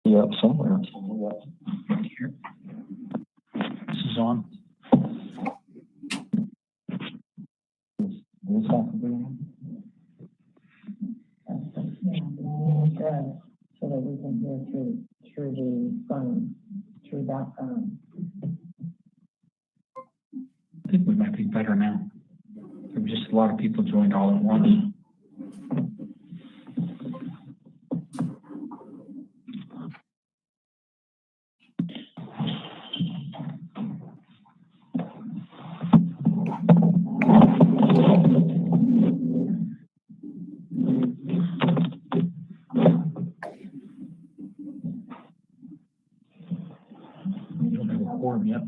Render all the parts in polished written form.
Yep, somewhere. Here. This is on. This has to be on. Good, so that we can hear through the phone, through that phone. I think we might be better now. There were just a lot of people joined all at once. We don't have a quorum yet.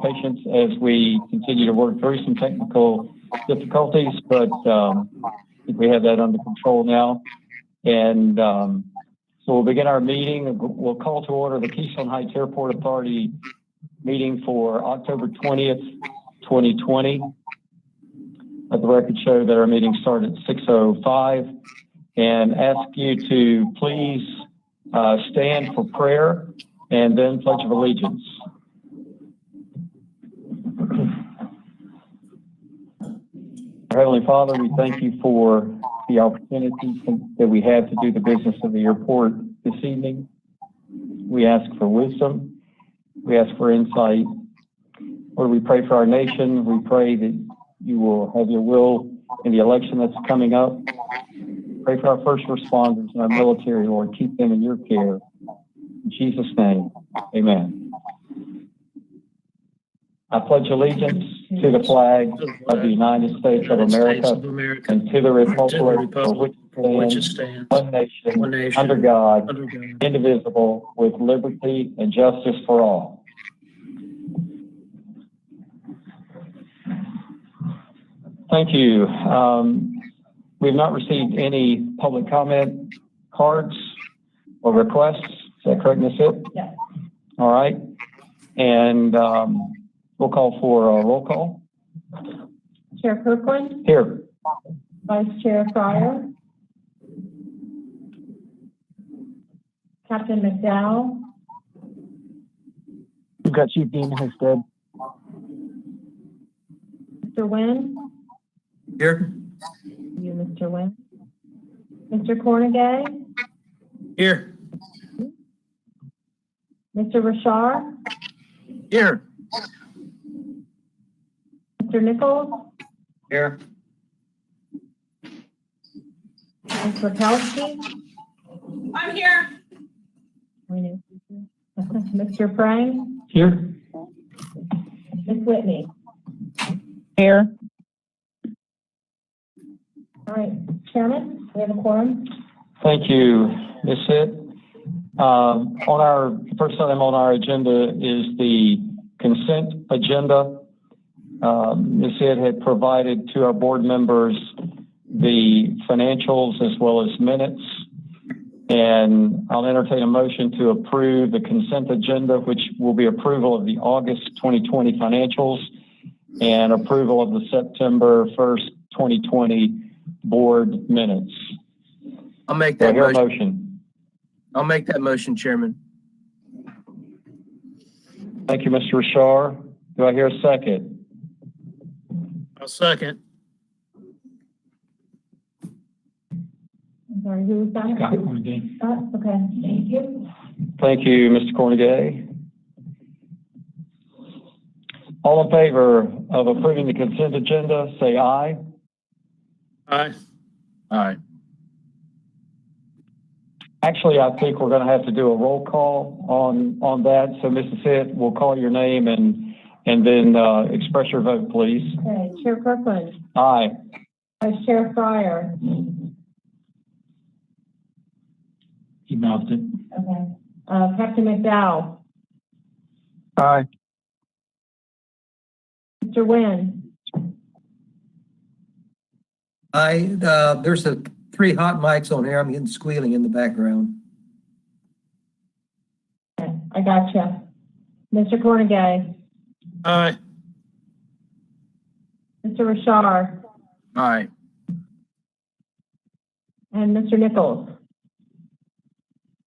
patience as we continue to work through some technical difficulties, but I think we have that under control now. And so we'll begin our meeting. We'll call to order the Keystone Heights Airport Authority meeting for October 20th, 2020. Let the record show that our meeting started at 6:05, and ask you to please stand for prayer and then Pledge of Allegiance. Heavenly Father, we thank you for the opportunity that we have to do the business of the airport this evening. We ask for wisdom. We ask for insight. Lord, we pray for our nation. We pray that you will have your will in the election that's coming up. Pray for our first responders and our military, Lord. Keep them in your care. In Jesus' name, amen. I pledge allegiance to the flag of the United States of America and to the republic for which it stands, one nation, under God, indivisible, with liberty and justice for all. Thank you. We've not received any public comment cards or requests. Is that correct, Ms. Hitt? Yes. All right. And we'll call for a roll call. Chair Kirkland, Here. Vice Chair Fryer, Captain McDowell, We've got Chief Dean instead. Mr. Nguyen, Here. you, Mr. Nguyen, Mr. Cornegay, Here. Mr. Rashar, Here. Mr. Nichols, Here. Ms. Rakowski, I'm here. Mr. Prang, Here. Ms. Whitney. Here. All right, Chairman, we have a quorum. Thank you, Ms. Hitt. The first item on our agenda is the consent agenda. Ms. Hitt had provided to our board members the financials as well as minutes. And I'll entertain a motion to approve the consent agenda, which will be approval of the August 2020 financials and approval of the September 1st, 2020 board minutes. I'll make Do I that hear a motion. motion? I'll make that motion, Chairman. Thank you, Mr. Rashar. Do I hear a second? I'll second. I'm sorry, who was that? Scott Cornegay. Okay, thank you. Thank you, Mr. Cornegay. All in favor of approving the consent agenda, say aye. Aye. Aye. Actually, I think we're going to have to do a roll call on that. So, Mrs. Hitt, we'll call your name and then express your vote, please. Okay, Chair Kirkland, Aye. Vice Chair Fryer. He mouthed it. Okay. Captain McDowell, Aye. Mr. Nguyen, There's three hot mics on here. I'm getting squealing in the background. okay, I gotcha. Mr. Cornegay, Aye. Mr. Rashar, Aye. and Mr. Nichols.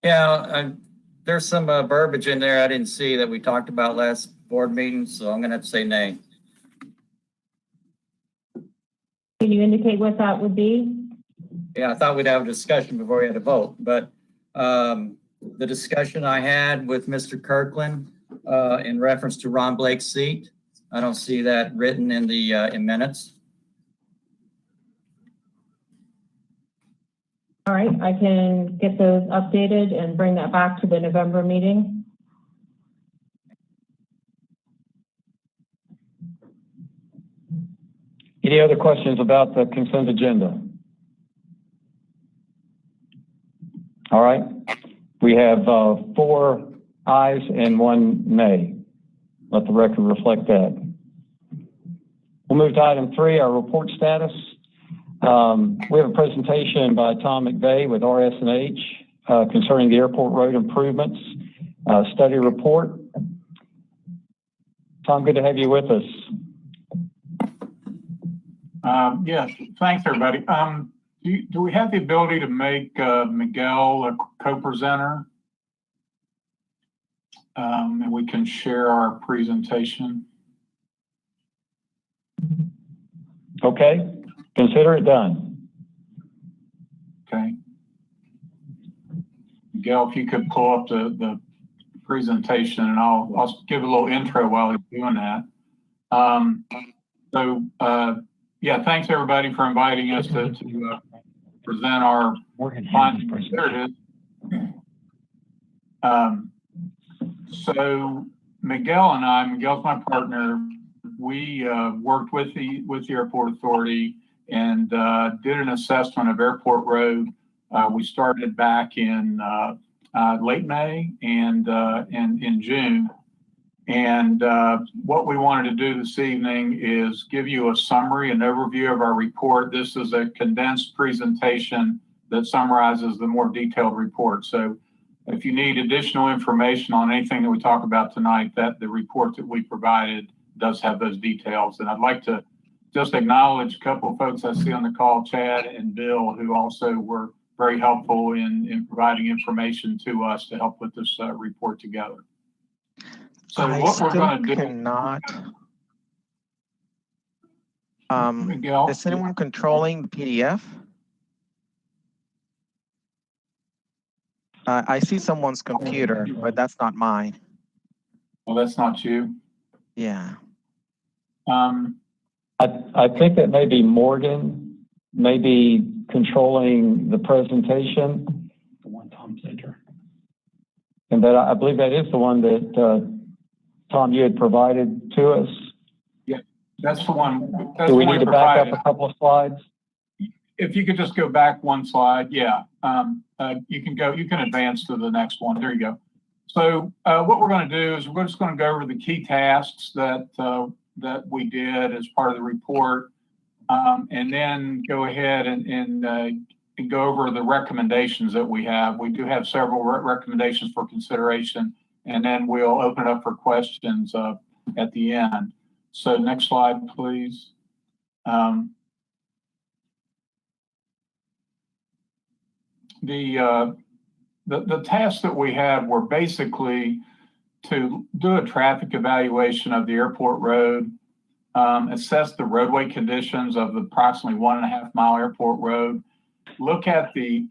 Yeah, there's some verbiage in there I didn't see that we talked about last board meeting, so I'm gonna have to say nay. Can you indicate what that would be? Yeah, I thought we'd have a discussion before we had a vote, but the discussion I had with Mr. Kirkland in reference to Ron Blake's seat, I don't see that written in the in minutes. All right, I can get those updated and bring that back to the November meeting. Any other questions about the consent agenda? All right. We have 4 ayes and 1 nay. let the record reflect that. We'll move to item 3, our report status. We have a presentation by Tom McVeigh with RS&H concerning the airport road improvements study report. Tom, good to have you with us. Yes, thanks everybody. Do we have the ability to make Miguel a co-presenter? And we can share our presentation. Okay, consider it done. Okay. Miguel, if you could pull up the presentation, and I'll give a little intro while he's doing that. Yeah, thanks everybody for inviting us to present our findings. There it is. So Miguel and I, Miguel's my partner, we worked with the Airport Authority and did an assessment of Airport Road. We started back in late May and in June. And what we wanted to do this evening is give you a summary, an overview of our report. This is a condensed presentation that summarizes the more detailed report. So if you need additional information on anything that we talk about tonight, that the report that we provided does have those details. And I'd like to just acknowledge a couple of folks I see on the call, Chad and Bill, who also were very helpful in providing information to us to help put this report together. So what we're going to do. Miguel, is anyone controlling the PDF? I see someone's computer, but that's not mine. Well, that's not you. Yeah. I think that maybe Morgan may be controlling the presentation. The one Tom Center. And that I believe that is the one that Tom, you had provided to us. Yeah, that's the one. Do we need to back up a couple of slides? If you could just go back one slide, yeah. You can advance to the next one. There you go. So what we're going to do is we're just going to go over the key tasks that we did as part of the report, and then go ahead and go over the recommendations that we have. We do have several recommendations for consideration, and then we'll open it up for questions at the end. So next slide, please. The tasks that we had were basically to do a traffic evaluation of the airport road, assess the roadway conditions of the approximately 1.5 mile airport road, look at the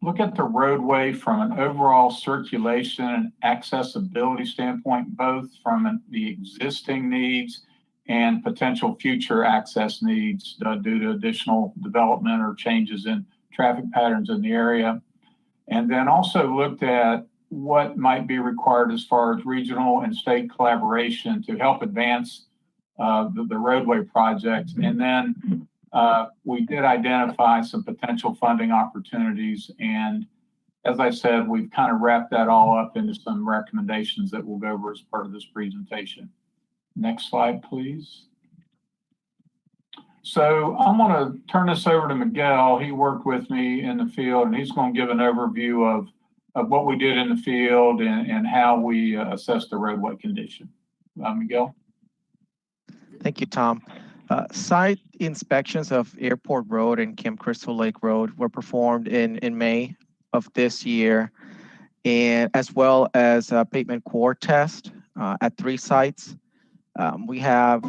roadway from an overall circulation and accessibility standpoint, both from the existing needs and potential future access needs due to additional development or changes in traffic patterns in the area. And then also looked at what might be required as far as regional and state collaboration to help advance the roadway project. And then we did identify some potential funding opportunities. And as I said, we've kind of wrapped that all up into some recommendations that we'll go over as part of this presentation. Next slide, please. So I'm going to turn this over to Miguel. He worked with me in the field, and he's going to give an overview of what we did in the field and how we assessed the roadway condition. Miguel? Thank you, Tom. Site inspections of Airport Road and Camp Crystal Lake Road were performed in May of this year, and as well as a pavement core test at 3 sites. We have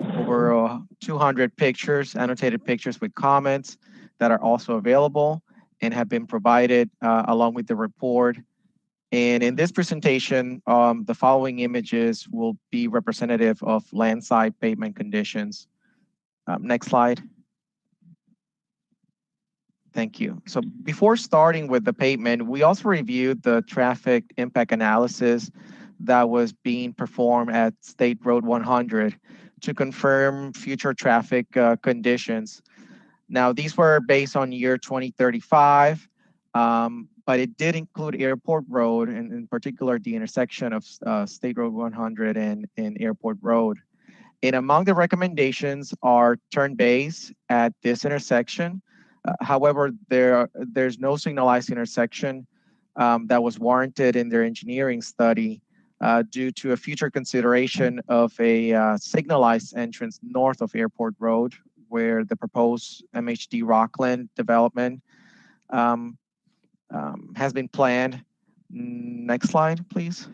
over 200 pictures, annotated pictures with comments that are also available and have been provided along with the report. And in this presentation, the following images will be representative of landside pavement conditions. Next slide. Thank you. So before starting with the pavement, we also reviewed the traffic impact analysis that was being performed at State Road 100 to confirm future traffic conditions. Now, these were based on year 2035, but it did include Airport Road, and in particular, the intersection of State Road 100 and Airport Road. And among the recommendations are turn bays at this intersection. However, there's no signalized intersection that was warranted in their engineering study due to a future consideration of a signalized entrance north of Airport Road, where the proposed MHD Rockland development has been planned. Next slide, please.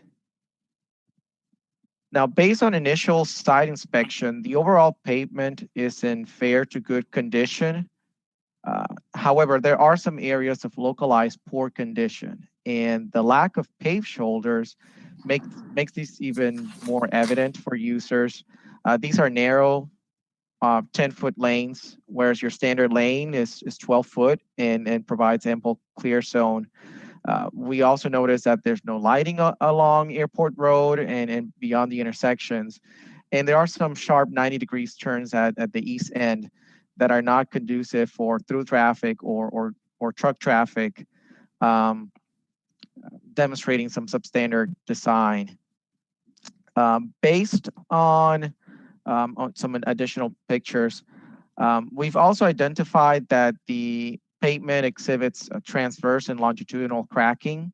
Now, based on initial site inspection, the overall pavement is in fair to good condition. However, there are some areas of localized poor condition, and the lack of paved shoulders makes this even more evident for users. These are narrow 10-foot lanes, whereas your standard lane is 12 foot and provides ample clear zone. We also noticed that there's no lighting along Airport Road and beyond the intersections. And there are some sharp 90 degrees turns at the east end that are not conducive for through traffic or truck traffic, demonstrating some substandard design. Based on some additional pictures, we've also identified that the pavement exhibits transverse and longitudinal cracking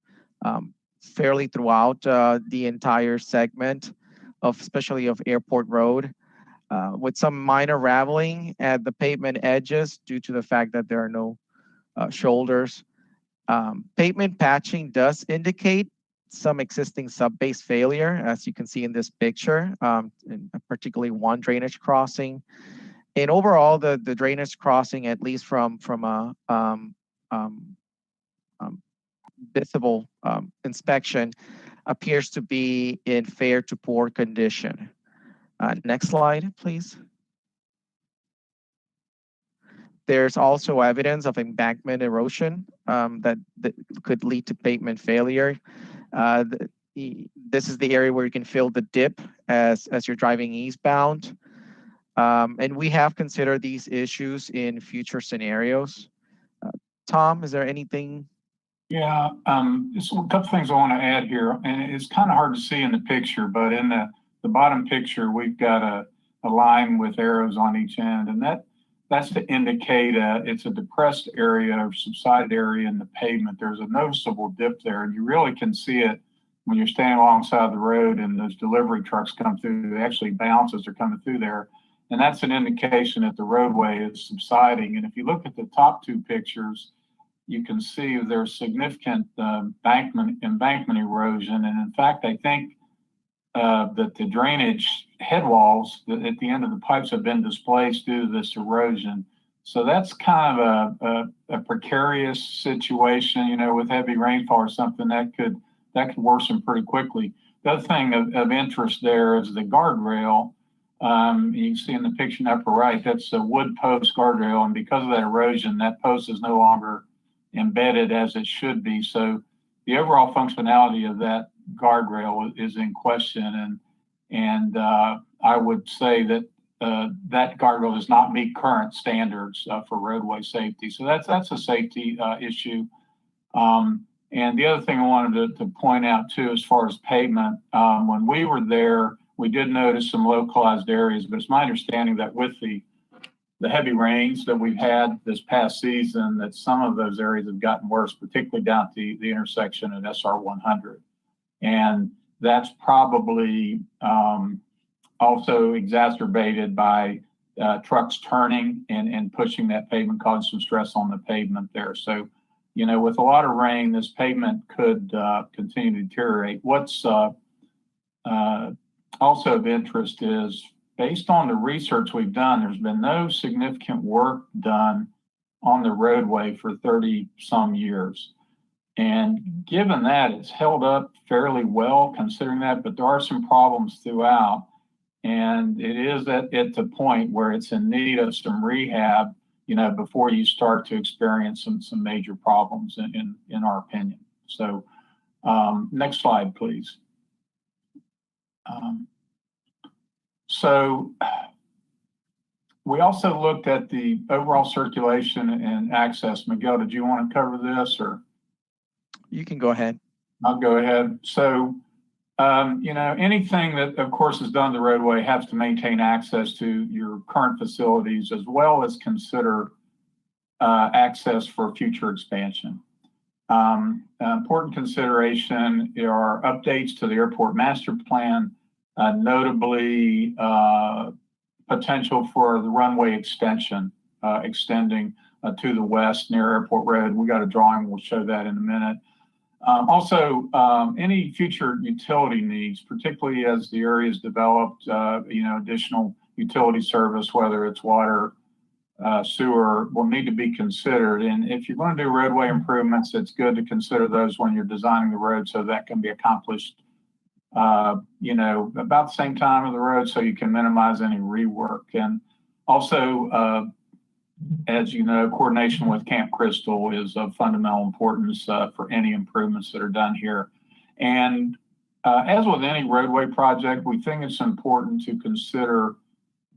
fairly throughout the entire segment, especially of Airport Road, with some minor raveling at the pavement edges due to the fact that there are no shoulders. Pavement patching does indicate some existing subbase failure, as you can see in this picture, particularly one drainage crossing. And overall, the drainage crossing, at least from a visible inspection, appears to be in fair to poor condition. Next slide, please. There's also evidence of embankment erosion that could lead to pavement failure. This is the area where you can feel the dip as you're driving eastbound. And we have considered these issues in future scenarios. Tom, is there anything? Yeah, just a couple things I want to add here, and it's kind of hard to see in the picture, but in the bottom picture, we've got a line with arrows on each end, and that's to indicate it's a depressed area or subsided area in the pavement. There's a noticeable dip there, and you really can see it when you're standing alongside the road and those delivery trucks come through. They actually bounce as they're coming through there. And that's an indication that the roadway is subsiding. And if you look at the top two pictures, you can see there's significant embankment erosion. And in fact, I think that the drainage head walls at the end of the pipes have been displaced due to this erosion. So that's kind of a precarious situation, you know, with heavy rainfall or something that could worsen pretty quickly. The other thing of interest there is the guardrail. You can see in the picture in the upper right, that's a wood post guardrail, and because of that erosion, that post is no longer embedded as it should be. So the overall functionality of that guardrail is in question, and I would say that that guardrail does not meet current standards for roadway safety. So that's a safety issue. And the other thing I wanted to point out too, as far as pavement, when we were there, we did notice some localized areas, but it's my understanding that with the heavy rains that we've had this past season, that some of those areas have gotten worse, particularly down at the intersection at SR 100. And that's probably also exacerbated by trucks turning and pushing that pavement, causing some stress on the pavement there. So, you know, with a lot of rain, this pavement could continue to deteriorate. What's also of interest is, based on the research we've done, there's been no significant work done on the roadway for 30 some years. And given that, it's held up fairly well considering that, but there are some problems throughout. And it is at the point where it's in need of some rehab, you know, before you start to experience some major problems in our opinion. So next slide, please. So we also looked at the overall circulation and access. Miguel, did you want to cover this or? You can go ahead. I'll go ahead. So, anything that, of course, is done on the roadway has to maintain access to your current facilities as well as consider access for future expansion. Important consideration are updates to the airport master plan, notably potential for the runway extension, extending to the west near Airport Road. We got a drawing, we'll show that in a minute. Also, any future utility needs, particularly as the area is developed, additional utility service, whether it's water, sewer, will need to be considered. And if you're going to do roadway improvements, it's good to consider those when you're designing the road so that can be accomplished, about the same time of the road so you can minimize any rework. And also, as you know, coordination with Camp Crystal is of fundamental importance for any improvements that are done here. And as with any roadway project, we think it's important to consider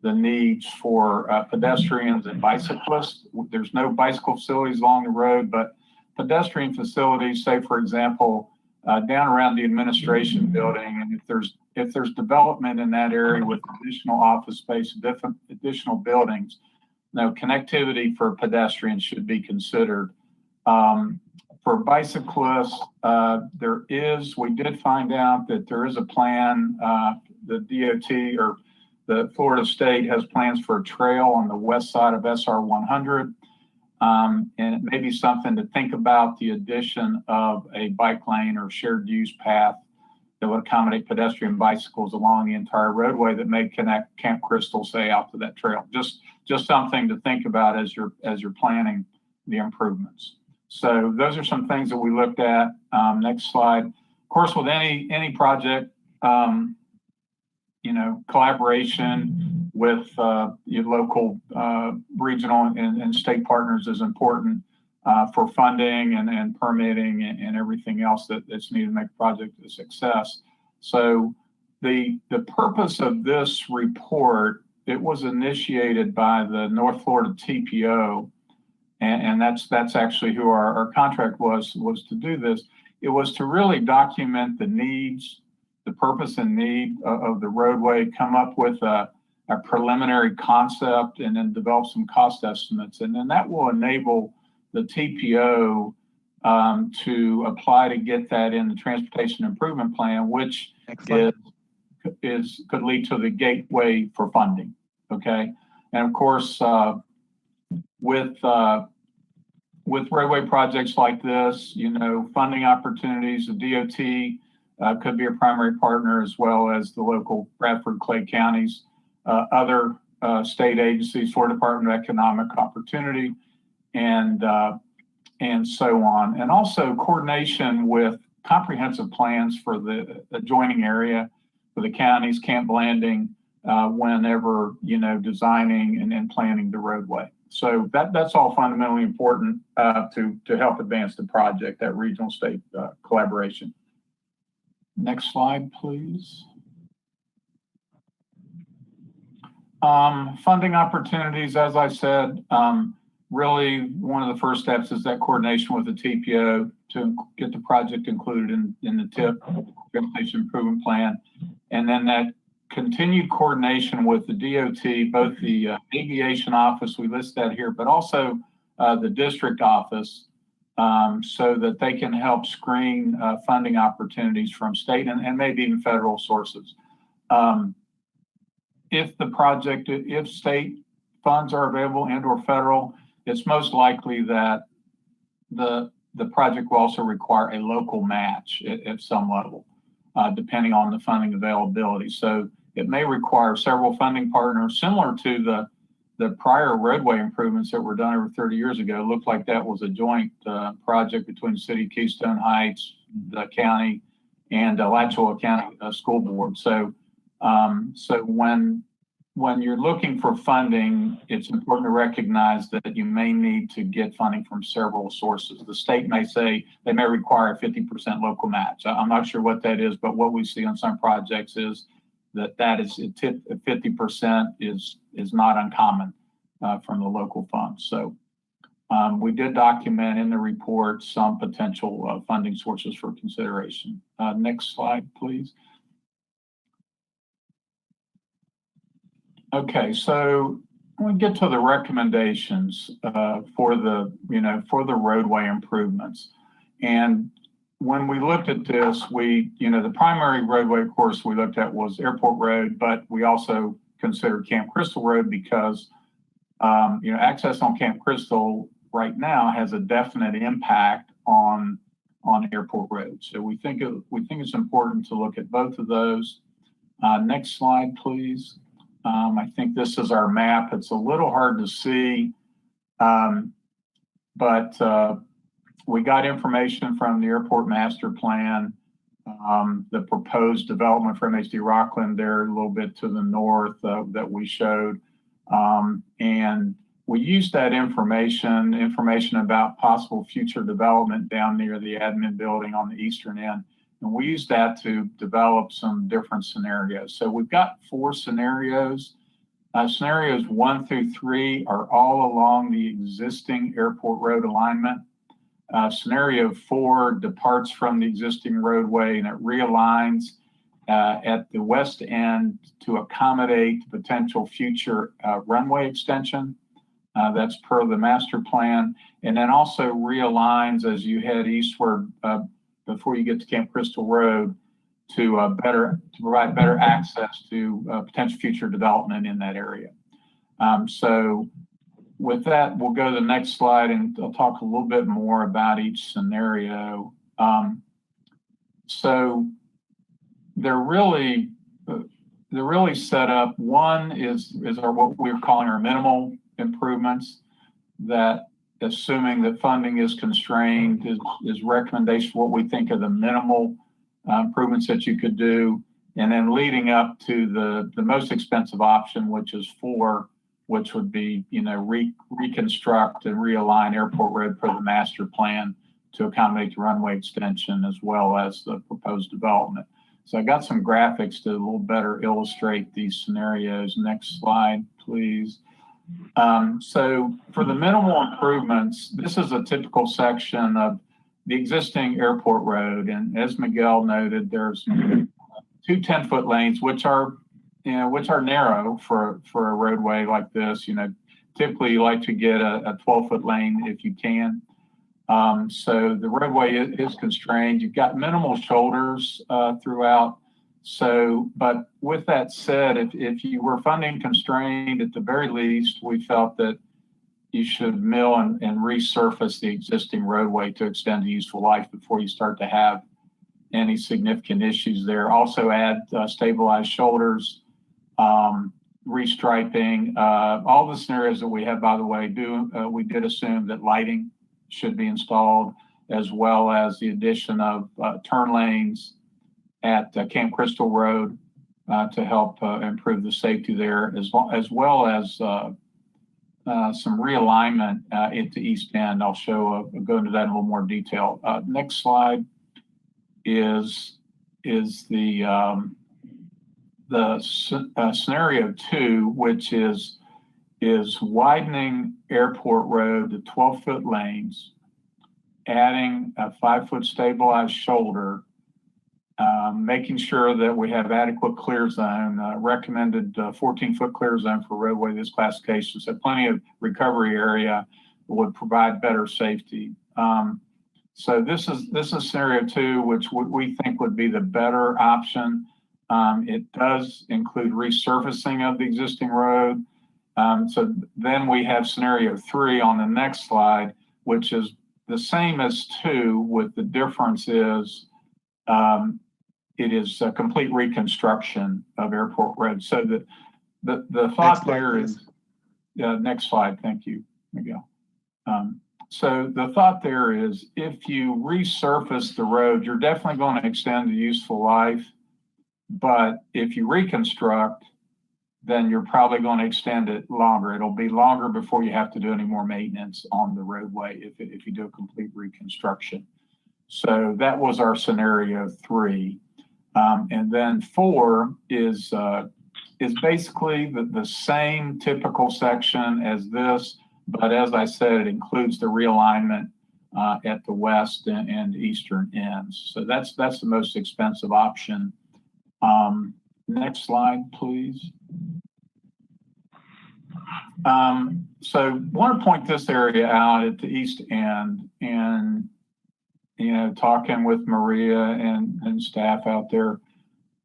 the needs for pedestrians and bicyclists. There's no bicycle facilities along the road, but pedestrian facilities, say, for example, down around the administration building, and if there's development in that area with additional office space, additional buildings, connectivity for pedestrians should be considered. For bicyclists, we did find out that there is a plan, the DOT or the Florida State has plans for a trail on the west side of SR 100. And it may be something to think about, the addition of a bike lane or shared use path that would accommodate pedestrian bicycles along the entire roadway that may connect Camp Crystal, say, out to that trail. Just something to think about as you're planning the improvements. So those are some things that we looked at. Next slide. Of course, with any project, collaboration with your local, regional, and state partners is important for funding and permitting and everything else that's needed to make a project a success. So the purpose of this report, it was initiated by the North Florida TPO, and that's actually who our contract was to do this. It was to really document the needs, the purpose and need of the roadway, come up with a preliminary concept, and then develop some cost estimates. And then that will enable the TPO to apply to get that in the Transportation Improvement Plan, which could lead to the gateway for funding. Okay. And of course, with roadway projects like this, funding opportunities, the DOT could be a primary partner, as well as the local Bradford, Clay counties, other state agencies, Florida Department of Economic Opportunity, and so on. And also coordination with comprehensive plans for the adjoining area, for the counties, Camp Blanding, whenever, designing and planning the roadway. So that's all fundamentally important to help advance the project, that regional state collaboration. Next slide, please. Funding opportunities, as I said, really one of the first steps is that coordination with the TPO to get the project included in the TIP, Transportation Improvement Plan, and then that continued coordination with the DOT, both the aviation office, we list that here, but also the district office, so that they can help screen funding opportunities from state and maybe even federal sources. If state funds are available and or federal, it's most likely that the project will also require a local match at some level, depending on the funding availability. So it may require several funding partners, similar to the prior roadway improvements that were done over 30 years ago. It looked like that was a joint project between the city of Keystone Heights, the county, and Alachua County School Board. So when you're looking for funding, it's important to recognize that you may need to get funding from several sources. The state may say they may require a 50% local match. I'm not sure what that is, but what we see on some projects is that is 50% is not uncommon from the local funds. So We did document in the report some potential funding sources for consideration. Next slide, please. Okay, so we get to the recommendations for the roadway improvements. And when we looked at this, the primary roadway, of course, we looked at was Airport Road, but we also considered Camp Crystal Road because access on Camp Crystal right now has a definite impact on Airport Road. So we think it's important to look at both of those. Next slide, please. I think this is our map. It's a little hard to see, but we got information from the airport master plan, the proposed development for MHD Rockland there a little bit to the north that we showed. And we used that information about possible future development down near the admin building on the eastern end. And we used that to develop some different scenarios. So we've got 4 scenarios. Scenarios 1 through 3 are all along the existing airport road alignment. Scenario 4 departs from the existing roadway and it realigns at the west end to accommodate potential future runway extension. That's per the master plan. And then also realigns as you head eastward before you get to Camp Crystal Road to provide better access to potential future development in that area. So with that, we'll go to the next slide and I'll talk a little bit more about each scenario. So they're really set up. One is what we're calling our minimal improvements, that assuming that funding is constrained is recommendation what we think are the minimal improvements that you could do, and then leading up to the most expensive option, which is 4, which would be reconstruct and realign Airport Road per the master plan to accommodate the runway extension as well as the proposed development. So I got some graphics to a little better illustrate these scenarios. Next slide, please. So for the minimal improvements, this is a typical section of the existing airport road. And as Miguel noted, there's 2 10-foot lanes, which are narrow for a roadway like this. Typically you like to get a 12-foot lane if you can. So the roadway is constrained. You've got minimal shoulders throughout. So, but with that said, if you were funding constrained, at the very least, we felt that you should mill and resurface the existing roadway to extend the useful life before you start to have any significant issues there. Also add stabilized shoulders, restriping. All the scenarios that we have, by the way, we did assume that lighting should be installed, as well as the addition of turn lanes at Camp Crystal Road to help improve the safety there, as well as some realignment at the east end. I'll go into that in a little more detail. Next slide is the scenario 2, which is widening Airport Road to 12-foot lanes, adding a 5-foot stabilized shoulder, making sure that we have adequate clear zone, recommended 14-foot clear zone for roadway this classification, so plenty of recovery area would provide better safety. So this is scenario 2, which we think would be the better option. It does include resurfacing of the existing road. So then we have scenario 3 on the next slide, which is the same as 2, with the difference is it is a complete reconstruction of Airport Road. So the thought there is, next slide, thank you, Miguel. So the thought there is, if you resurface the road, you're definitely going to extend the useful life. But if you reconstruct, then you're probably going to extend it longer. It'll be longer before you have to do any more maintenance on the roadway if you do a complete reconstruction. So that was our scenario 3. And then 4 is basically the same typical section as this, But as I said, it includes the realignment at the west and eastern ends. So that's the most expensive option. Next slide, please. So want to point this area out at the east end, and talking with Maria and staff out there,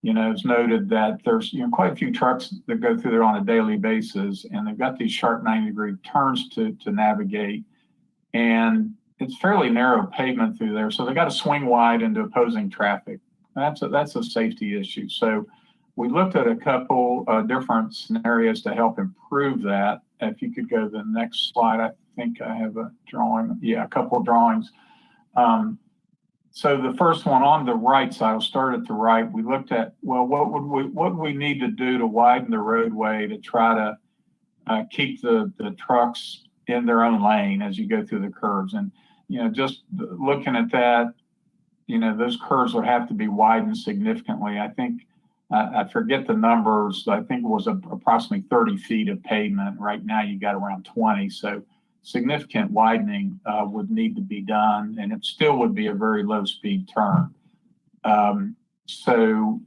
it's noted that there's quite a few trucks that go through there on a daily basis, and they've got these sharp 90-degree turns to navigate, and it's fairly narrow pavement through there, so they got to swing wide into opposing traffic. That's a safety issue. So we looked at a couple different scenarios to help improve that. If you could go to the next slide, I think I have a drawing. Yeah, a couple of drawings. So the first one on the right side, I'll start at the right. We looked at, well, what would we need to do to widen the roadway to try to keep the trucks in their own lane as you go through the curves. And, just looking at that, those curves would have to be widened significantly. I think, I forget the numbers. I think it was approximately 30 feet of pavement. Right now you got around 20. So significant widening would need to be done, and it still would be a very low speed turn. So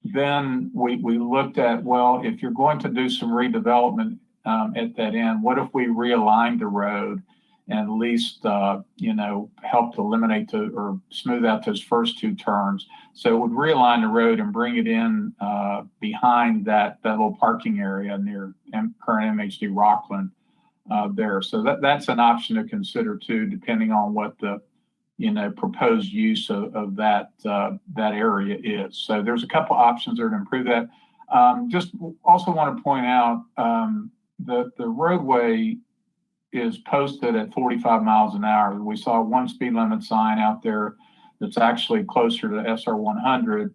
then we looked at, well, if you're going to do some redevelopment at that end, what if we realigned the road and at least, help to eliminate or smooth out those first two turns? So it would realign the road and bring it in behind that little parking area near current MHD Rockland there. So that's an option to consider too, depending on what the, proposed use of that area is. So there's a couple options there to improve that. Just also want to point out the roadway is posted at 45 miles an hour. We saw one speed limit sign out there that's actually closer to SR 100.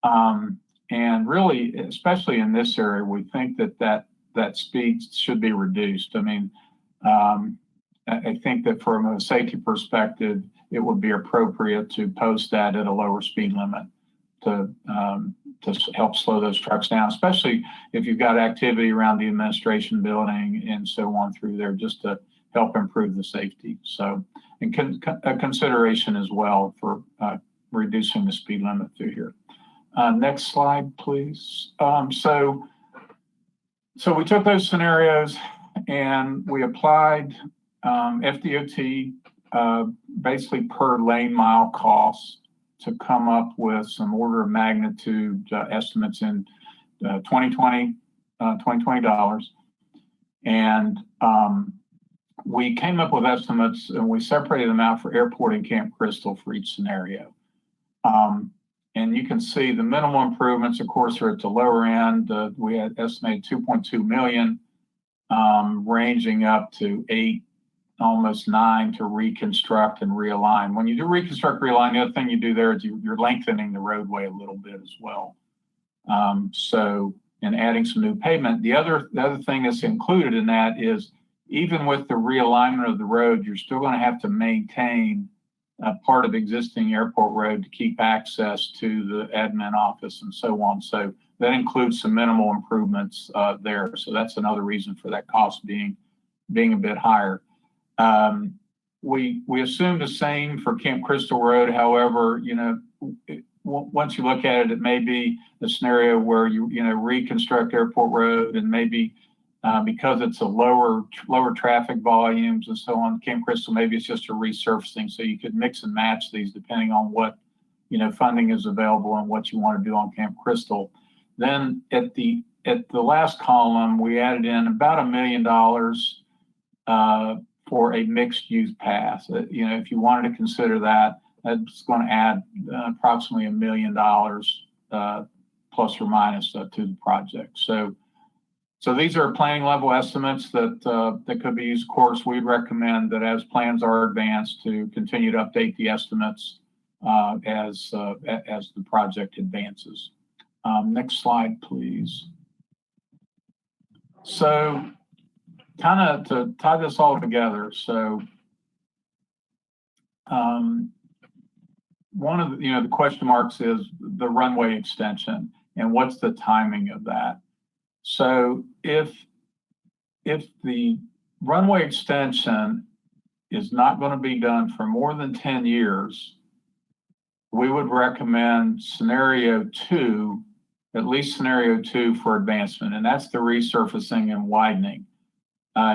And really, especially in this area, we think that speed should be reduced. I mean, I think that from a safety perspective, it would be appropriate to post that at a lower speed limit to help slow those trucks down, especially if you've got activity around the administration building and so on through there, just to help improve the safety. So, and a consideration as well for reducing the speed limit through here. Next slide, please. So we took those scenarios and we applied FDOT basically per lane mile costs to come up with some order of magnitude estimates in 2020 dollars. And we came up with estimates and we separated them out for airport and Camp Crystal for each scenario. And you can see the minimal improvements, of course, are at the lower end. We had estimated 2.2 million, ranging up to 8, almost 9 to reconstruct and realign. When you do reconstruct, realign, the other thing you do there is you're lengthening the roadway a little bit as well. And adding some new pavement. The other thing that's included in that is even with the realignment of the road, you're still going to have to maintain a part of existing airport road to keep access to the admin office and so on. So that includes some minimal improvements there. So that's another reason for that cost being a bit higher. We assume the same for Camp Crystal Road. However, once you look at it, it may be a scenario where you reconstruct Airport Road and maybe because it's a lower traffic volumes and so on, Camp Crystal, maybe it's just a resurfacing. So you could mix and match these depending on what, funding is available and what you want to do on Camp Crystal. Then at the last column, we added in about $1 million for a mixed use pass. If you wanted to consider that, that's going to add approximately $1 million plus or minus to the project. So these are planning level estimates that could be used. Of course, we'd recommend that as plans are advanced to continue to update the estimates as the project advances. Next slide, please. So kind of to tie this all together. So one of the question marks is the runway extension and what's the timing of that. So if the runway extension is not going to be done for more than 10 years, we would recommend scenario 2, at least scenario 2 for advancement, and that's the resurfacing and widening.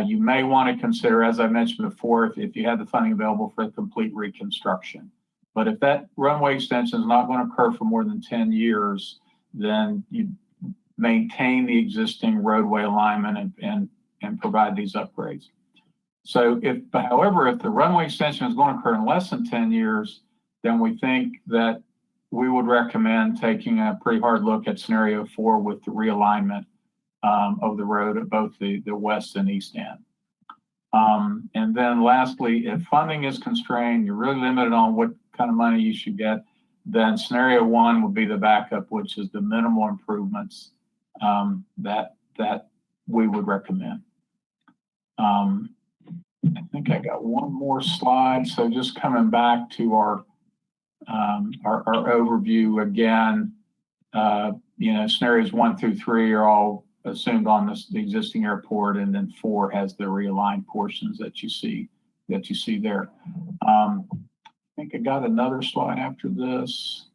You may want to consider, as I mentioned before, if you have the funding available for a complete reconstruction. But if that runway extension is not going to occur for more than 10 years, then you maintain the existing roadway alignment and provide these upgrades. So however, if the runway extension is going to occur in less than 10 years, then we think that we would recommend taking a pretty hard look at scenario 4 with the realignment of the road at both the west and east end. And then lastly, if funding is constrained, you're really limited on what kind of money you should get, then scenario 1 would be the backup, which is the minimal improvements that we would recommend. I think I got one more slide. So just coming back to our overview again, scenarios 1 through 3 are all assumed on the existing airport, and then 4 has the realigned portions that you see there. I think I got another slide after this.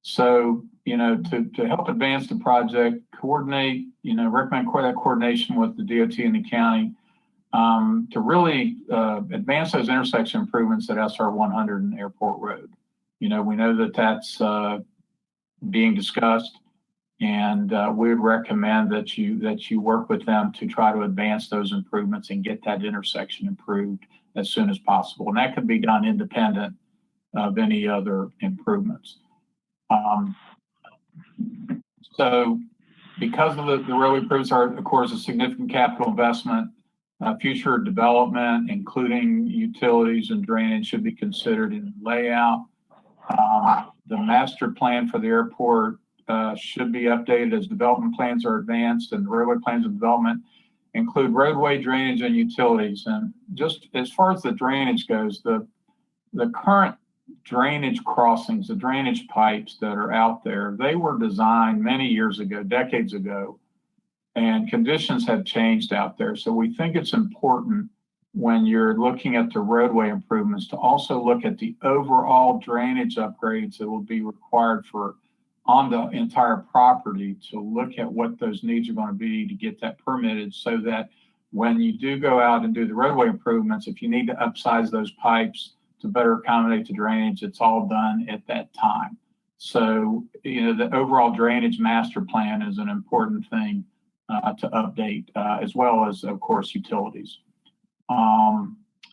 So, to help advance the project, recommend that coordination with the DOT and the county to really advance those intersection improvements at SR 100 and Airport Road. We know that that's being discussed, and we would recommend that you work with them to try to advance those improvements and get that intersection improved as soon as possible. And that could be done independent of any other improvements. So because of the road improvements are, of course, a significant capital investment, future development, including utilities and drainage, should be considered in layout. The master plan for the airport should be updated as development plans are advanced, and the roadway plans of development include roadway, drainage, and utilities. And just as far as the drainage goes, the current drainage crossings, the drainage pipes that are out there, they were designed many years ago, decades ago, and conditions have changed out there. So we think it's important when you're looking at the roadway improvements to also look at the overall drainage upgrades that will be required on the entire property, to look at what those needs are going to be to get that permitted, so that when you do go out and do the roadway improvements, if you need to upsize those pipes to better accommodate the drainage, it's all done at that time. So, the overall drainage master plan is an important thing to update, as well as, of course, utilities.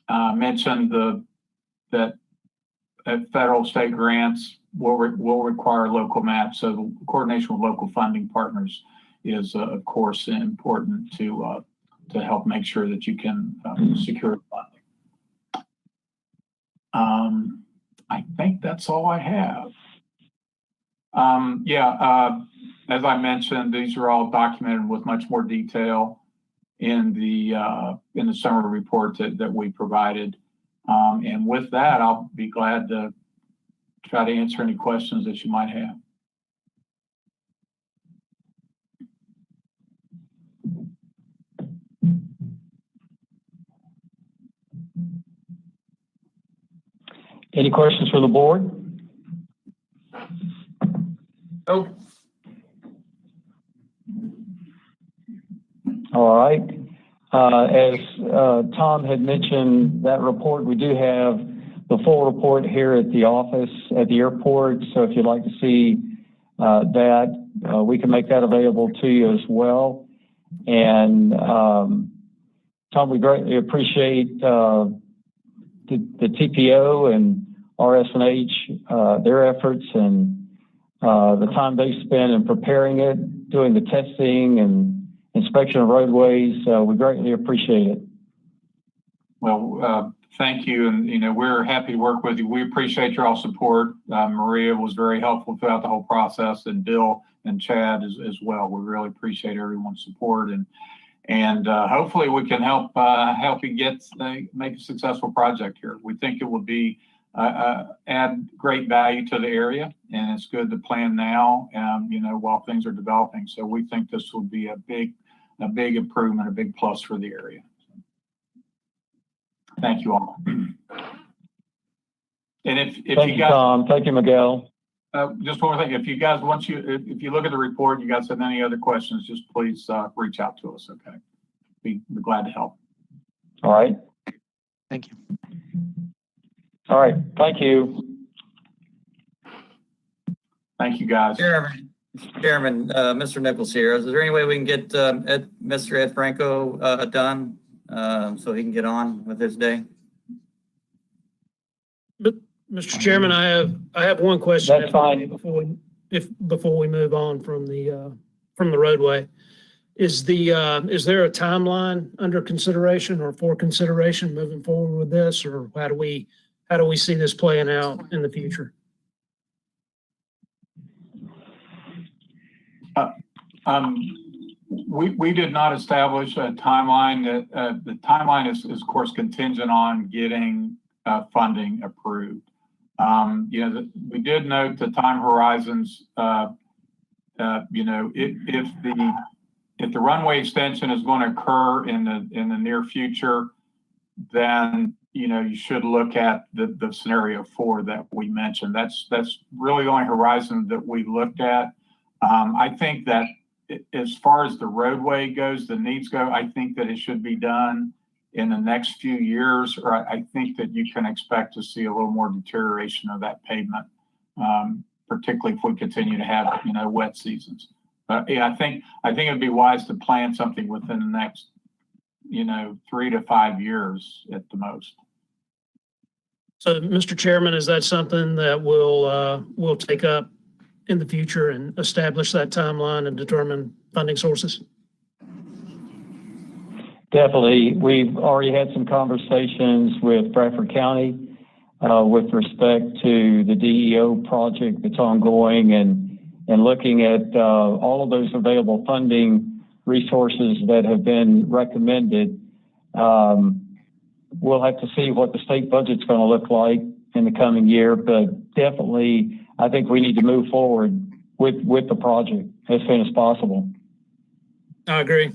Mentioned that federal state grants will require local match. So the coordination with local funding partners is, of course, important to help make sure that you can secure funding. I think that's all I have. As I mentioned, these are all documented with much more detail in the summary report that we provided. And with that, I'll be glad to try to answer any questions that you might have. Any questions for the board? Oh, All right. As Tom had mentioned, that report, we do have the full report here at the office at the airport. So if you'd like to see that, we can make that available to you as well. And Tom, we greatly appreciate the TPO and RS&H, their efforts and the time they spend in preparing it, doing the testing and inspection of roadways. We greatly appreciate it. Well, thank you. And, we're happy to work with you. We appreciate your all support. Maria was very helpful throughout the whole process, and Bill and Chad as well. We really appreciate everyone's support, and hopefully we can help you make a successful project here. We think it will be add great value to the area, and it's good to plan now, while things are developing. So we think this will be a big improvement, a big plus for the area. Thank you all. And if Thank you you, guys, Tom. Thank you, Miguel. just one more thing, if you guys, if you look at the report, you guys have any other questions, just please, reach out to us, okay? Be glad to help. All right. Thank you. All right. Thank you. Thank you, guys. Chairman, Mr. Nichols here. Is there any way we can get Mr. Ed Franco done so he can get on with his day? But, Mr. Chairman, I have one question. That's fine. Before we move on from the roadway. Is there a timeline under consideration or for consideration moving forward with this, or how do we see this playing out in the future? We did not establish a timeline. That the timeline is of course contingent on getting funding approved. We did note the time horizons. If the runway extension is going to occur in the near future, then you should look at the scenario 4 that we mentioned. That's really the only horizon that we looked at. I think that as far as the roadway goes, the needs go, I think that it should be done in the next few years, or I think that you can expect to see a little more deterioration of that pavement, particularly if we continue to have, wet seasons. But yeah, I think it'd be wise to plan something within the next, 3 to 5 years at the most. So, Mr. Chairman, is that something that we'll take up in the future and establish that timeline and determine funding sources? Definitely. We've already had some conversations with Bradford County with respect to the DEO project that's ongoing and looking at all of those available funding resources that have been recommended. We'll have to see what the state budget's going to look like in the coming year, but definitely I think we need to move forward with the project as soon as possible. I agree.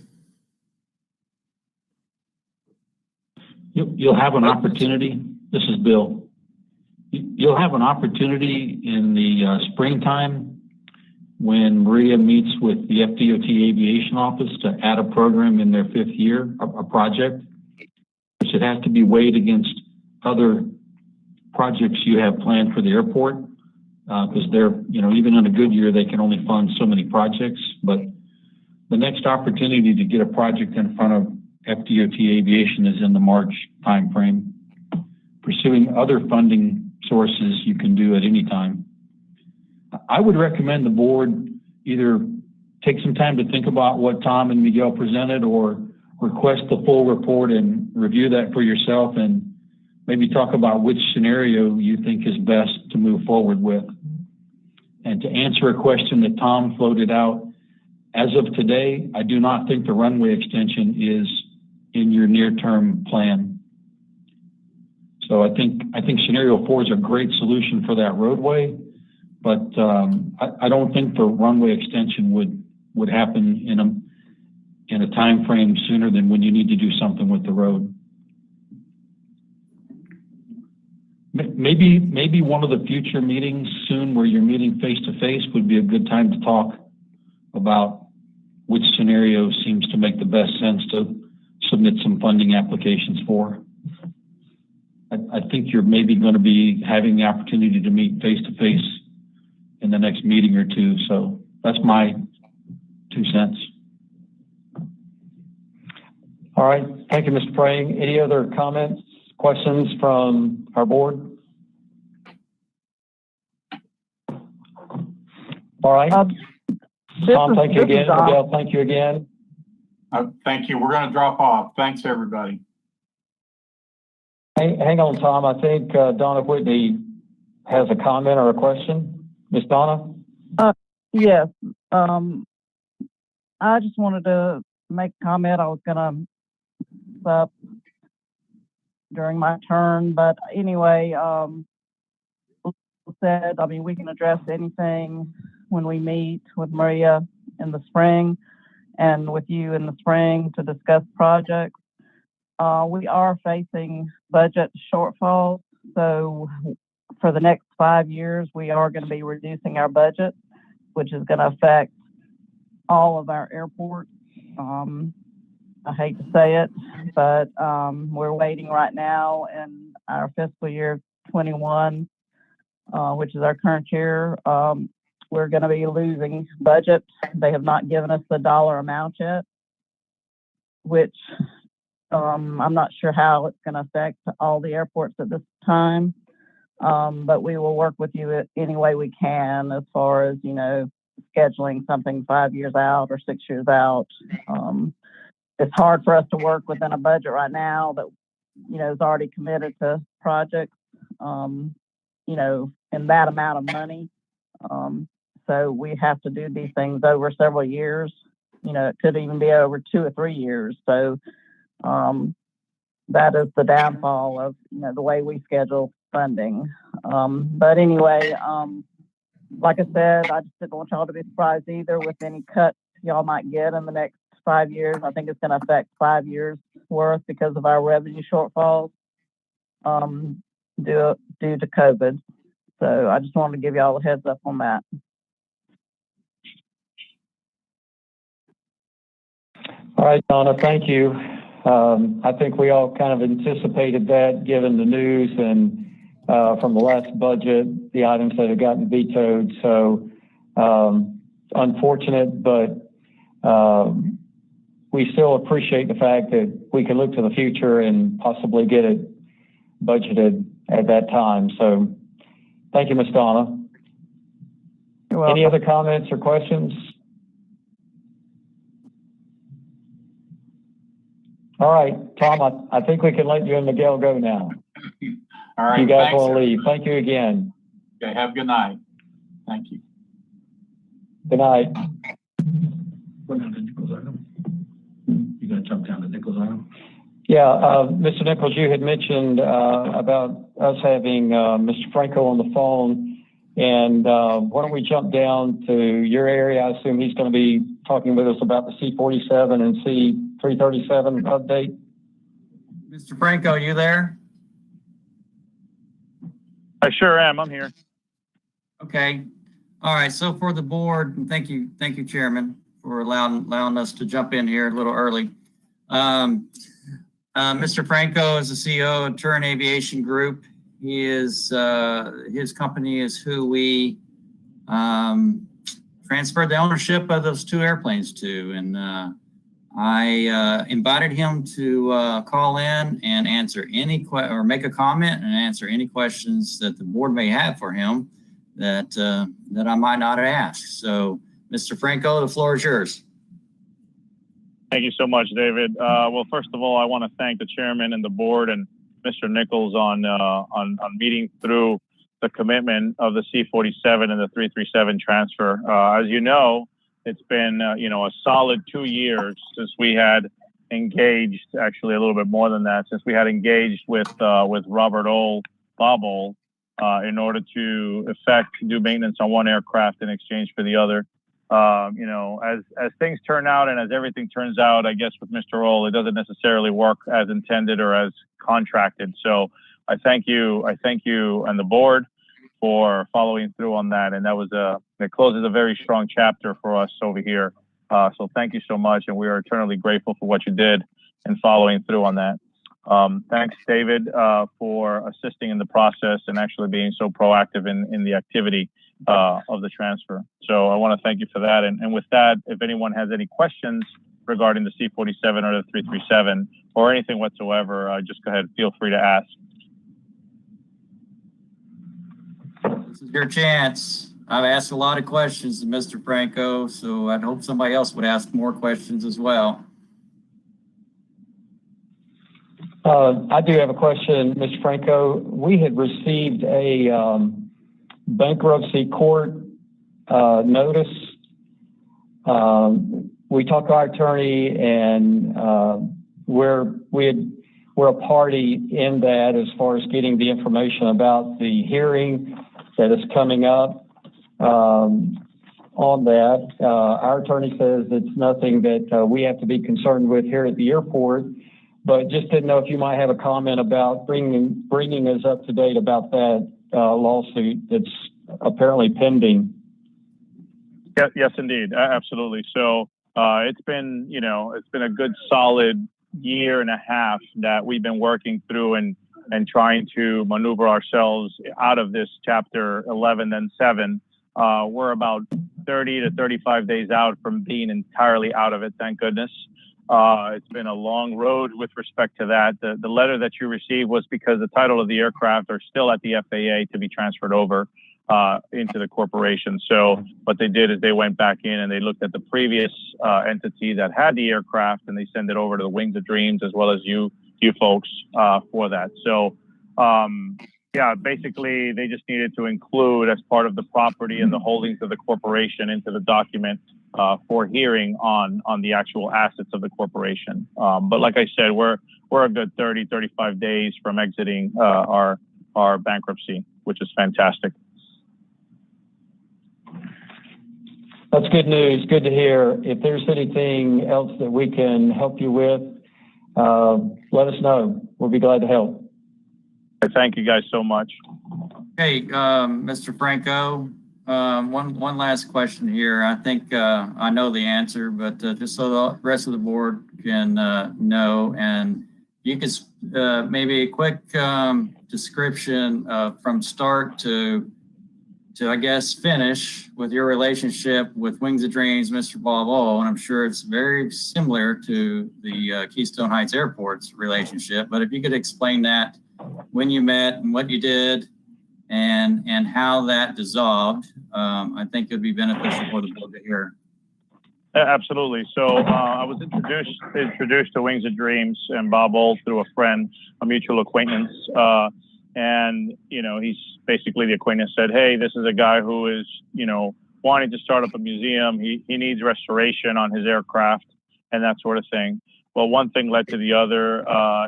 You'll have an opportunity. This is Bill. You'll have an opportunity in the springtime when Maria meets with the FDOT Aviation Office to add a program in their 5th year, a project, which it has to be weighed against other projects you have planned for the airport, because they're, even in a good year, they can only fund so many projects. But the next opportunity to get a project in front of FDOT Aviation is in the March timeframe. Pursuing other funding sources you can do at any time. I would recommend the board either take some time to think about what Tom and Miguel presented, or request the full report and review that for yourself, and maybe talk about which scenario you think is best to move forward with. And to answer a question that Tom floated out, as of today, I do not think the runway extension is in your near-term plan. So I think scenario 4 is a great solution for that roadway, but I don't think the runway extension would happen in a time frame sooner than when you need to do something with the road. Maybe one of the future meetings soon where you're meeting face to face would be a good time to talk about which scenario seems to make the best sense to submit some funding applications for. I think you're maybe going to be having the opportunity to meet face to face in the next meeting or two. So that's my 2 cents. All right. Thank you, Mr. Praying. Any other comments, questions from our board? All right. Tom, thank you again. Miguel, thank you again. Thank you. We're going to drop off. Thanks, everybody. Hang on, Tom. I think Donna Whitney has a comment or a question. Miss Donna? Yes. I just wanted to make a comment. I was going to up during my turn, but anyway, said, we can address anything when we meet with Maria in the spring and with you in the spring to discuss projects. we are facing budget shortfalls. So for the next 5 years, we are going to be reducing our budget, which is going to affect all of our airports. I hate to say it, but we're waiting right now in our fiscal year 21, which is our current year. We're going to be losing budget. They have not given us the dollar amount yet, which I'm not sure how it's going to affect all the airports at this time. But we will work with you any way we can as far as, scheduling something 5 years out or 6 years out. It's hard for us to work within a budget right now that, is already committed to projects, in that amount of money. So we have to do these things over several years. It could even be over 2 or 3 years. So that is the downfall of, the way we schedule funding. But anyway, like I said, I just didn't want y'all to be surprised either with any cuts y'all might get in the next 5 years. I think it's going to affect 5 years worth because of our revenue shortfalls due to COVID. So I just wanted to give y'all a heads up on that. All right, Donna, thank you. I think we all kind of anticipated that given the news and from the last budget, the items that have gotten vetoed. So unfortunate, but we still appreciate the fact that we can look to the future and possibly get it budgeted at that time. So thank you, Ms. Donna. You're welcome. Any other comments or questions? All right, Tom, I think we can let you and Miguel go now. All right. You guys thanks, want to leave. Thank you again. Okay, have a good night. Thank you. Good night. What about the Nichols item? You gonna jump down to Nichols item? Yeah, Mr. Nichols, you had mentioned about us having Mr. Franco on the phone. And why don't we jump down to your area? I assume he's going to be talking with us about the C-47 and C-337 update. Mr. Franco, you there? I sure am. I'm here. Okay. All right. So for the board, and thank you, Chairman, for allowing us to jump in here a little early. Mr. Franco is the CEO of Turin Aviation Group. He is his company is who we transferred the ownership of those 2 airplanes to, and I invited him to call in and answer any or make a comment and answer any questions that the board may have for him that I might not have asked. So, Mr. Franco, the floor is yours. Thank you so much, David. Well, first of all, I want to thank the chairman and the board and Mr. Nichols on meeting through the commitment of the C-47 and the 337 transfer. As you know, it's been a solid 2 years since we had engaged, actually a little bit more than that, since we had engaged with Robert Bob Ole, in order to do maintenance on one aircraft in exchange for the other. As things turn out and as everything turns out, I guess with Mr. Ole, it doesn't necessarily work as intended or as contracted. So I thank you and the board for following through on that. And it closes a very strong chapter for us over here. So thank you so much. And we are eternally grateful for what you did and following through on that. Thanks, David, for assisting in the process and actually being so proactive in the activity of the transfer. So I want to thank you for that. And with that, if anyone has any questions regarding the C-47 or the 337 or anything whatsoever, just go ahead, feel free to ask. This is your chance. I've asked a lot of questions to Mr. Franco, so I'd hope somebody else would ask more questions as well. I do have a question, Mr. Franco. We had received a bankruptcy court notice. We talked to our attorney, and we're a party in that as far as getting the information about the hearing that is coming up on that. Our attorney says it's nothing that we have to be concerned with here at the airport. but just didn't know if you might have a comment about bringing us up to date about that lawsuit that's apparently pending. Yeah, yes, indeed. Absolutely. So it's been a good solid year and a half that we've been working through and trying to maneuver ourselves out of this chapter 11 and 7. We're about 30 to 35 days out from being entirely out of it, thank goodness. It's been a long road with respect to that. The letter that you received was because the title of the aircraft are still at the FAA to be transferred over into the corporation. So what they did is they went back in and they looked at the previous entity that had the aircraft, and they sent it over to the Wings of Dreams as well as you folks for that. So yeah, basically they just needed to include as part of the property and the holdings of the corporation into the document for hearing on the actual assets of the corporation. But like I said, we're a good 30, 35 days from exiting our bankruptcy, which is fantastic. That's good news. Good to hear. If there's anything else that we can help you with, let us know. We'll be glad to help. Thank you guys so much. Hey, Mr. Franco, one last question here. I think I know the answer, but just so the rest of the board can know, and you could maybe a quick description from start to I guess finish with your relationship with Wings of Dreams, Mr. Bob O, and I'm sure it's very similar to the Keystone Heights Airport's relationship. But if you could explain that, when you met and what you did, and how that dissolved, I think it would be beneficial for the board to hear. Absolutely. So I was introduced to Wings of Dreams and Bob Old through a friend, a mutual acquaintance. And, he's basically, the acquaintance said, hey, this is a guy who is, wanting to start up a museum. He needs restoration on his aircraft and that sort of thing. Well, one thing led to the other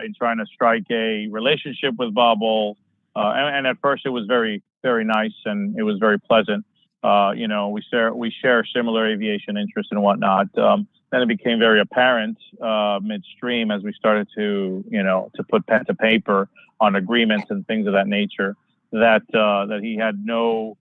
in trying to strike a relationship with Bob Old. And at first it was very, very nice and it was very pleasant. We share similar aviation interests and whatnot. Then it became very apparent midstream as we started to put pen to paper on agreements and things of that nature that he had no,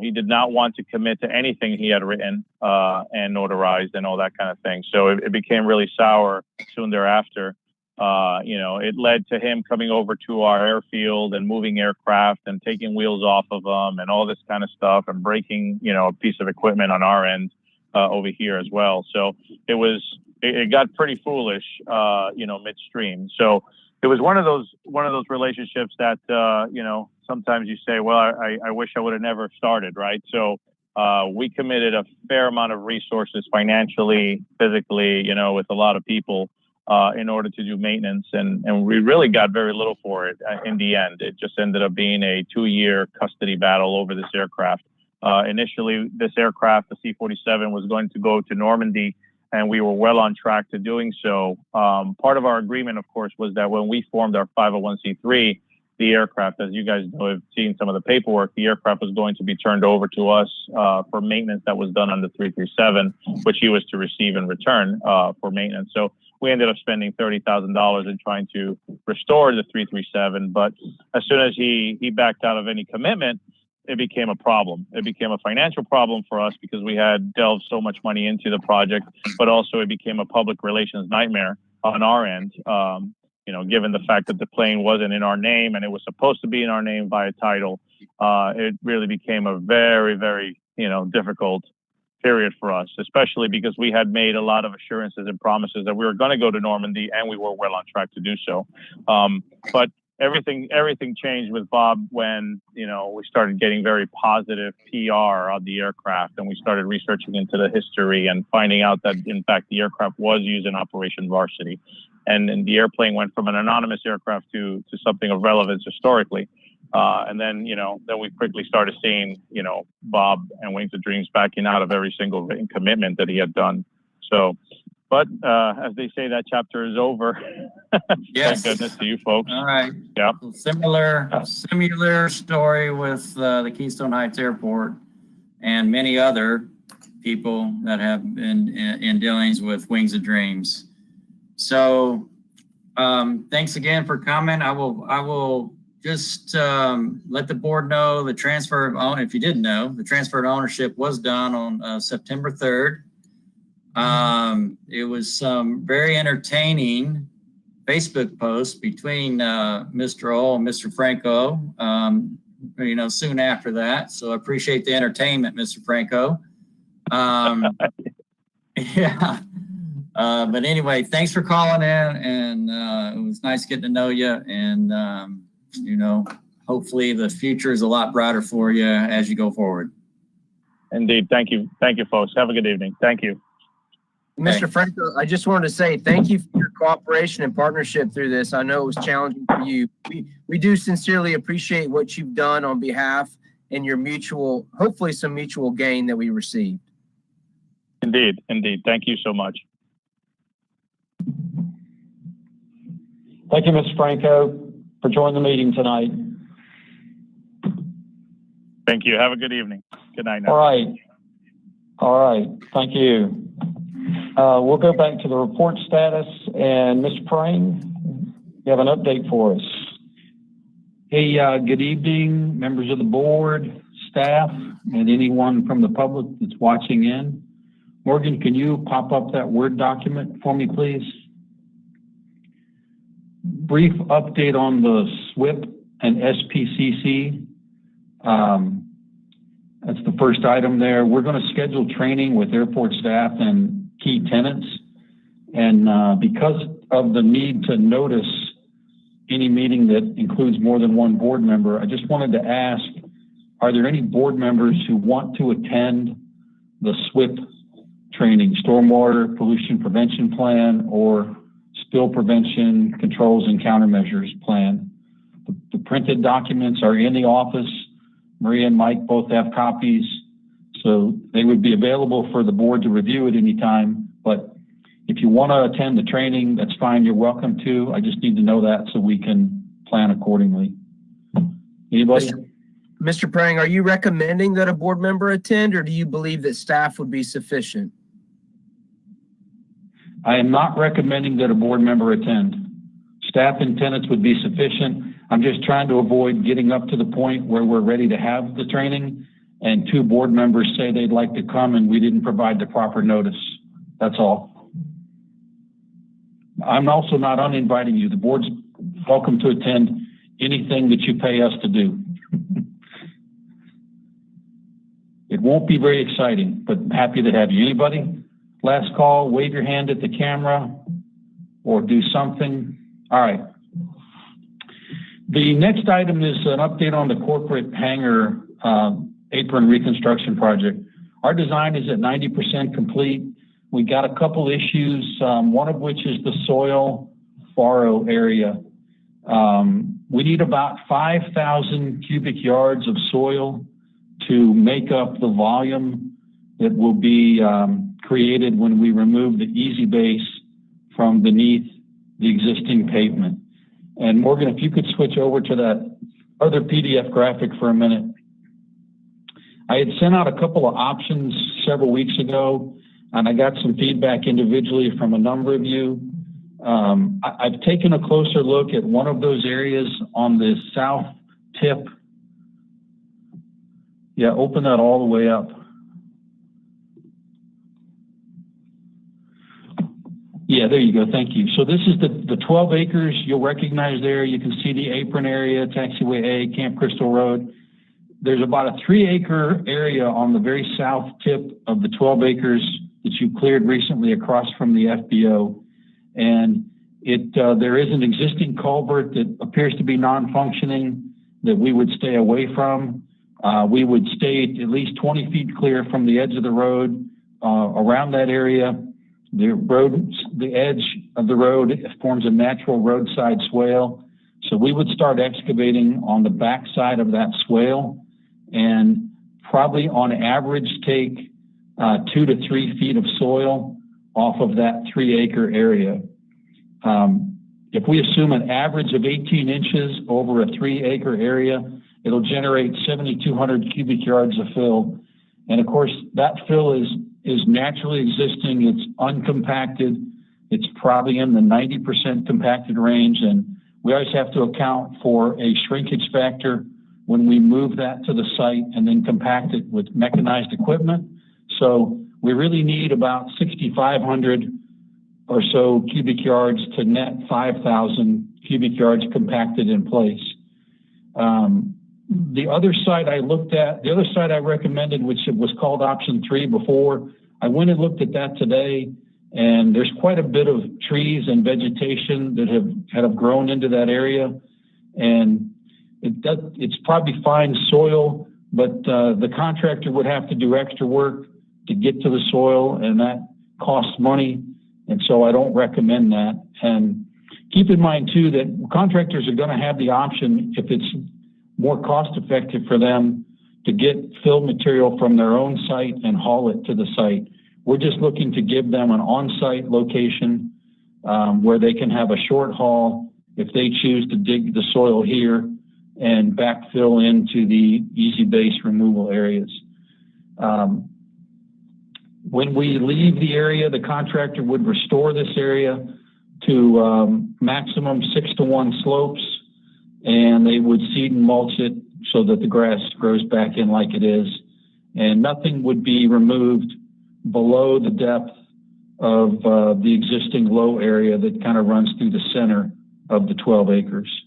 he did not want to commit to anything he had written and notarized and all that kind of thing. So it became really sour soon thereafter. It led to him coming over to our airfield and moving aircraft and taking wheels off of them and all this kind of stuff and breaking, a piece of equipment on our end over here as well. So it got pretty foolish, midstream. So it was one of those relationships that, sometimes you say, well, I wish I would have never started, right? So we committed a fair amount of resources financially, physically, with a lot of people in order to do maintenance. And we really got very little for it in the end. It just ended up being a 2-year custody battle over this aircraft. Initially, this aircraft, the C-47, was going to go to Normandy, and we were well on track to doing so. Part of our agreement, of course, was that when we formed our 501c3, the aircraft, as you guys know, have seen some of the paperwork, the aircraft was going to be turned over to us for maintenance that was done on the 337, which he was to receive in return for maintenance. So we ended up spending $30,000 in trying to restore the 337. But as soon as he backed out of any commitment, it became a problem. It became a financial problem for us because we had delved so much money into the project, but also it became a public relations nightmare on our end. Given the fact that the plane wasn't in our name and it was supposed to be in our name via title, it really became a very, very, difficult period for us, especially because we had made a lot of assurances and promises that we were going to go to Normandy and we were well on track to do so. But everything changed with Bob when, we started getting very positive PR on the aircraft and we started researching into the history and finding out that, in fact, the aircraft was used in Operation Varsity. And the airplane went from an anonymous aircraft to something of relevance historically. And then we quickly started seeing, Bob and Wings of Dreams backing out of every single written commitment that he had done. So, but as they say, that chapter is over. Yes. Thank goodness to you folks. All right. Yeah. Similar story with the Keystone Heights Airport and many other people that have been in dealings with Wings of Dreams. So Thanks again for coming. I will just let the board know the transfer of ownership. If you didn't know, the transfer of ownership was done on September 3rd. It was some very entertaining Facebook posts between Mr. O and Mr. Franco, soon after that. So I appreciate the entertainment, Mr. Franco. Yeah. But anyway, thanks for calling in, and it was nice getting to know you. And, hopefully the future is a lot brighter for you as you go forward. Indeed. Thank you. Thank you, folks. Have a good evening. Thank you. Mr. Franco, I just wanted to say thank you for your cooperation and partnership through this. I know it was challenging for you. We do sincerely appreciate what you've done on behalf and your hopefully some mutual gain that we received. Indeed. Indeed. Thank you so much. Thank you, Mr. Franco, for joining the meeting tonight. Thank you. Have a good evening. Good night now. All right. Thank you. We'll go back to the report status, and Mr. Prang, you have an update for us. Hey, good evening, members of the board, staff, and anyone from the public that's watching in. Morgan, can you pop up that Word document for me, please? Brief update on the SWIP and SPCC. That's the first item there. We're going to schedule training with airport staff and key tenants. And because of the need to notice any meeting that includes more than one board member, I just wanted to ask, are there any board members who want to attend the SWIP training, Stormwater Pollution Prevention Plan, or Spill Prevention Controls and Countermeasures Plan? The printed documents are in the office. Maria and Mike both have copies, so they would be available for the board to review at any time. But if you want to attend the training, that's fine. You're welcome to. I just need to know that so we can plan accordingly. Anybody? Mr. Prang, are you recommending that a board member attend, or do you believe that staff would be sufficient? I am not recommending that a board member attend. Staff and tenants would be sufficient. I'm just trying to avoid getting up to the point where we're ready to have the training and two board members say they'd like to come and we didn't provide the proper notice. That's all. I'm also not uninviting you. The board's welcome to attend anything that you pay us to do. It won't be very exciting, but happy to have you. Anybody? Last call, wave your hand at the camera or do something. All right. The next item is an update on the corporate hangar apron reconstruction project. Our design is at 90% complete. We got a couple issues, one of which is the soil furrow area. We need about 5,000 cubic yards of soil to make up the volume that will be created when we remove the easy base from beneath the existing pavement. And Morgan, if you could switch over to that other PDF graphic for a minute. I had sent out a couple of options several weeks ago, and I got some feedback individually from a number of you. I've taken a closer look at one of those areas on the south tip. Yeah, open that all the way up. Yeah, there you go. Thank you. So this is the 12 acres you'll recognize there. You can see the apron area, taxiway A, Camp Crystal Road. There's about a 3-acre area on the very south tip of the 12 acres that you cleared recently across from the FBO. And there is an existing culvert that appears to be non-functioning that we would stay away from. We would stay at least 20 feet clear from the edge of the road around that area. The edge of the road forms a natural roadside swale. So we would start excavating on the back side of that swale and probably on average take 2 to 3 feet of soil off of that 3-acre area. If we assume an average of 18 inches over a 3-acre area, it'll generate 7,200 cubic yards of fill. And of course, that fill is naturally existing. It's uncompacted. It's probably in the 90% compacted range, and we always have to account for a shrinkage factor when we move that to the site and then compact it with mechanized equipment. So we really need about 6,500 or so cubic yards to net 5,000 cubic yards compacted in place. The other site I looked at, the other site I recommended, which was called option 3 before, I went and looked at that today, and there's quite a bit of trees and vegetation that have grown into that area. And it's probably fine soil, but the contractor would have to do extra work to get to the soil, and that costs money. And so I don't recommend that. And keep in mind too, that contractors are going to have the option, if it's more cost effective for them, to get fill material from their own site and haul it to the site. We're just looking to give them an on-site location where they can have a short haul if they choose to dig the soil here and backfill into the easy base removal areas. When we leave the area, the contractor would restore this area to maximum 6-to-1 slopes, and they would seed and mulch it so that the grass grows back in like it is. And nothing would be removed below the depth of the existing low area that kind of runs through the center of the 12 acres.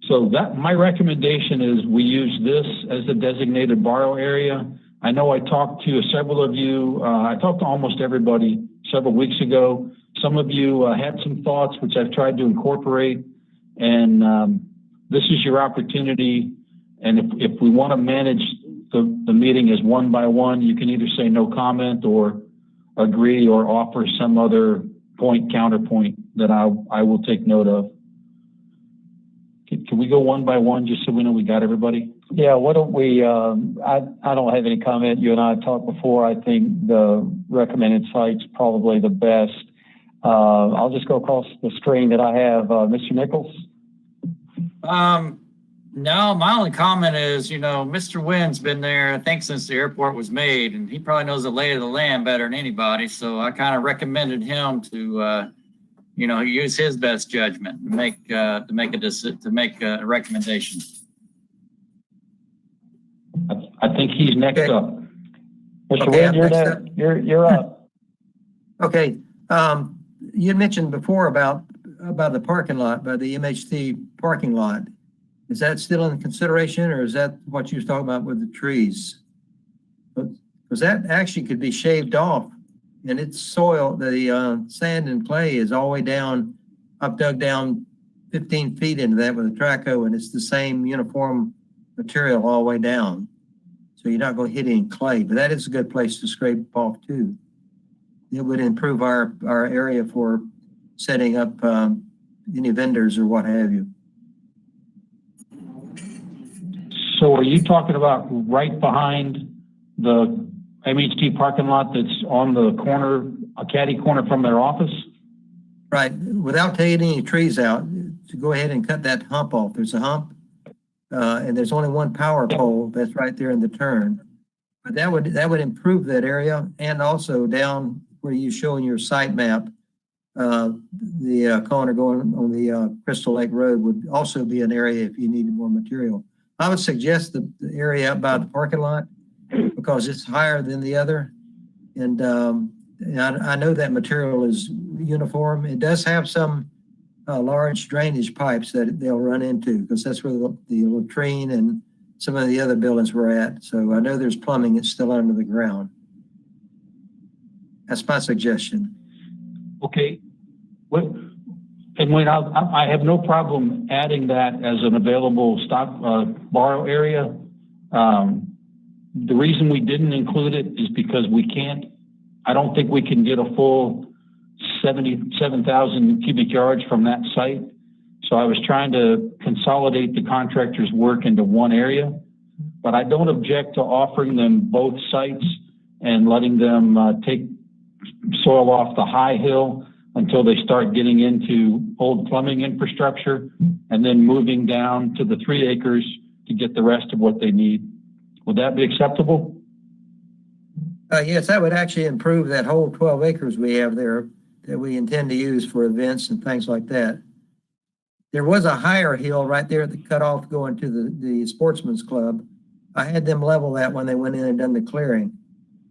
So that my recommendation is we use this as a designated borrow area. I know I talked to several of you. I talked to almost everybody several weeks ago. Some of you had some thoughts, which I've tried to incorporate. And this is your opportunity. And if we want to manage the meeting as one by one, you can either say no comment or agree or offer some other counterpoint that I will take note of. Can we go one by one just so we know we got everybody? Yeah, why don't we, I don't have any comment. You and I have talked before. I think the recommended site's probably the best. I'll just go across the screen that I have. Mr. Nichols? No, my only comment is, Mr. Wynn's been there, I think, since the airport was made, and he probably knows the lay of the land better than anybody. So I kind of recommended him to, use his best judgment and make a recommendation. I think he's next Okay. up. Mr. Okay, Wynn, you're next next. You're up. Okay, you had mentioned before about the parking lot, by the MHT parking lot. Is that still in consideration, or is that what you was talking about with the trees? Because that actually could be shaved off, and it's soil, the sand and clay is all the way down. I've dug down 15 feet into that with a trackhoe, and it's the same uniform material all the way down. So you're not going to hit any clay, but that is a good place to scrape off too. It would improve our area for setting up any vendors or what have you. So are you talking about right behind the MHT parking lot that's on the corner, a catty corner from their office? Right, without taking any trees out, to go ahead and cut that hump off. There's a hump, and there's only one power pole that's right there in the turn. But that would improve that area, and also down where you show in your site map, the corner going on the Crystal Lake Road would also be an area if you needed more material. I would suggest the area out by the parking lot because it's higher than the other. And I know that material is uniform. It does have some large drainage pipes that they'll run into because that's where the latrine and some of the other buildings were at. So I know there's plumbing that's still under the ground. That's my suggestion. Okay. And when I have no problem adding that as an available borrow area. The reason we didn't include it is because I don't think we can get a full 77,000 cubic yards from that site. So I was trying to consolidate the contractor's work into one area, but I don't object to offering them both sites and letting them take soil off the high hill until they start getting into old plumbing infrastructure and then moving down to the 3 acres to get the rest of what they need. Would that be acceptable? Yes, that would actually improve that whole 12 acres we have there that we intend to use for events and things like that. There was a higher hill right there at the cutoff going to the Sportsman's Club. I had them level that when they went in and done the clearing.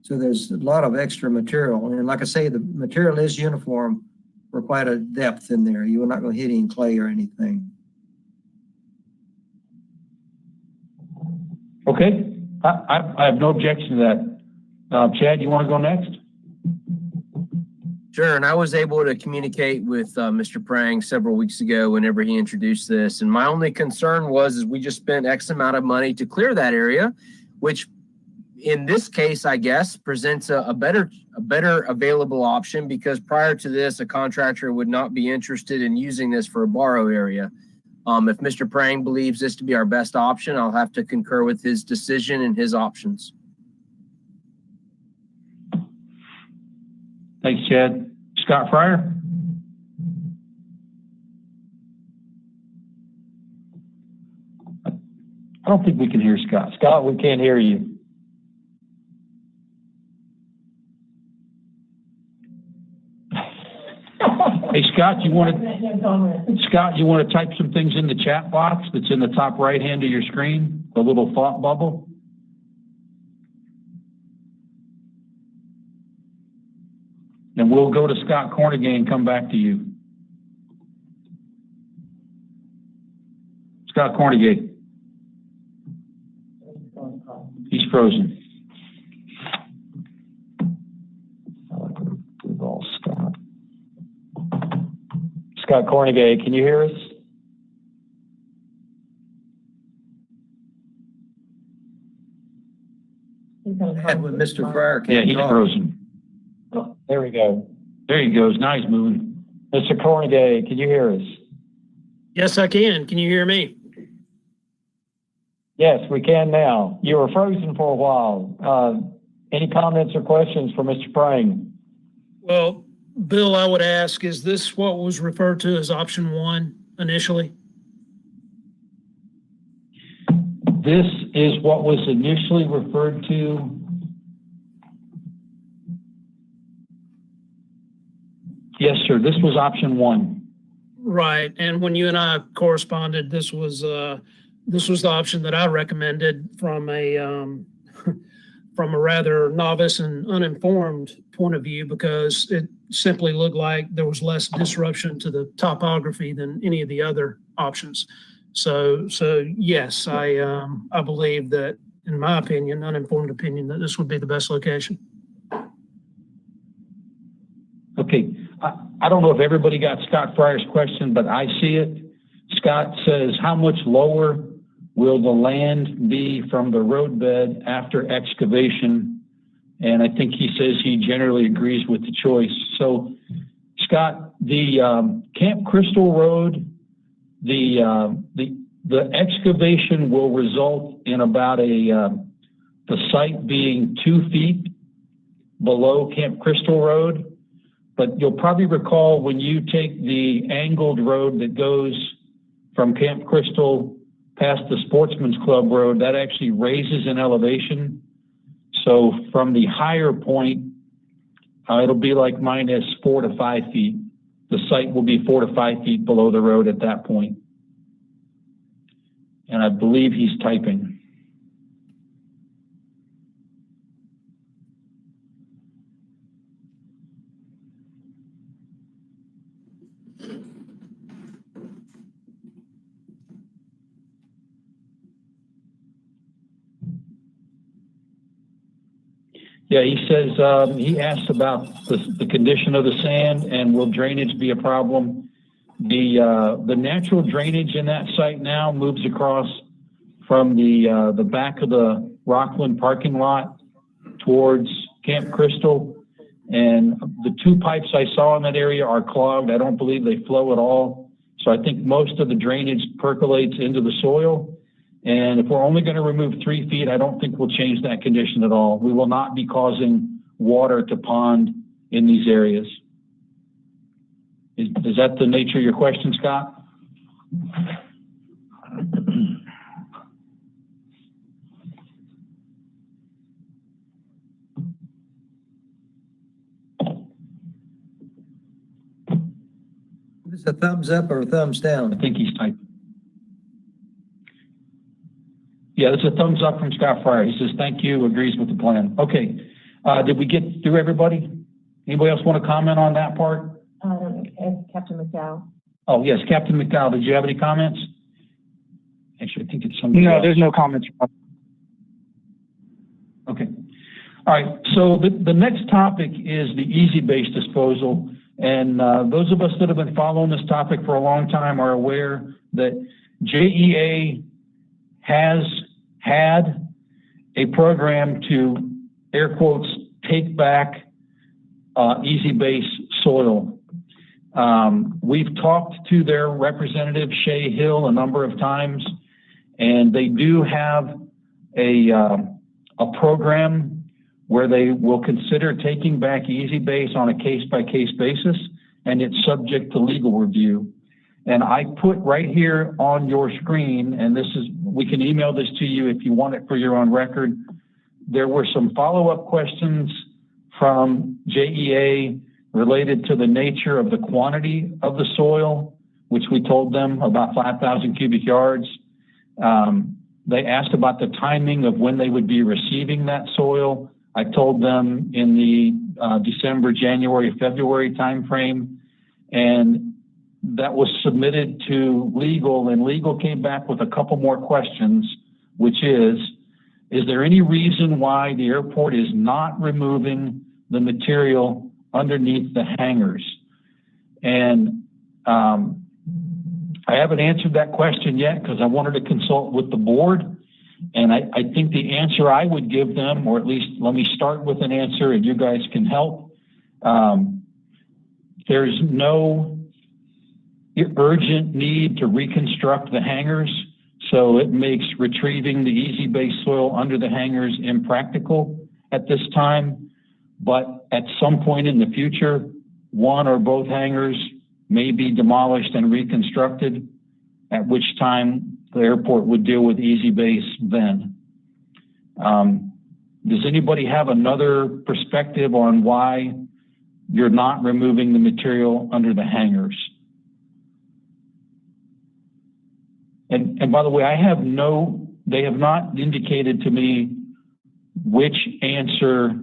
So there's a lot of extra material. And like I say, the material is uniform for quite a depth in there. You are not going to hit any clay or anything. Okay, I have no objection to that. Chad, you want to go next? Sure, and I was able to communicate with Mr. Prang several weeks ago whenever he introduced this. And my only concern was we just spent X amount of money to clear that area, which in this case, I guess, presents a better available option, because prior to this, a contractor would not be interested in using this for a borrow area. If Mr. Prang believes this to be our best option, I'll have to concur with his decision and his options. Thanks, Chad. Scott Fryer? I don't think we can hear Scott. Scott, we can't hear you. Hey, Scott, you want to type some things in the chat box that's in the top right hand of your screen, the little thought bubble? And we'll go to Scott Cornegay and come back to you. Scott Cornegay. He's frozen. Scott. Scott Cornegay, can you hear us? That with Mr. Fryer. Yeah, he's frozen. There we go. There he goes. Now he's moving. Mr. Cornegay, can you hear us? Yes, I can. Can you hear me? Yes, we can now. You were frozen for a while. Any comments or questions for Mr. Prang? Well, Bill, I would ask, is this what was referred to as option one initially? This is what was initially referred to. Yes, sir. This was option one. Right. And when you and I corresponded, this was the option that I recommended from a from a rather novice and uninformed point of view, because it simply looked like there was less disruption to the topography than any of the other options. So yes, I believe that, in my opinion, uninformed opinion, that this would be the best location. Okay. I don't know if everybody got Scott Fryer's question, but I see it. Scott says, how much lower will the land be from the roadbed after excavation? And I think he says he generally agrees with the choice. So, Scott, the Camp Crystal Road, the excavation will result in about the site being 2 feet below Camp Crystal Road. But you'll probably recall when you take the angled road that goes from Camp Crystal past the Sportsman's Club Road, that actually raises in elevation. So from the higher point, it'll be like minus 4 to 5 feet. The site will be 4 to 5 feet below the road at that point. And I believe he's typing. Yeah, he says, he asked about the condition of the sand and will drainage be a problem. The natural drainage in that site now moves across from the back of the Rockland parking lot towards Camp Crystal. And the 2 pipes I saw in that area are clogged. I don't believe they flow at all. So I think most of the drainage percolates into the soil. And if we're only going to remove 3 feet, I don't think we'll change that condition at all. We will not be causing water to pond in these areas. Is that the nature of your question, Scott? Is it a thumbs up or a thumbs I down? think he's typing. Yeah, it's a thumbs up from Scott Fryer. He says, thank you, agrees with the plan. Okay. Did we get through everybody? Anybody else want to comment on that part? Captain McDowell. Oh, yes, Captain McDowell, did you have any comments? Actually, I think it's somebody No, else. there's no comments. Okay. All right. So the next topic is the easy base disposal. And those of us that have been following this topic for a long time are aware that JEA has had a program to, air quotes, take back easy base soil. We've talked to their representative, Shay Hill, a number of times, and they do have a program where they will consider taking back easy base on a case-by-case basis, and it's subject to legal review. And I put right here on your screen, and this is, we can email this to you if you want it for your own record. There were some follow-up questions from JEA related to the nature of the quantity of the soil, which we told them about 5,000 cubic yards. They asked about the timing of when they would be receiving that soil. I told them in the December, January, February timeframe, and that was submitted to legal, and legal came back with a couple more questions, which is there any reason why the airport is not removing the material underneath the hangars? And I haven't answered that question yet because I wanted to consult with the board. And I think the answer I would give them, or at least let me start with an answer and you guys can help. There's no urgent need to reconstruct the hangars, so it makes retrieving the easy base soil under the hangars impractical at this time. But at some point in the future, one or both hangars may be demolished and reconstructed, at which time the airport would deal with easy base then. Does anybody have another perspective on why you're not removing the material under the hangars? And by the way, they have not indicated to me which answer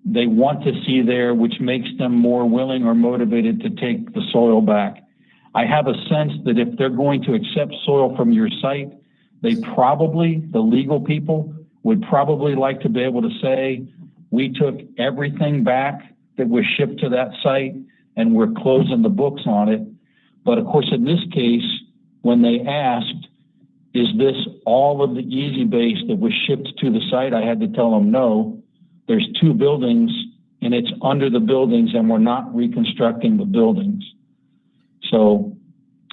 they want to see there, which makes them more willing or motivated to take the soil back. I have a sense that if they're going to accept soil from your site, the legal people would probably like to be able to say, we took everything back that was shipped to that site and we're closing the books on it. But of course, in this case, when they asked, is this all of the easy base that was shipped to the site? I had to tell them no. There's two buildings and it's under the buildings and we're not reconstructing the buildings. So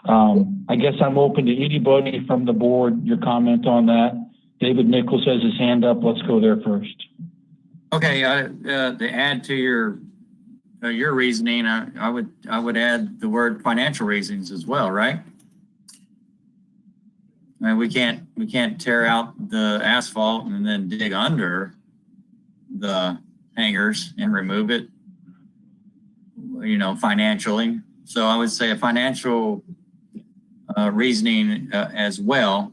I guess I'm open to anybody from the board, your comment on that. David Nichols has his hand up. Let's go there first. Okay, to add to your reasoning, I would add the word financial reasons as well, right? I mean, we can't tear out the asphalt and then dig under the hangars and remove it, financially. So I would say a financial reasoning as well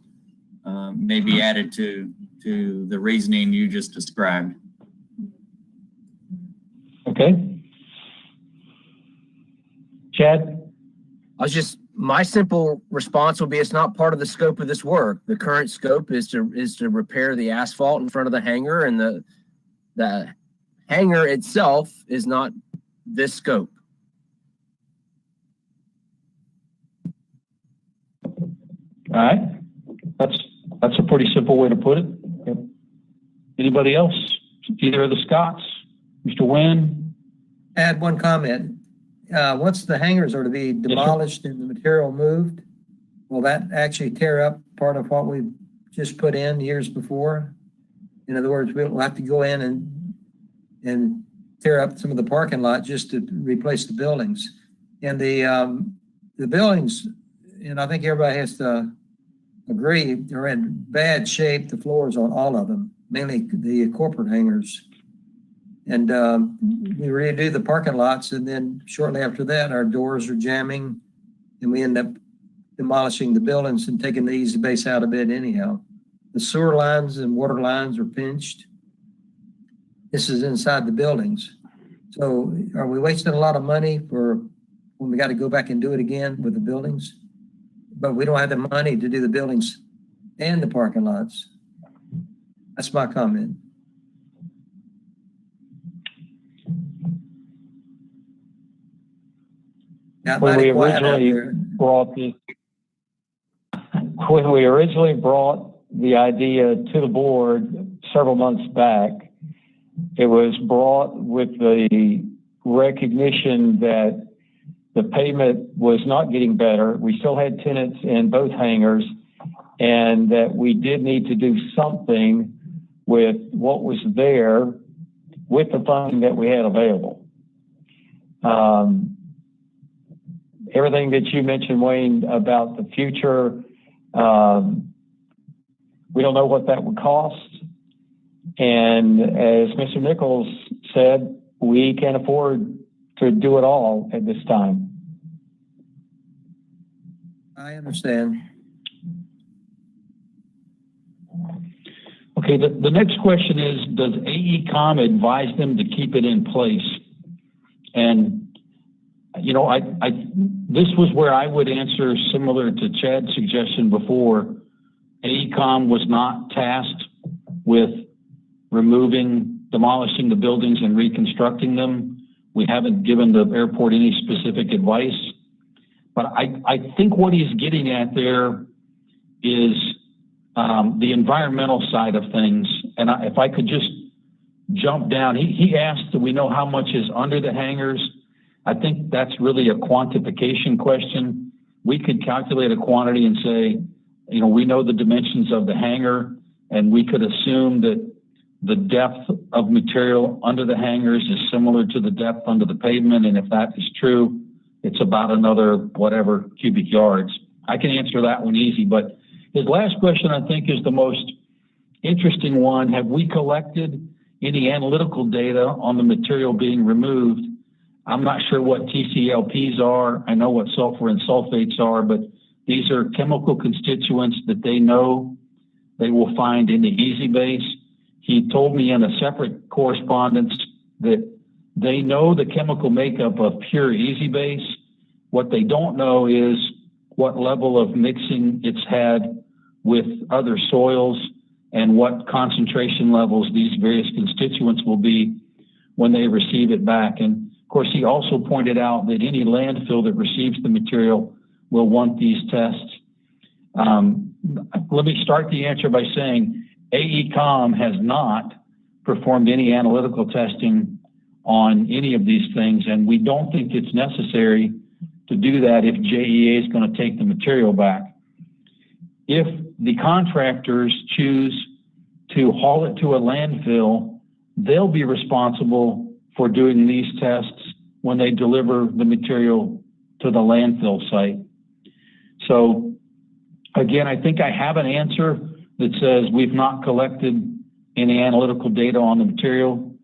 may be added to the reasoning you just described. Okay. Chad? My simple response would be it's not part of the scope of this work. The current scope is to repair the asphalt in front of the hangar, and the hangar itself is not this scope. All right. That's a pretty simple way to put it. Yep. Anybody else? Either of the Scotts? Mr. Wynn? Add one comment. Once the hangars are to be demolished and the material moved, will that actually tear up part of what we've just put in years before? In other words, we'll have to go in and tear up some of the parking lot just to replace the buildings. And the buildings, and I think everybody has to agree, they're in bad shape, the floors on all of them, mainly the corporate hangars. And we redo the parking lots, and then shortly after that, our doors are jamming, and we end up demolishing the buildings and taking the easy base out of it anyhow. The sewer lines and water lines are pinched. This is inside the buildings. So are we wasting a lot of money for when we got to go back and do it again with the buildings? But we don't have the money to do the buildings and the parking lots. That's my comment. Got When mighty we quiet out originally there. brought the, when we originally brought the idea to the board several months back, it was brought with the recognition that the pavement was not getting better. We still had tenants in both hangars, and that we did need to do something with what was there with the funding that we had available. Everything that you mentioned, Wayne, about the future, we don't know what that would cost. And as Mr. Nichols said, we can't afford to do it all at this time. I understand. Okay, the next question is, does AECom advise them to keep it in place? And, you know, this was where I would answer similar to Chad's suggestion before. AECom was not tasked with demolishing the buildings and reconstructing them. We haven't given the airport any specific advice. But I think what he's getting at there is the environmental side of things. And if I could just jump down, he asked, do we know how much is under the hangars? I think that's really a quantification question. We could calculate a quantity and say, you know, we know the dimensions of the hangar, and we could assume that the depth of material under the hangars is similar to the depth under the pavement. And if that is true, it's about another whatever cubic yards. I can answer that one easy, but his last question, I think, is the most interesting one. Have we collected any analytical data on the material being removed? I'm not sure what TCLPs are. I know what sulfur and sulfates are, but these are chemical constituents that they know they will find in the easy base. He told me in a separate correspondence that they know the chemical makeup of pure easy base. What they don't know is what level of mixing it's had with other soils and what concentration levels these various constituents will be when they receive it back. And of course, he also pointed out that any landfill that receives the material will want these tests. Let me start the answer by saying AECom has not performed any analytical testing on any of these things, and we don't think it's necessary to do that if JEA is going to take the material back. If the contractors choose to haul it to a landfill, they'll be responsible for doing these tests when they deliver the material to the landfill site. So again, I think I have an answer that says we've not collected any analytical data on the material,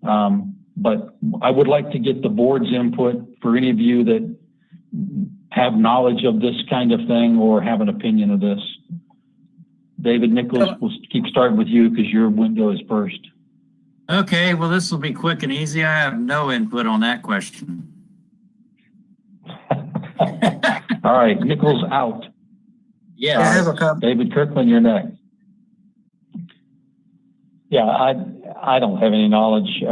but I would like to get the board's input for any of you that have knowledge of this kind of thing or have an opinion of this. David Nichols, we'll keep starting with you because your window is first. Okay, well, this will be quick and easy. I have no input on that question. All right, Nichols out. Yes. I have a comment. David Kirkland, you're next. Yeah, I don't have any knowledge.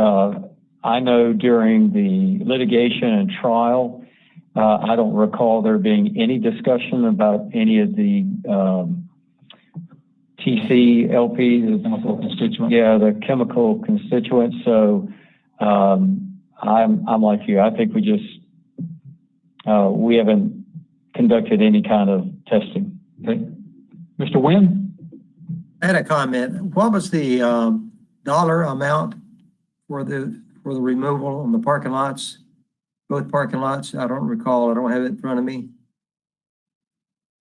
I know during the litigation and trial, I don't recall there being any discussion about any of the TCLPs, the chemical constituents. Yeah, the chemical constituents. So I'm like you. I think we just we haven't conducted any kind of testing. Okay, Mr. Wynn. I had a comment. What was the dollar amount for the removal on the parking lots? Both parking lots? I don't recall. I don't have it in front of me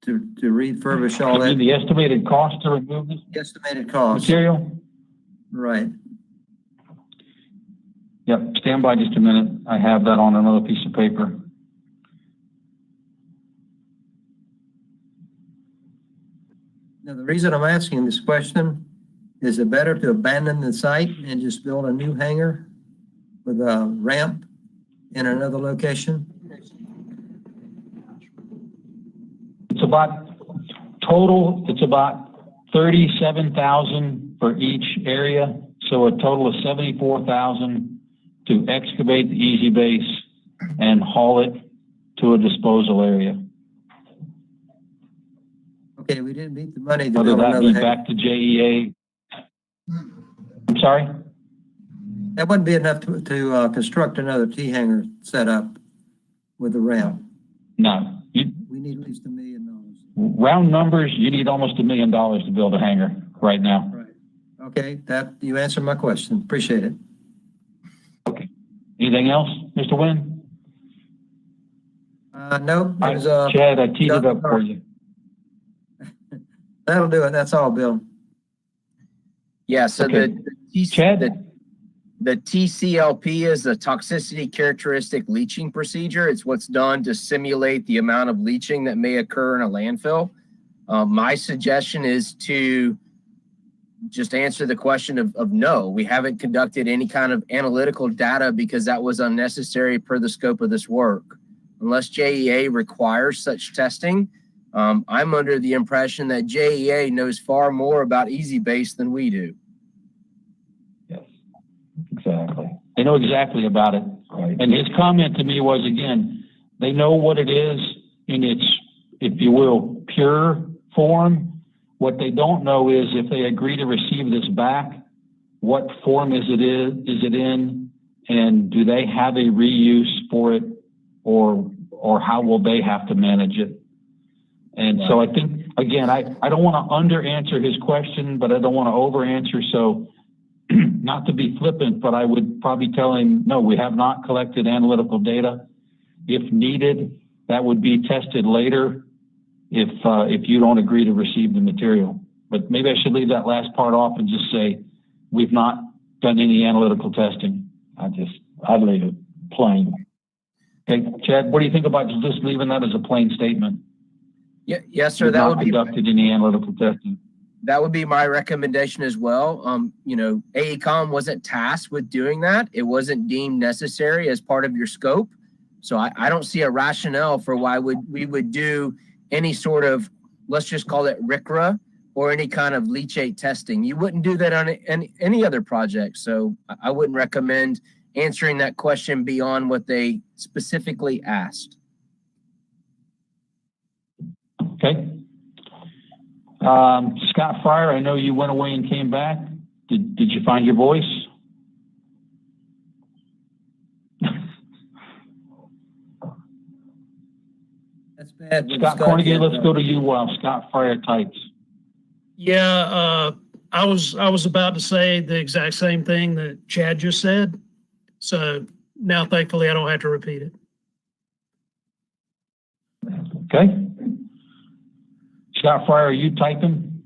to refurbish all that. The estimated cost to remove this Estimated cost. material? Right. Yep, stand by just a minute. I have that on another piece of paper. Now, the reason I'm asking this question, is it better to abandon the site and just build a new hangar with a ramp in another location? It's about total, it's about 37,000 for each area. So a total of 74,000 to excavate the easy base and haul it to a disposal area. Okay, we didn't meet the money to Whether build that another be hangar. back to JEA. I'm sorry? That wouldn't be enough to construct another T hangar set up with a ramp. No. We need at least $1 million. Round numbers, you need almost $1 million to build a hangar right now. Right. Okay, that, you answered my question. Appreciate it. Okay. Anything else, Mr. Wynn? No, it was, Chad, I teed it up for you. that'll do it. That's all, Bill. Yeah, so Okay. the TCLP is a toxicity characteristic leaching procedure. It's what's done to simulate the amount of leaching that may occur in a landfill. My suggestion is to just answer the question of no. We haven't conducted any kind of analytical data because that was unnecessary per the scope of this work. Unless JEA requires such testing, I'm under the impression that JEA knows far more about Easy Base than we do. Yes, exactly. They know exactly about it. Right. And his comment to me was, again, they know what it is in its, if you will, pure form. What they don't know is if they agree to receive this back, what form is it in, and do they have a reuse for it, or how will they have to manage it? And so I think, again, I don't want to under answer his question, but I don't want to over answer. So not to be flippant, but I would probably tell him, no, we have not collected analytical data. If needed, that would be tested later if you don't agree to receive the material. But maybe I should leave that last part off and just say, we've not done any analytical testing. I'd leave it plain. Okay, Chad, what do you think about just leaving that as a plain statement? Yeah, yes, sir. We've That not would be conducted any analytical testing. that would be my recommendation as well. You know, AECOM wasn't tasked with doing that. It wasn't deemed necessary as part of your scope. So I don't see a rationale for why we would do any sort of, let's just call it RCRA or any kind of leachate testing. You wouldn't do that on any other project. So I wouldn't recommend answering that question beyond what they specifically asked. Okay. Scott Fryer, I know you went away and came back. Did you find your voice? That's bad. Scott Cornegay, let's go to you while Scott Fryer types. Yeah, I was about to say the exact same thing that Chad just said. So now, thankfully, I don't have to repeat it. Okay. Scott Fryer, are you typing?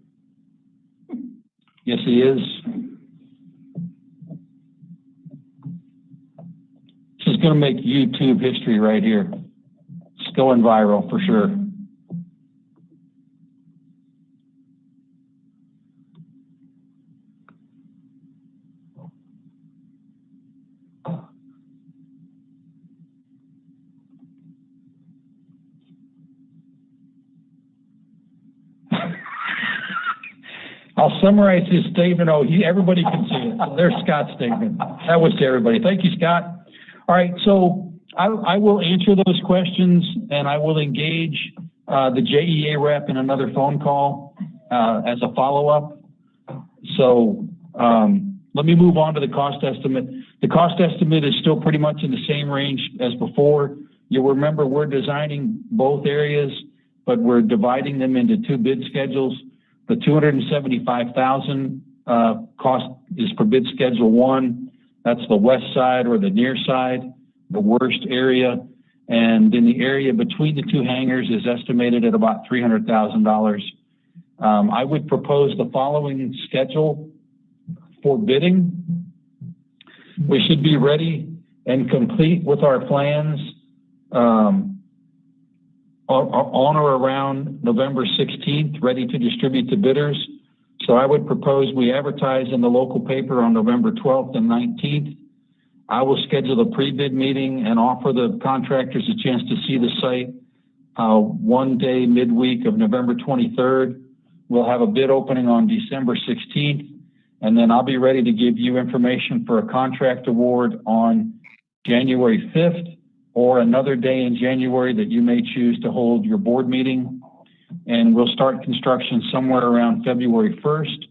Yes, he is. This is going to make YouTube history right here. It's going viral for sure. I'll summarize his statement. Oh, everybody can see it. So there's Scott's statement. That was to everybody. Thank you, Scott. All right, so I will answer those questions, and I will engage the JEA rep in another phone call as a follow-up. So let me move on to the cost estimate. The cost estimate is still pretty much in the same range as before. You'll remember we're designing both areas, but we're dividing them into two bid schedules. The $275,000 cost is for bid schedule 1. That's the west side or the near side, the worst area. And then the area between the two hangars is estimated at about $300,000. I would propose the following schedule for bidding. We should be ready and complete with our plans or on or around November 16th, ready to distribute to bidders. So I would propose we advertise in the local paper on November 12th and 19th. I will schedule a pre-bid meeting and offer the contractors a chance to see the site one day midweek of November 23rd. We'll have a bid opening on December 16th, and then I'll be ready to give you information for a contract award on January 5th or another day in January that you may choose to hold your board meeting. And we'll start construction somewhere around February 1st.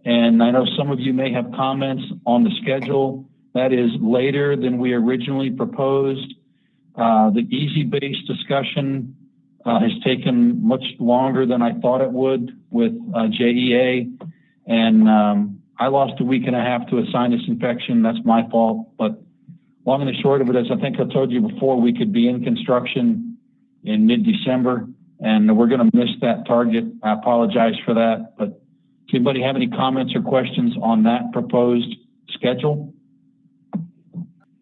And I know some of you may have comments on the schedule. That is later than we originally proposed. The easy base discussion has taken much longer than I thought it would with JEA. And I lost a week and a half to a sinus infection. That's my fault. But long and the short of it is, I think I told you before, we could be in construction in mid-December, and we're going to miss that target. I apologize for that. But does anybody have any comments or questions on that proposed schedule?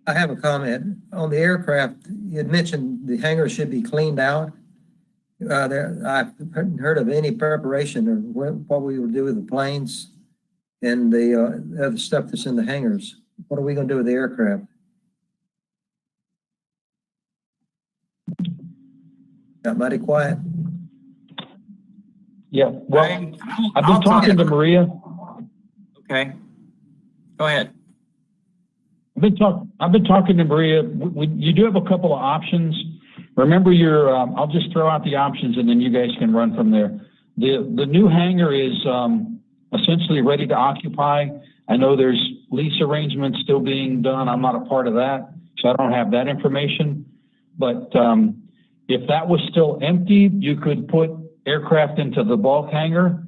I have a comment on the aircraft. You had mentioned the hangar should be cleaned out. I haven't heard of any preparation or what we will do with the planes and the other stuff that's in the hangars. What are we going to do with the aircraft? Got mighty quiet. Yeah, well, I've been talking to Maria. Okay. Go ahead. I've been talking to Maria. You do have a couple of options. Remember I'll just throw out the options and then you guys can run from there. The new hangar is essentially ready to occupy. I know there's lease arrangements still being done. I'm not a part of that, so I don't have that information. But if that was still empty, you could put aircraft into the bulk hangar.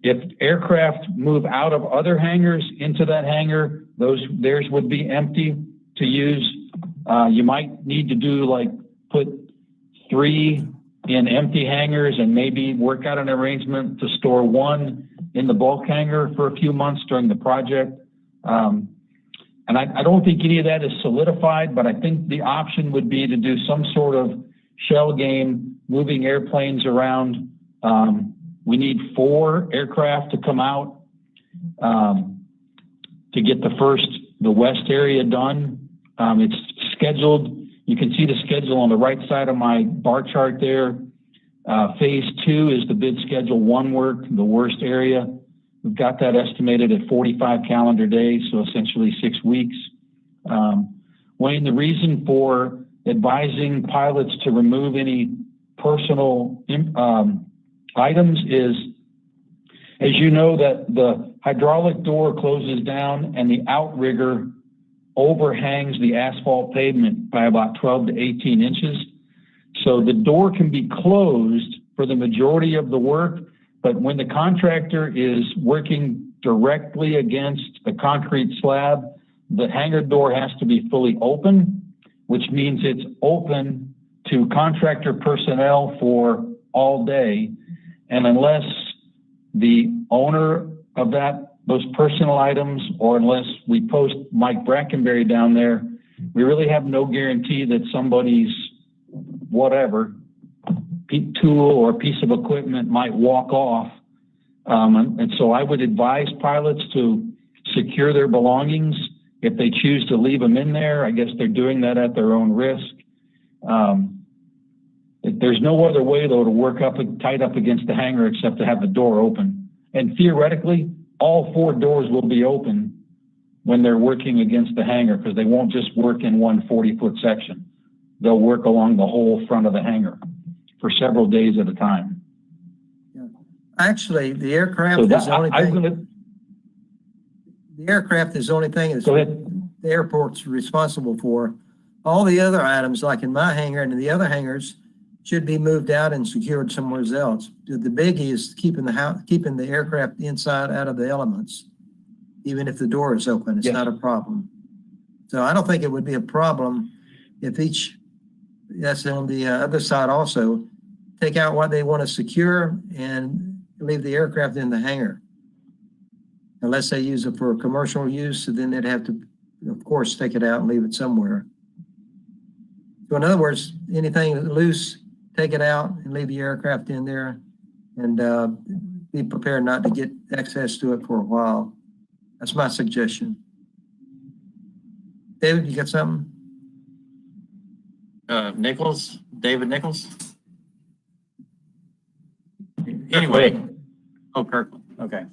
If aircraft move out of other hangars into that hangar, theirs would be empty to use. You might need to do put 3 in empty hangars and maybe work out an arrangement to store 1 in the bulk hangar for a few months during the project. And I don't think any of that is solidified, but I think the option would be to do some sort of shell game, moving airplanes around. We need 4 aircraft to come out to get the west area done. It's scheduled. You can see the schedule on the right side of my bar chart there. Phase 2 is the bid schedule 1 work, the worst area. We've got that estimated at 45 calendar days, so essentially 6 weeks. Wayne, the reason for advising pilots to remove any personal items is, as you know, that the hydraulic door closes down and the outrigger overhangs the asphalt pavement by about 12 to 18 inches. So the door can be closed for the majority of the work, but when the contractor is working directly against the concrete slab, the hangar door has to be fully open, which means it's open to contractor personnel for all day. And unless the owner of those personal items, or unless we post Mike Brackenberry down there, we really have no guarantee that somebody's whatever tool or piece of equipment might walk off. And so I would advise pilots to secure their belongings. If they choose to leave them in there, I guess they're doing that at their own risk. There's no other way, though, to work tight up against the hangar except to have the door open. And theoretically, all 4 doors will be open when they're working against the hangar, because they won't just work in one 40-foot section. They'll work along the whole front of the hangar for several days at a time. Yeah. Actually, the aircraft is the only thing. The aircraft is the only thing that's the airport's responsible for. All the other items, like in my hangar and in the other hangars, should be moved out and secured somewhere else. The biggie is keeping the aircraft inside out of the elements, even if the door is open. It's not a problem. So I don't think it would be a problem if that's on the other side also, take out what they want to secure and leave the aircraft in the hangar. Unless they use it for commercial use, so then they'd have to, of course, take it out and leave it somewhere. So in other words, anything loose, take it out and leave the aircraft in there and be prepared not to get access to it for a while. That's my suggestion. David, you got something? Nichols, David Nichols? Anyway. Oh, Kirkland, okay.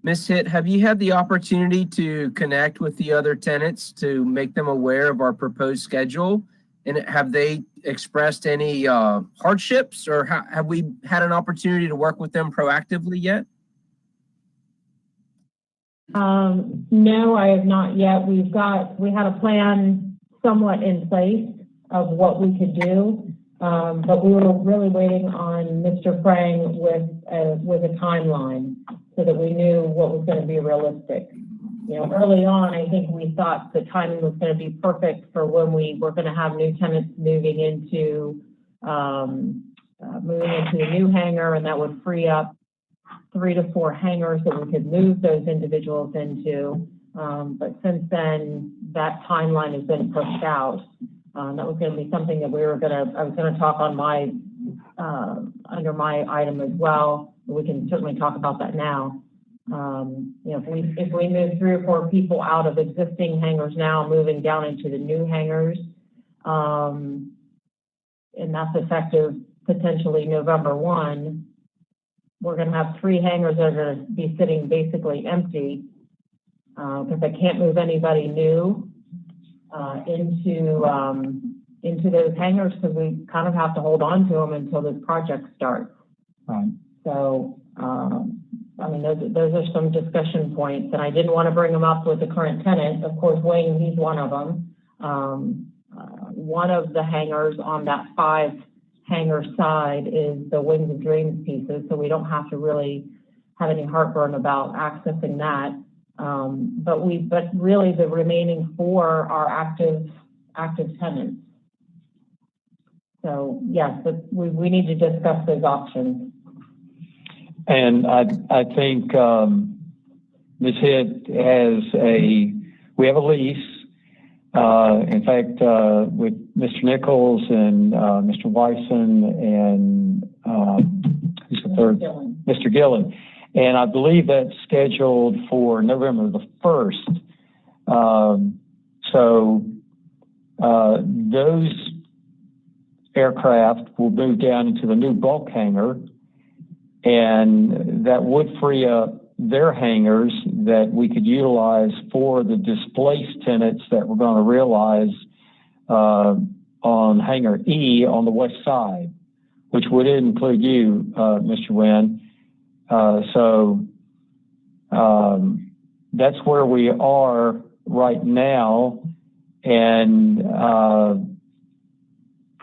Ms. Hitt, have you had the opportunity to connect with the other tenants to make them aware of our proposed schedule? And have they expressed any hardships, or have we had an opportunity to work with them proactively yet? No, I have not yet. We had a plan somewhat in place of what we could do, but we were really waiting on Mr. Frang with a timeline so that we knew what was going to be realistic. You know, early on, I think we thought the timing was going to be perfect for when we were going to have new tenants moving into the new hangar, and that would free up 3 to 4 hangars that we could move those individuals into. But since then, that timeline has been pushed out. That was going to be something that I was going to talk on under my item as well. We can certainly talk about that now. You know, if we move 3 or 4 people out of existing hangars now, moving down into the new hangars, and that's effective potentially November 1, we're going to have 3 hangars that are going to be sitting basically empty because I can't move anybody new into those hangars because we kind of have to hold on to them until this project starts. Right. So, I mean, those are some discussion points, and I didn't want to bring them up with the current tenant. Of course, Wayne, he's one of them. One of the hangars on that 5 hangar side is the Wings of Dreams pieces, so we don't have to really have any heartburn about accessing that. But really the remaining 4 are active tenants. So yes, but we need to discuss those options. And I think Ms. Hitt we have a lease. In fact, with Mr. Nichols and Mr. Wyson and who's the third? Mr. Gillen. And I believe that's scheduled for November the 1st. So those aircraft will move down into the new bulk hangar, and that would free up their hangars that we could utilize for the displaced tenants that we're going to realize on hangar E on the west side, which would include you, Mr. Wynn. So that's where we are right now. And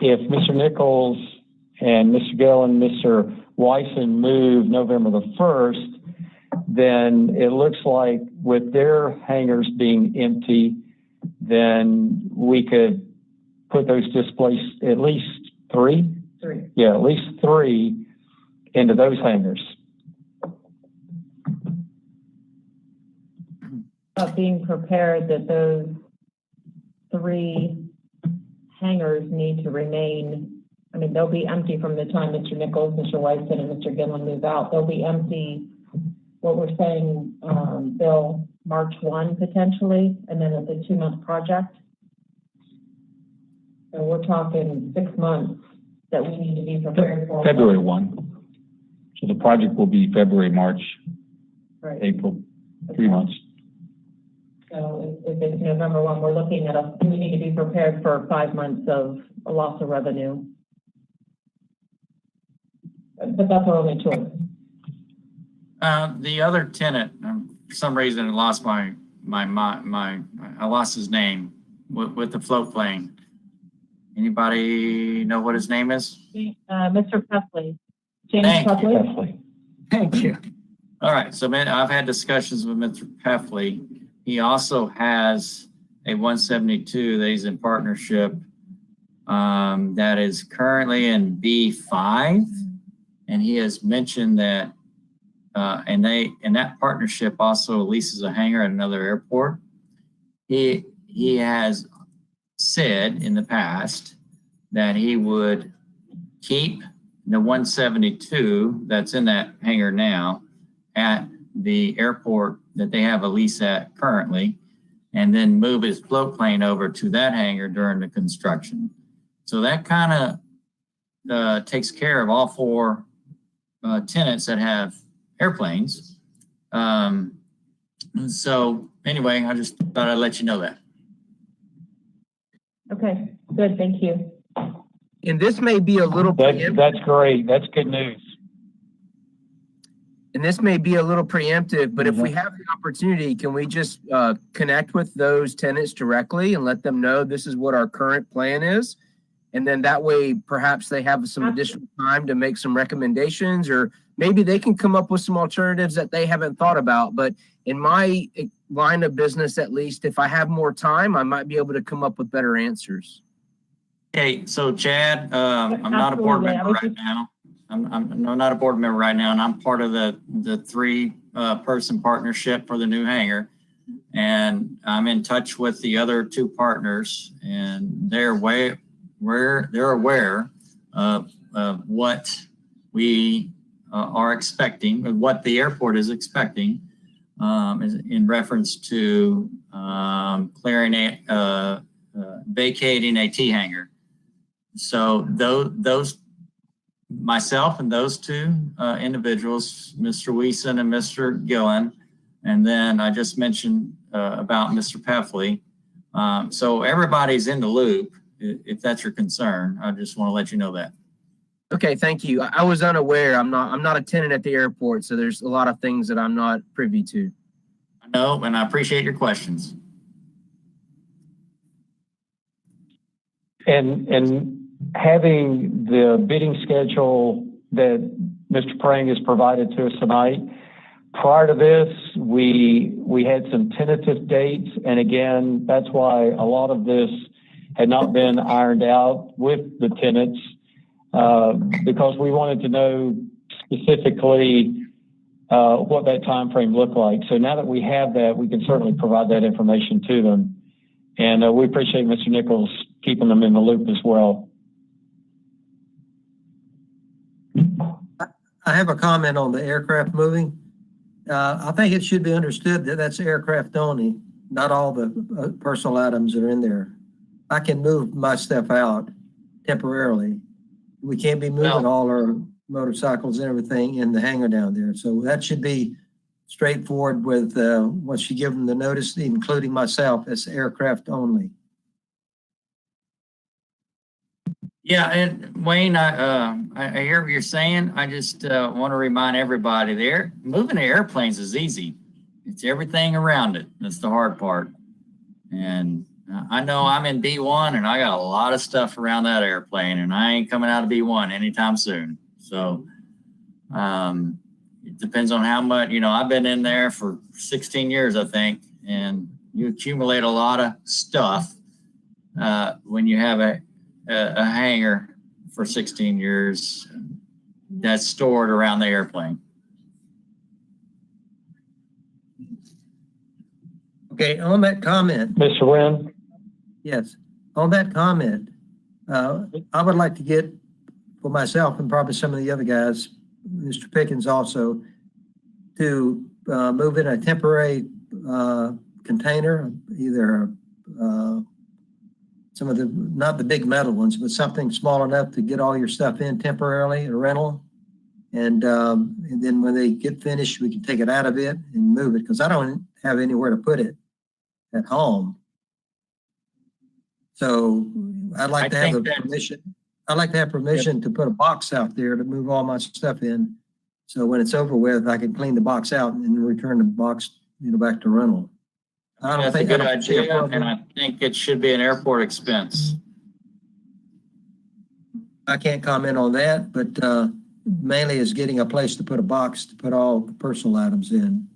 if Mr. Nichols and Mr. Gill and Mr. Wyson move November the 1st, then it looks like with their hangars being empty, then we could put those displaced, at least 3? 3. Yeah, at least 3 into those hangars. Being prepared that those 3 hangars need to remain, I mean, they'll be empty from the time Mr. Nichols, Mr. Wyson, and Mr. Gillen move out. They'll be empty, what we're saying, Bill, March 1 potentially, and then it's a 2-month project. So we're talking 6 months that we need to be prepared for. February 1. So the project will be February, March, Right. April, 3 months. So if it's November 1, we're looking at we need to be prepared for 5 months of a loss of revenue. But that's our only choice. The other tenant, for some reason, I lost I lost his name with the float plane. Anybody know what his name is? Mr. Pepley. James Thank you. Pepley. Thank you. All right, so I've had discussions with Mr. Peffley. He also has a 172 that he's in partnership that is currently in B5, and he has mentioned that, and that partnership also leases a hangar at another airport. He has said in the past that he would keep the 172 that's in that hangar now at the airport that they have a lease at currently, and then move his float plane over to that hangar during the construction. So that kind of takes care of all four tenants that have airplanes. So anyway, I just thought I'd let you know that. Okay, good, thank you. And this may be a little preemptive, That's great. That's good news. and this may be a little preemptive, but if we have the opportunity, can we just connect with those tenants directly and let them know this is what our current plan is? And then that way, perhaps they have some additional time to make some recommendations, or maybe they can come up with some alternatives that they haven't thought about. But in my line of business, at least, if I have more time, I might be able to come up with better answers. Okay, so Chad, I'm not a board Absolutely. member right now. I'm not a board member right now, and I'm part of the three person partnership for the new hangar. And I'm in touch with the other two partners, and they're aware of what we are expecting, what the airport is expecting, in reference to vacating a T hangar. So those myself and those two individuals, Mr. Weeson and Mr. Gillen, and then I just mentioned about Mr. Peffley. So everybody's in the loop, if that's your concern. I just want to let you know that. Okay, thank you. I was unaware. I'm not a tenant at the airport, so there's a lot of things that I'm not privy to. I know, and I appreciate your questions. And having the bidding schedule that Mr. Prang has provided to us tonight, prior to this, we had some tentative dates. And again, that's why a lot of this had not been ironed out with the tenants, because we wanted to know specifically what that time frame looked like. So now that we have that, we can certainly provide that information to them. And we appreciate Mr. Nichols keeping them in the loop as well. I have a comment on the aircraft moving. I think it should be understood that that's aircraft only, not all the personal items that are in there. I can move my stuff out temporarily. We can't be moving all our motorcycles and everything in the hangar down there. So that should be straightforward with once you give them the notice, including myself, it's aircraft only. Yeah, and Wayne, I hear what you're saying. I just want to remind everybody there, moving the airplanes is easy. It's everything around it. That's the hard part. And I know I'm in B1 and I got a lot of stuff around that airplane, and I ain't coming out of B1 anytime soon. So it depends on how much, I've been in there for 16 years, I think, and you accumulate a lot of stuff when you have a hangar for 16 years that's stored around the airplane. Okay, on that comment. Mr. Wynn? Yes, on that comment, I would like to get for myself and probably some of the other guys, Mr. Pickens also, to move in a temporary container, either some of the, not the big metal ones, but something small enough to get all your stuff in temporarily, a rental. And then when they get finished, we can take it out of it and move it, because I don't have anywhere to put it at home. So I'd like to have permission. I'd like to have permission to put a box out there to move all my stuff in. So when it's over with, I can clean the box out and return the box, back to rental. I don't That's think a good idea, and I think it should be an airport expense. I can't comment on that, but mainly is getting a place to put a box to put all the personal items in.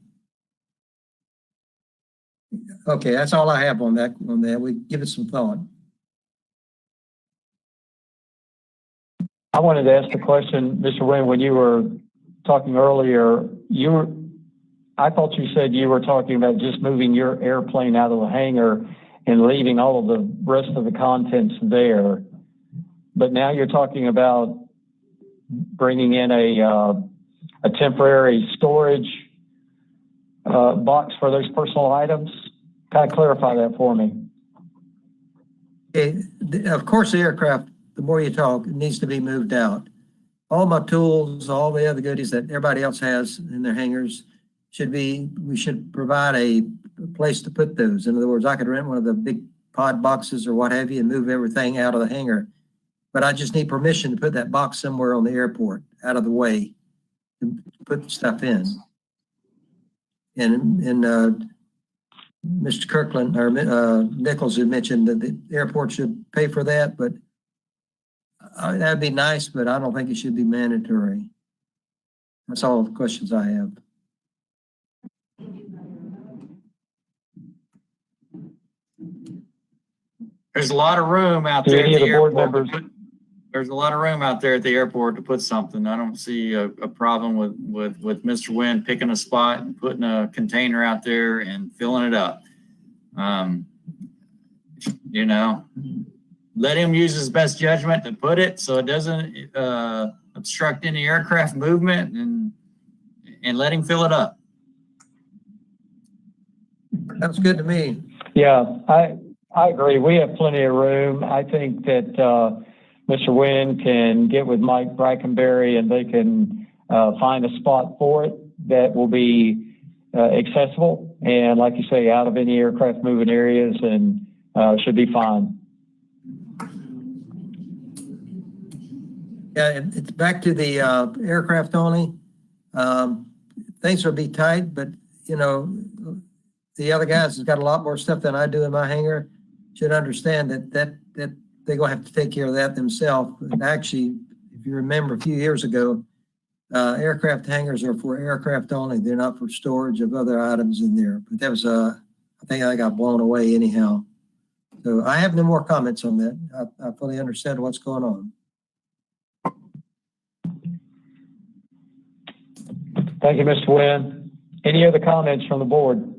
Okay, that's all I have on that. We give it some thought. I wanted to ask the question, Mr. Wayne, when you were talking earlier, I thought you said you were talking about just moving your airplane out of the hangar and leaving all of the rest of the contents there. But now you're talking about bringing in a temporary storage box for those personal items. Kind of clarify that for me. Okay, of course, the aircraft, the more you talk, it needs to be moved out. All my tools, all the other goodies that everybody else has in their hangars we should provide a place to put those. In other words, I could rent one of the big pod boxes or what have you and move everything out of the hangar. But I just need permission to put that box somewhere on the airport, out of the way, to put the stuff in. And Mr. Kirkland or Nichols had mentioned that the airport should pay for that, but that'd be nice, but I don't think it should be mandatory. That's all the questions I have. There's a lot of room out Do there at any of the the board airport. members? There's a lot of room out there at the airport to put something. I don't see a problem with Mr. Wynn picking a spot and putting a container out there and filling it up. You know, let him use his best judgment to put it so it doesn't obstruct any aircraft movement, and let him fill it up. Sounds good to me. Yeah, I agree. We have plenty of room. I think that Mr. Wynn can get with Mike Brackenberry and they can find a spot for it that will be accessible and, like you say, out of any aircraft moving areas, and should be fine. Yeah, it's back to the aircraft only. Things will be tight, but you know, the other guys has got a lot more stuff than I do in my hangar. Should understand that they're gonna have to take care of that themselves. And actually, if you remember a few years ago, aircraft hangars are for aircraft only. They're not for storage of other items in there. But that was I think I got blown away anyhow. So I have no more comments on that. I fully understand what's going on. Thank you, Mr. Wynn. Any other comments from the board?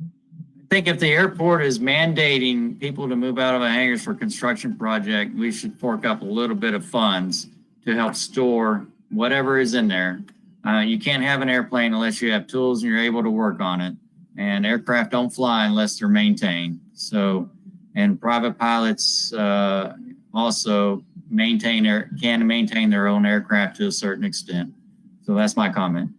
I think if the airport is mandating people to move out of a hangars for construction project, we should fork up a little bit of funds to help store whatever is in there. You can't have an airplane unless you have tools and you're able to work on it. And aircraft don't fly unless they're maintained. So, and private pilots also can maintain their own aircraft to a certain extent. So that's my comment.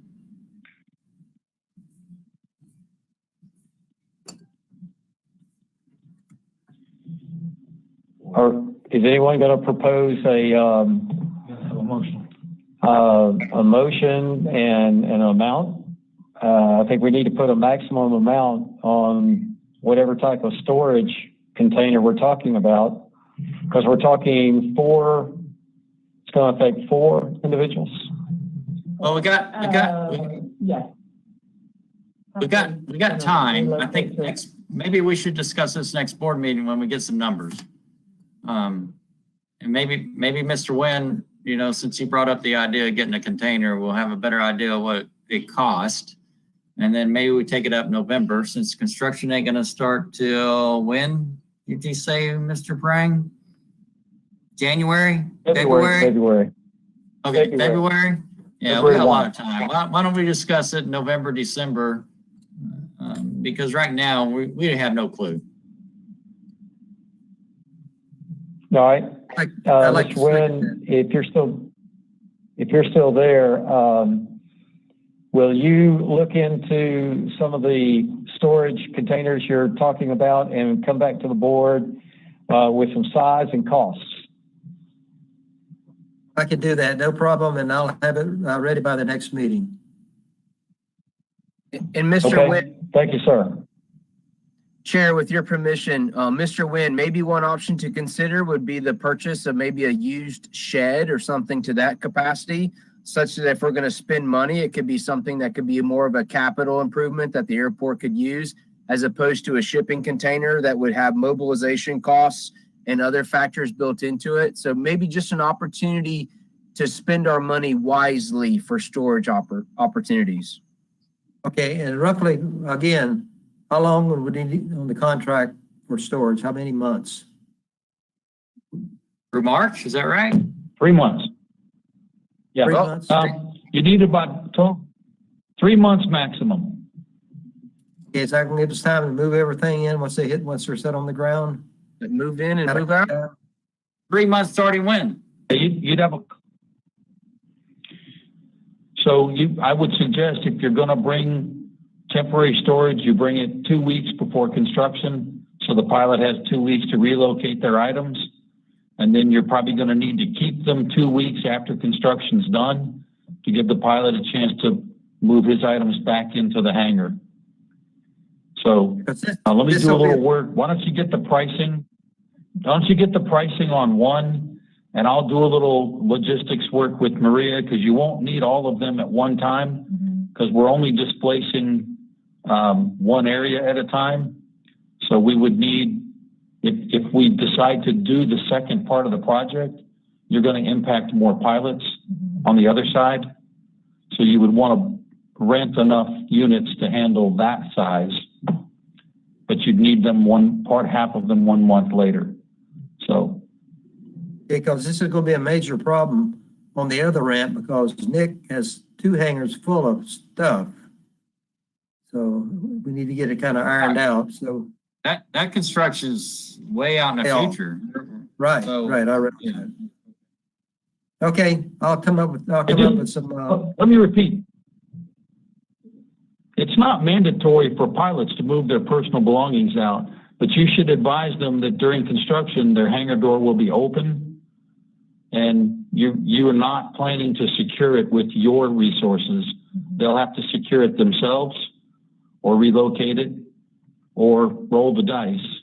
Or is anyone going to propose a motion and an amount? I think we need to put a maximum amount on whatever type of storage container we're talking about, because we're talking it's going to affect 4 individuals. Well, we got time. I think maybe we should discuss this next board meeting when we get some numbers. And maybe Mr. Wynn, you know, since he brought up the idea of getting a container, we'll have a better idea of what it cost. And then maybe we take it up November, since construction ain't gonna start till when did you say, Mr. Prang? January? February. Okay, February? Yeah, we got a lot of time. Why don't we discuss it in November, December? Because right now we have no clue. All right. I like Mr. Wynn, if you're still there, will you look into some of the storage containers you're talking about and come back to the board with some size and costs? I can do that, no problem, and I'll have it ready by the next meeting. And Mr. Okay. Wynn, Thank you, sir. Chair, with your permission, Mr. Wynn, maybe one option to consider would be the purchase of maybe a used shed or something to that capacity, such that if we're going to spend money, it could be something that could be more of a capital improvement that the airport could use, as opposed to a shipping container that would have mobilization costs and other factors built into it. So maybe just an opportunity to spend our money wisely for storage opportunities. Okay, and roughly, again, how long would we need on the contract for storage? How many months? Through March, is that right? 3 months. Yeah. 3 months? You need about 3 months maximum. Okay, is that gonna give us time to move everything in once they're set on the ground? Move in and move out? 3 months starting when? You'd have I would suggest if you're gonna bring temporary storage, you bring it 2 weeks before construction, so the pilot has 2 weeks to relocate their items. And then you're probably gonna need to keep them 2 weeks after construction's done to give the pilot a chance to move his items back into the hangar. So let me do a little work. Why don't you get the pricing? Why don't you get the pricing on one, and I'll do a little logistics work with Maria, because you won't need all of them at one time, because we're only displacing one area at a time. So we would need, if we decide to do the second part of the project, you're going to impact more pilots on the other side. So you would want to rent enough units to handle that size, but you'd need them half of them 1 month later. So. Because this is gonna be a major problem on the other ramp, because Nick has 2 hangars full of stuff. So we need to get it kind of ironed out, so. That construction's way out in the future. Right, So, right, I read that. Okay, I'll come up with some, Let me repeat. It's not mandatory for pilots to move their personal belongings out, but you should advise them that during construction, their hangar door will be open, and you are not planning to secure it with your resources. They'll have to secure it themselves, or relocate it, or roll the dice.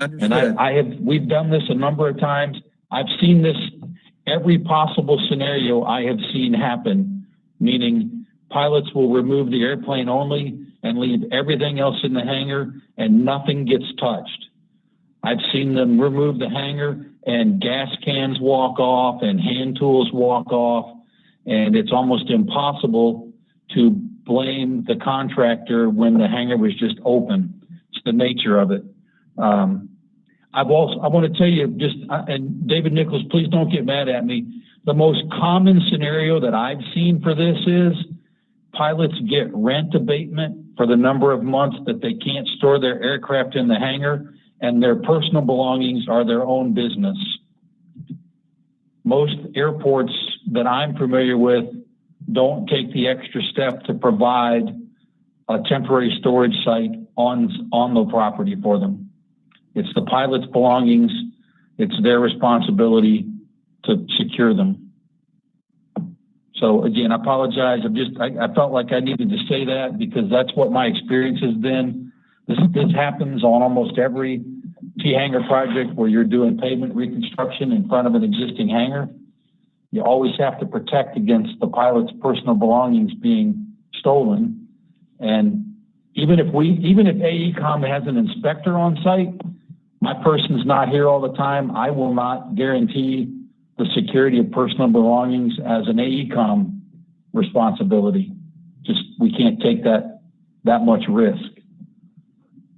understood. And we've done this a number of times. I've seen this, every possible scenario I have seen happen, meaning pilots will remove the airplane only and leave everything else in the hangar, and nothing gets touched. I've seen them remove the hangar and gas cans walk off and hand tools walk off, and it's almost impossible to blame the contractor when the hangar was just open. It's the nature of it. I want to tell you and David Nichols, please don't get mad at me. The most common scenario that I've seen for this is pilots get rent abatement for the number of months that they can't store their aircraft in the hangar, and their personal belongings are their own business. Most airports that I'm familiar with don't take the extra step to provide a temporary storage site on the property for them. It's the pilot's belongings. It's their responsibility to secure them. So again, I apologize. I felt like I needed to say that because that's what my experience has been. This happens on almost every T-hangar project where you're doing pavement reconstruction in front of an existing hangar. You always have to protect against the pilot's personal belongings being stolen. And even if AECOM has an inspector on site, my person's not here all the time. I will not guarantee the security of personal belongings as an AECOM responsibility. We can't take that much risk.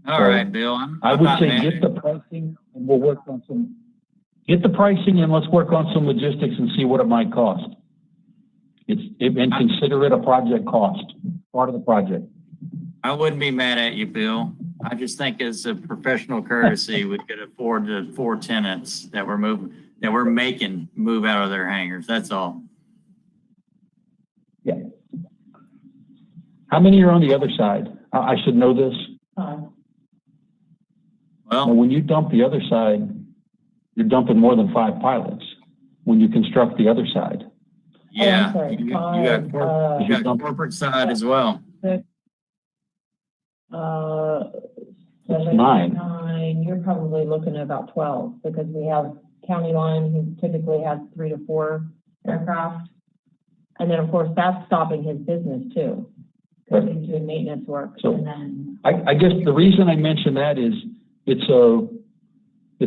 All right, Bill. I would say get the pricing and we'll work on get the pricing and let's work on some logistics and see what it might cost. And consider it a project cost, part of the project. I wouldn't be mad at you, Bill. I just think as a professional courtesy, we could afford the 4 tenants that we're making move out of their hangars. That's all. Yeah. How many are on the other side? I should know this. Well, now, when you dump the other side, you're dumping more than 5 pilots when you construct the other side. yeah, Oh, I'm sorry. you got corporate side as well. 7, 9. 9, you're probably looking at about 12 because we have County Line who typically has 3 to 4 aircraft. And then of course that's stopping his business too, because he's doing maintenance work. So and then I guess the reason I mention that is it's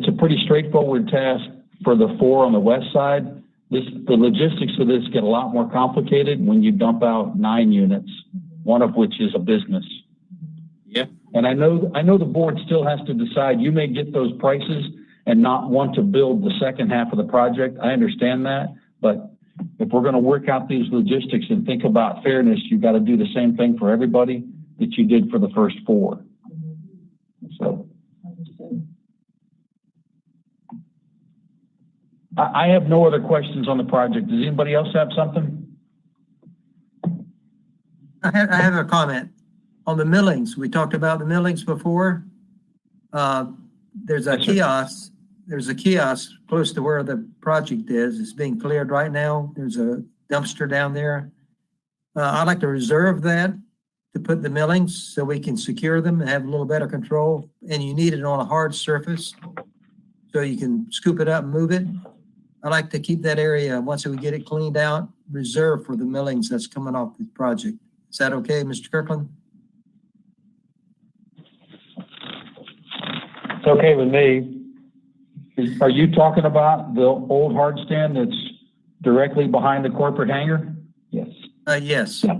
a pretty straightforward task for the 4 on the west side. The logistics of this get a lot more complicated when you dump out 9 units, one of which is a business. Yep. And I know the board still has to decide. You may get those prices and not want to build the second half of the project. I understand that, but if we're going to work out these logistics and think about fairness, you've got to do the same thing for everybody that you did for the first four. So I have no other questions on the project. Does anybody else have something? I have a comment on the millings. We talked about the millings before. There's a Yes, sir. kiosk. There's a kiosk close to where the project is. It's being cleared right now. There's a dumpster down there. I'd like to reserve that to put the millings so we can secure them and have a little better control. And you need it on a hard surface so you can scoop it up and move it. I like to keep that area, once we get it cleaned out, reserved for the millings that's coming off the project. Is that okay, Mr. Kirkland? It's okay with me. Are you talking about the old hard stand that's directly behind the corporate hangar? Yes. Yes. Yeah.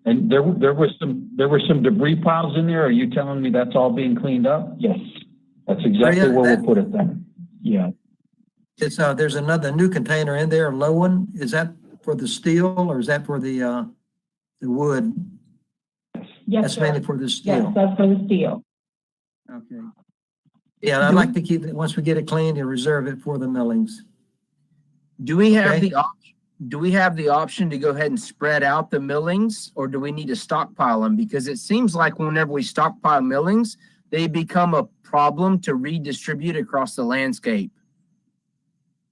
And there were some debris piles in there. Are you telling me that's all being cleaned up? Yes. That's exactly where we'll put it then. Yeah. It's there's another new container in there, a low one. Is that for the steel or is that for the wood? Yes, That's sir. mainly for the Yes, steel. that's for the steel. Okay. Yeah, I'd like to keep it, once we get it cleaned, and reserve it for the millings. Do we have Okay. the option? Do we have the option to go ahead and spread out the millings, or do we need to stockpile them? Because it seems like whenever we stockpile millings, they become a problem to redistribute across the landscape.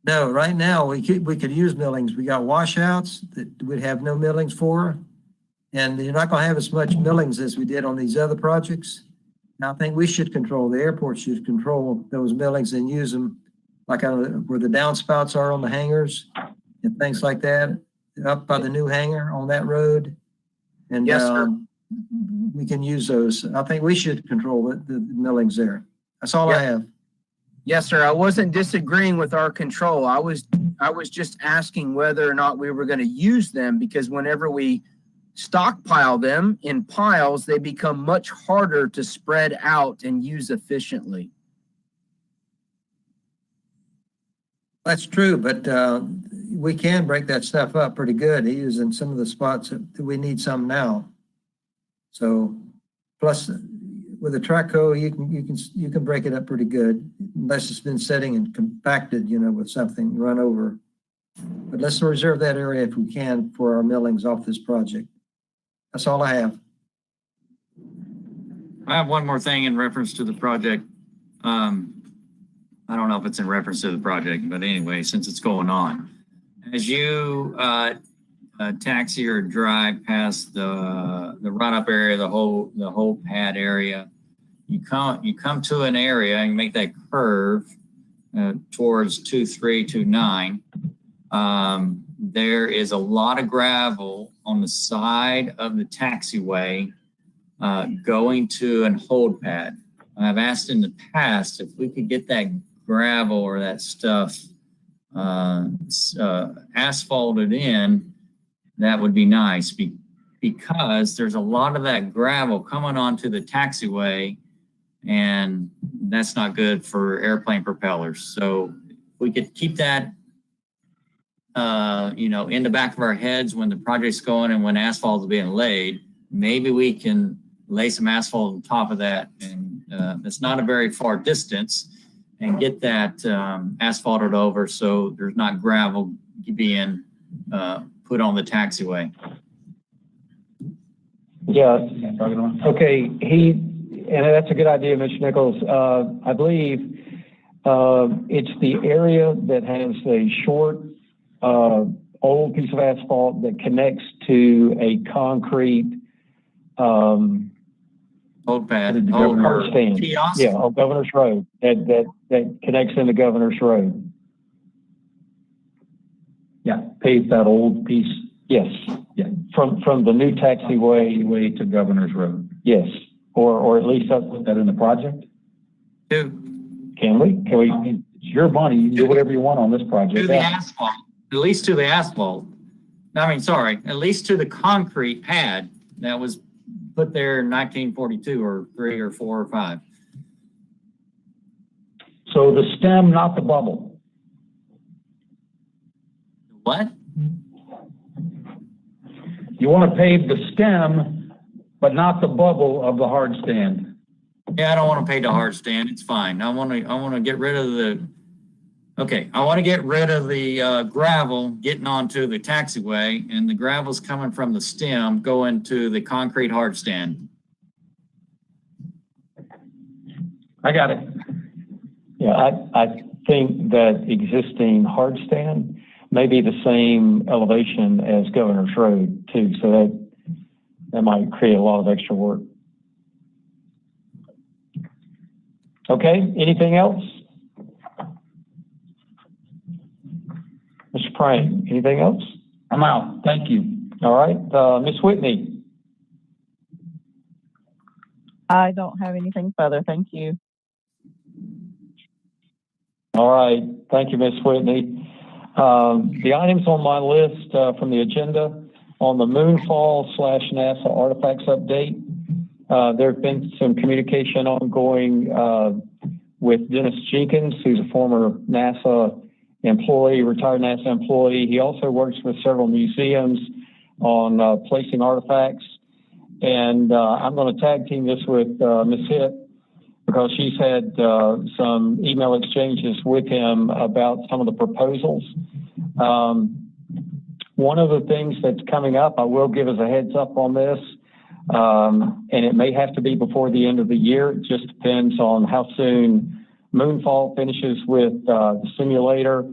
No, right now, we could use millings. We got washouts that we'd have no millings for. And you're not gonna have as much millings as we did on these other projects. Now, I think we should control, the airport should control those millings and use them like where the downspouts are on the hangars and things like that, up by the new hangar on that road. And Yes, sir. we can use those. I think we should control the millings there. That's all I have. Yes, sir. I wasn't disagreeing with our control. I was just asking whether or not we were going to use them, because whenever we stockpile them in piles, they become much harder to spread out and use efficiently. That's true, but we can break that stuff up pretty good. He is in some of the spots that we need some now. So, plus with a track hoe, you can break it up pretty good, unless it's been setting and compacted, with something run over. But let's reserve that area if we can for our millings off this project. That's all I have. I have one more thing in reference to the project. I don't know if it's in reference to the project, but anyway, since it's going on. As you taxi or drive past the run-up area, the whole pad area, you come to an area and make that curve towards 2329. There is a lot of gravel on the side of the taxiway going to an hold pad. I've asked in the past if we could get that gravel or that stuff asphalted in, that would be nice, because there's a lot of that gravel coming onto the taxiway, and that's not good for airplane propellers. So if we could keep that in the back of our heads when the project's going and when asphalt is being laid, maybe we can lay some asphalt on top of that, and it's not a very far distance, and get that asphalted over so there's not gravel being put on the taxiway. Yeah, okay, and that's a good idea, Mr. Nichols. I believe it's the area that has a short, old piece of asphalt that connects to a concrete Hold pad, car stand. kiosk. Yeah, on Governor's Road, that connects into Governor's Road. Yeah, pave that old piece. Yes, yeah, from the new taxiway to Governor's Road. Yes, or at least put that in the project. Can we? It's your money. You can do whatever you want on this project. To the asphalt, at least to the asphalt. At least to the concrete pad that was put there in 1942 or 3 or 4 or 5. So the stem, not the bubble. What? You want to pave the stem, but not the bubble of the hard stand. Yeah, I don't want to pay the hard stand. It's fine. I want to get rid of the. Okay, I want to get rid of the gravel getting onto the taxiway, and the gravel's coming from the stem going to the concrete hard stand. I got it. Yeah, I think that existing hard stand may be the same elevation as Governor's Road too, so that might create a lot of extra work. Okay, anything else? Mr. Prang, anything else? I'm out. Thank you. All right, Ms. Whitney. I don't have anything further. Thank you. All right, thank you, Ms. Whitney. The items on my list from the agenda on the Moonfall/NASA artifacts update. There have been some communication ongoing with Dennis Jenkins, who's a former NASA employee, retired NASA employee. He also works with several museums on placing artifacts. And I'm going to tag team this with Ms. Hitt, because she's had some email exchanges with him about some of the proposals. One of the things that's coming up, I will give us a heads up on this, and it may have to be before the end of the year. It just depends on how soon Moonfall finishes with the simulator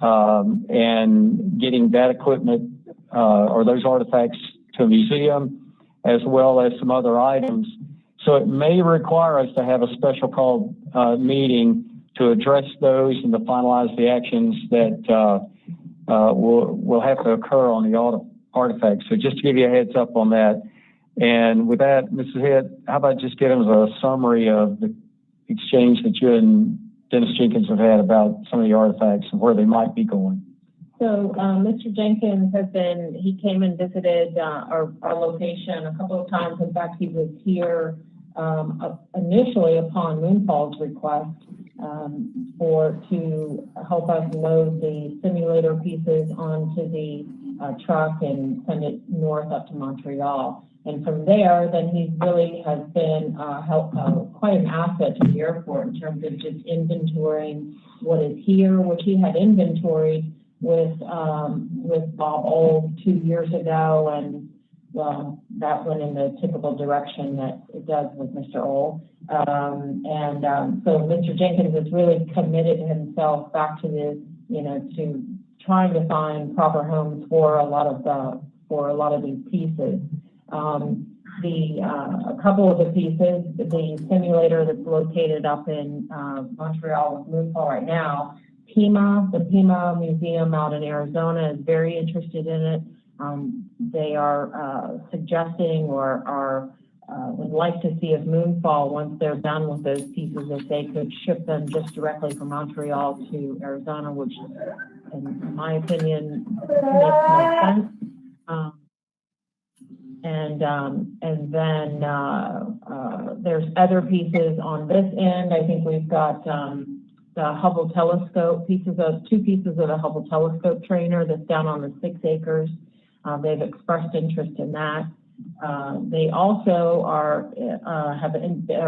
and getting that equipment or those artifacts to a museum, as well as some other items. So it may require us to have a special call meeting to address those and to finalize the actions that will have to occur on the artifacts. So just to give you a heads up on that. And with that, Mrs. Hitt, how about just giving us a summary of the exchange that you and Dennis Jenkins have had about some of the artifacts and where they might be going? So Mr. Jenkins he came and visited our location a couple of times. In fact, he was here initially upon Moonfall's request to help us load the simulator pieces onto the truck and send it north up to Montreal. And from there, then he really has been quite an asset to the airport in terms of just inventorying what is here, which he had inventoried with Bob Old 2 years ago, and well, that went in the typical direction that it does with Mr. Old. So Mr. Jenkins has really committed himself back to to trying to find proper homes for a lot of these pieces. A couple of the pieces, the simulator that's located up in Montreal with Moonfall right now, the Pima Museum out in Arizona is very interested in it. They are suggesting or would like to see if Moonfall, once they're done with those pieces, if they could ship them just directly from Montreal to Arizona, which, in my opinion, makes no sense. And then there's other pieces on this end. I think we've got the Hubble telescope two pieces of the Hubble telescope trainer that's down on the 6 acres. They've expressed interest in that. They also are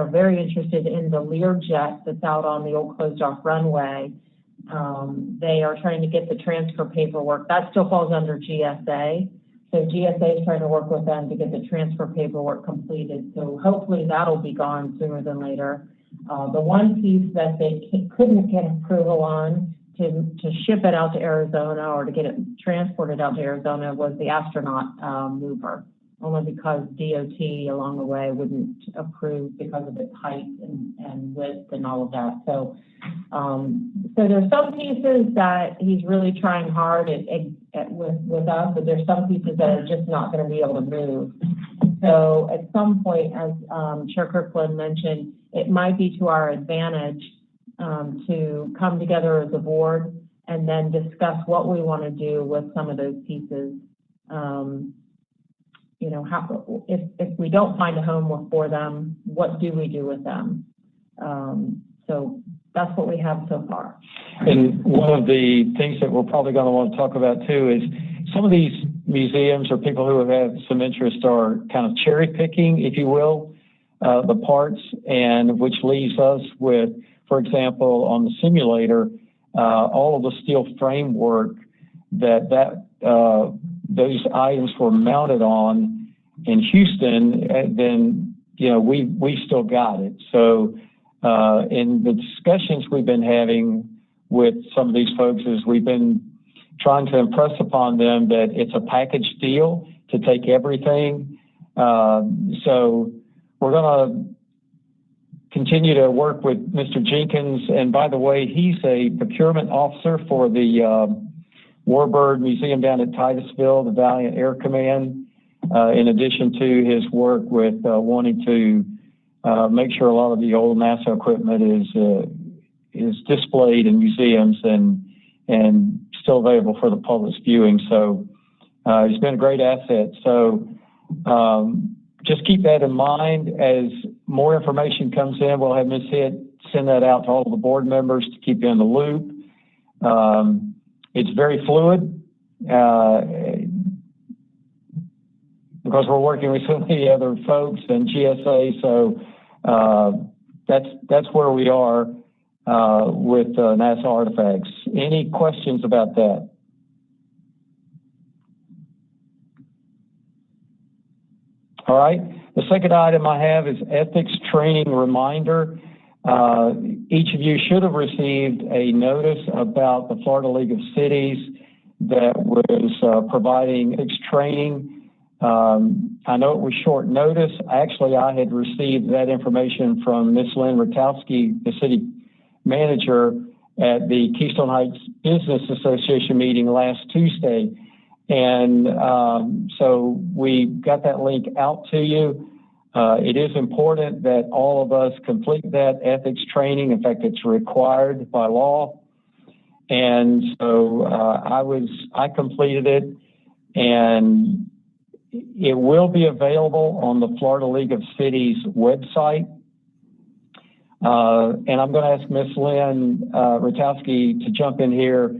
very interested in the Learjet that's out on the old closed off runway. They are trying to get the transfer paperwork. That still falls under GSA. So GSA is trying to work with them to get the transfer paperwork completed. So hopefully that'll be gone sooner than later. The one piece that they couldn't get approval on to ship it out to Arizona or to get it transported out to Arizona was the astronaut mover, only because DOT along the way wouldn't approve because of its height and width and all of that. So there's some pieces that he's really trying hard with us, but there's some pieces that are just not going to be able to move. So at some point, as Chair Kirkland mentioned, it might be to our advantage to come together as a board and then discuss what we want to do with some of those pieces. you know, how, if we don't find a home for them, what do we do with them? So that's what we have so far. And one of the things that we're probably going to want to talk about too is some of these museums or people who have had some interest are kind of cherry picking, if you will, the parts, and which leaves us with, for example, on the simulator, all of the steel framework that those items were mounted on in Houston, then, you know, we still got it. So in the discussions we've been having with some of these folks is we've been trying to impress upon them that it's a package deal to take everything. So we're going to continue to work with Mr. Jenkins. And by the way, he's a procurement officer for the Warbird Museum down at Titusville, the Valiant Air Command, in addition to his work with wanting to make sure a lot of the old NASA equipment is displayed in museums and still available for the public's viewing. So he's been a great asset. So just keep that in mind. As more information comes in, we'll have Ms. Hitt send that out to all the board members to keep you in the loop. It's very fluid because we're working with so many other folks and GSA. So that's where we are with NASA artifacts. Any questions about that? All right. The second item I have is ethics training reminder. Each of you should have received a notice about the Florida League of Cities that was providing ethics training. I know it was short notice. Actually, I had received that information from Ms. Lynn Ratowski, the city manager, at the Keystone Heights Business Association meeting last Tuesday. And so we got that link out to you. It is important that all of us complete that ethics training. In fact, it's required by law. And so I completed it, and it will be available on the Florida League of Cities website. And I'm going to ask Ms. Lynn Ratowski to jump in here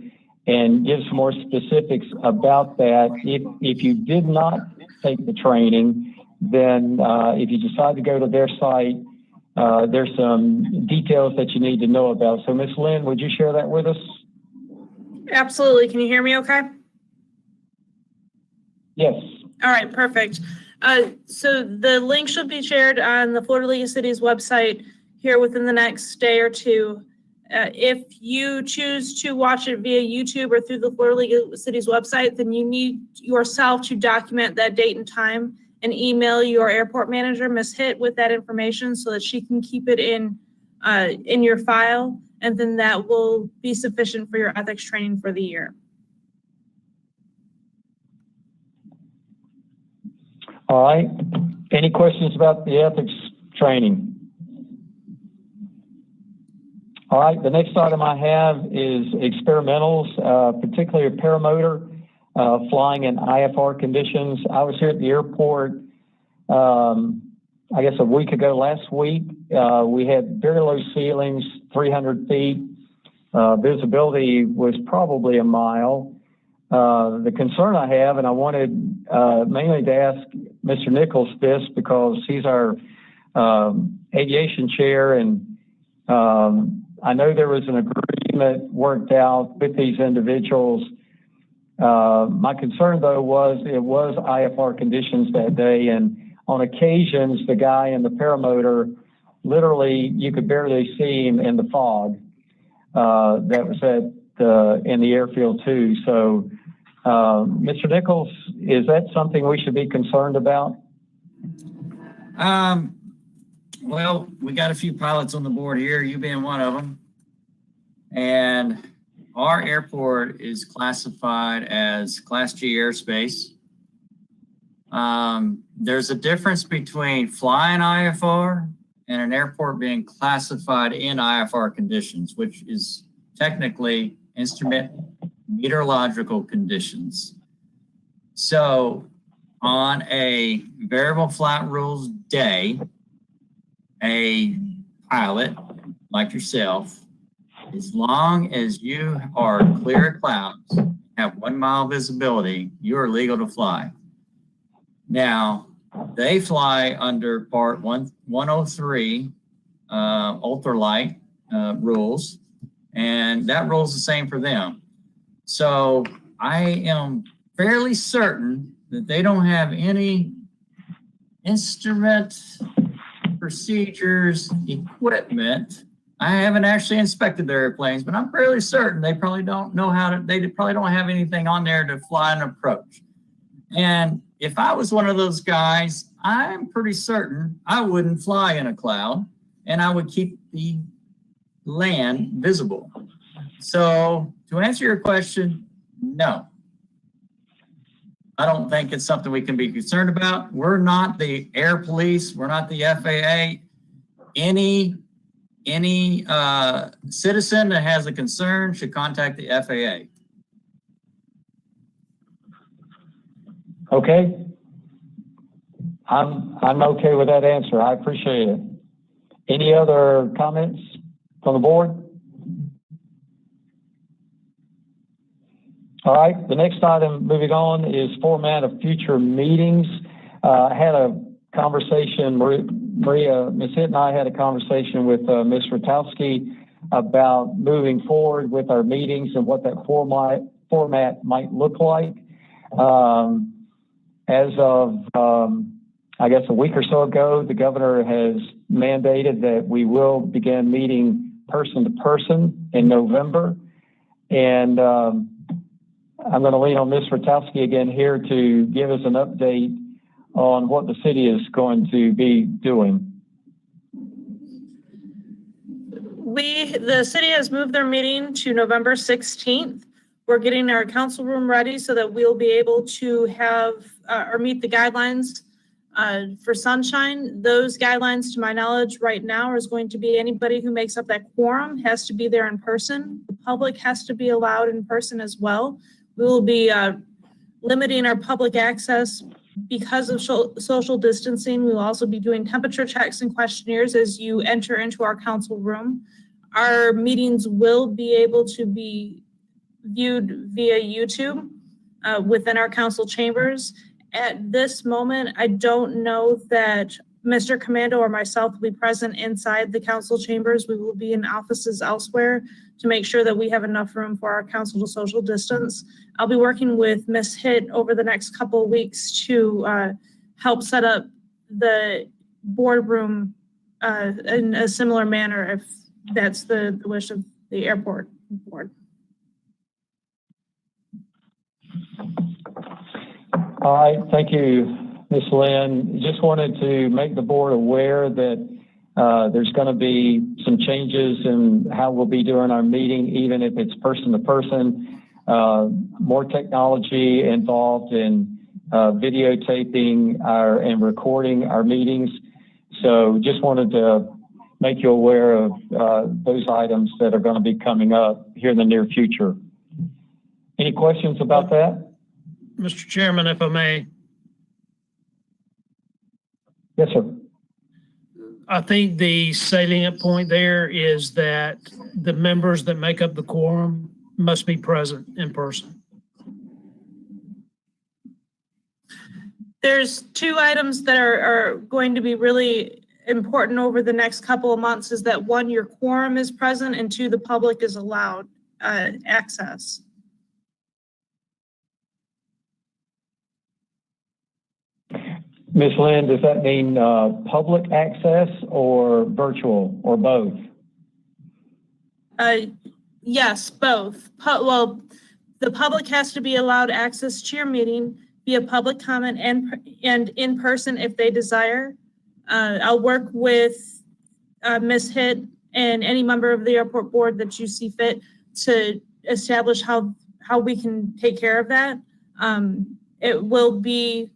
and give some more specifics about that. If you did not take the training, then if you decide to go to their site, there's some details that you need to know about. So Ms. Lynn, would you share that with us? Absolutely. Can you hear me okay? Yes. All right, perfect. So the link should be shared on the Florida League of Cities website here within the next day or two. If you choose to watch it via YouTube or through the Florida League of Cities website, then you need yourself to document that date and time and email your airport manager, Ms. Hitt, with that information so that she can keep it in your file, and then that will be sufficient for your ethics training for the year. All right. Any questions about the ethics training? All right. The next item I have is experimentals, particularly a paramotor flying in IFR conditions. I was here at the airport, I guess a week ago, last week. We had very low ceilings, 300 feet. Visibility was probably a mile. The concern I have, and I wanted mainly to ask Mr. Nichols this because he's our aviation chair, and I know there was an agreement worked out with these individuals. My concern, though, was it was IFR conditions that day, and on occasions, the guy in the paramotor, literally, you could barely see him in the fog that was in the airfield, too. So, Mr. Nichols, is that something we should be concerned about? Well, we got a few pilots on the board here, you being one of them. And our airport is classified as Class G airspace. There's a difference between flying IFR and an airport being classified in IFR conditions, which is technically instrument meteorological conditions. So on a variable flat rules day, a pilot like yourself, as long as you are clear of clouds, have 1 mile visibility, you are legal to fly. Now, they fly under part 103 ultralight rules, and that rule's the same for them. So I am fairly certain that they don't have any instrument, procedures, equipment. I haven't actually inspected their airplanes, but I'm fairly certain they probably don't know how to, they probably don't have anything on there to fly an approach. And if I was one of those guys, I'm pretty certain I wouldn't fly in a cloud and I would keep the land visible. So to answer your question, no. I don't think it's something we can be concerned about. We're not the air police. We're not the FAA. Any citizen that has a concern should contact the FAA. Okay. I'm okay with that answer. I appreciate it. Any other comments from the board? All right, the next item moving on is format of future meetings. I had a conversation, Maria, Ms. Hitt and I had a conversation with Ms. Rotowski about moving forward with our meetings and what that format might look like. As of, I guess, a week or so ago, the governor has mandated that we will begin meeting person to person in November. And I'm going to lean on Ms. Rotowski again here to give us an update on what the city is going to be doing. The city has moved their meeting to November 16th. We're getting our council room ready so that we'll be able to have or meet the guidelines for sunshine. Those guidelines, to my knowledge, right now is going to be anybody who makes up that quorum has to be there in person. The public has to be allowed in person as well. We will be limiting our public access because of social distancing. We will also be doing temperature checks and questionnaires as you enter into our council room. Our meetings will be able to be viewed via YouTube within our council chambers. At this moment, I don't know that Mr. Commando or myself will be present inside the council chambers. We will be in offices elsewhere to make sure that we have enough room for our council to social distance. I'll be working with Ms. Hitt over the next couple of weeks to help set up the boardroom in a similar manner if that's the wish of the airport board. All right, thank you, Ms. Lynn. Just wanted to make the board aware that there's going to be some changes in how we'll be doing our meeting, even if it's person to person. More technology involved in videotaping and recording our meetings. So just wanted to make you aware of those items that are going to be coming up here in the near future. Any questions about that? Mr. Chairman, if I may. Yes, sir. I think the salient point there is that the members that make up the quorum must be present in person. There's two items that are going to be really important over the next couple of months is that one, your quorum is present, and two, the public is allowed access. Ms. Lynn, does that mean public access or virtual or both? Yes, both. Well, the public has to be allowed access to your meeting via public comment and in person if they desire. I'll work with Ms. Hitt and any member of the airport board that you see fit to establish how we can take care of that. It will be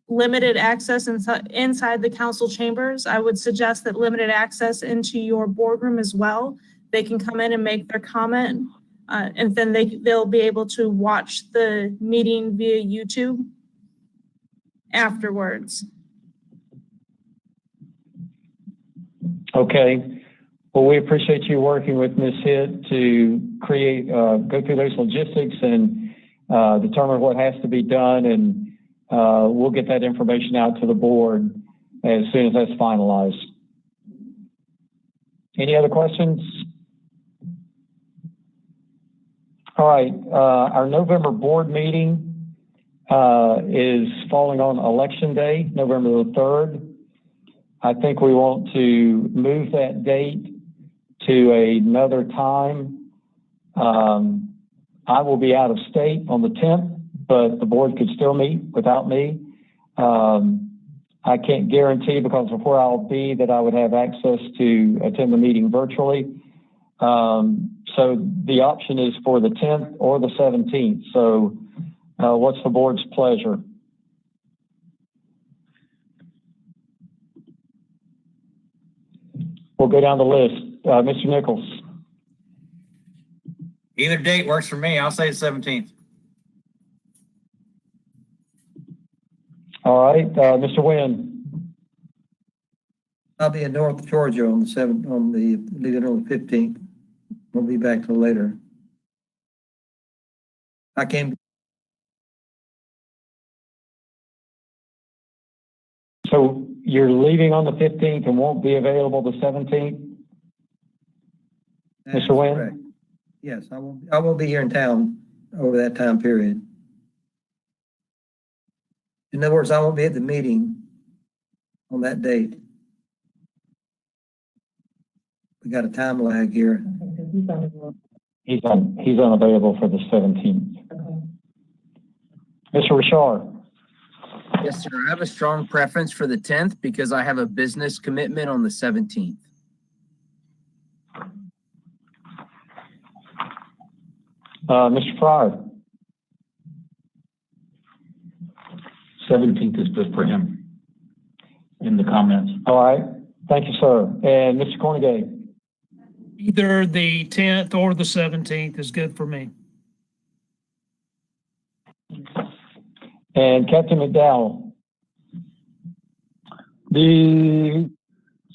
limited access inside the council chambers. I would suggest that limited access into your boardroom as well. They can come in and make their comment, and then they'll be able to watch the meeting via YouTube. afterwards. Okay. Well, we appreciate you working with Ms. Hitt to create, go through those logistics and determine what has to be done. And we'll get that information out to the board as soon as that's finalized. Any other questions? All right. Our November board meeting is falling on Election Day, November the 3rd. I think we want to move that date to another time. I will be out of state on the 10th, but the board could still meet without me. I can't guarantee because of where I'll be that I would have access to attend the meeting virtually. So the option is for the 10th or the 17th. So what's the board's pleasure? We'll go down the list. Mr. Nichols. Either date works for me. I'll say the 17th. All right, Mr. Wynn. I'll be in North Georgia on the 7th, leaving on the 15th. We'll be back till later. I came. So you're leaving on the 15th and won't be available the 17th? That's Mr. Wynn? correct. Yes, I won't be here in town over that time period. In other words, I won't be at the meeting on that date. We got a time lag here. He's unavailable for the 17th. Mr. Richard. Yes, sir. I have a strong preference for the 10th because I have a business commitment on the 17th. Mr. Fryer. 17th is good for him in the comments. All right. Thank you, sir. And Mr. Cornegay. Either the 10th or the 17th is good for me. And Captain McDowell. The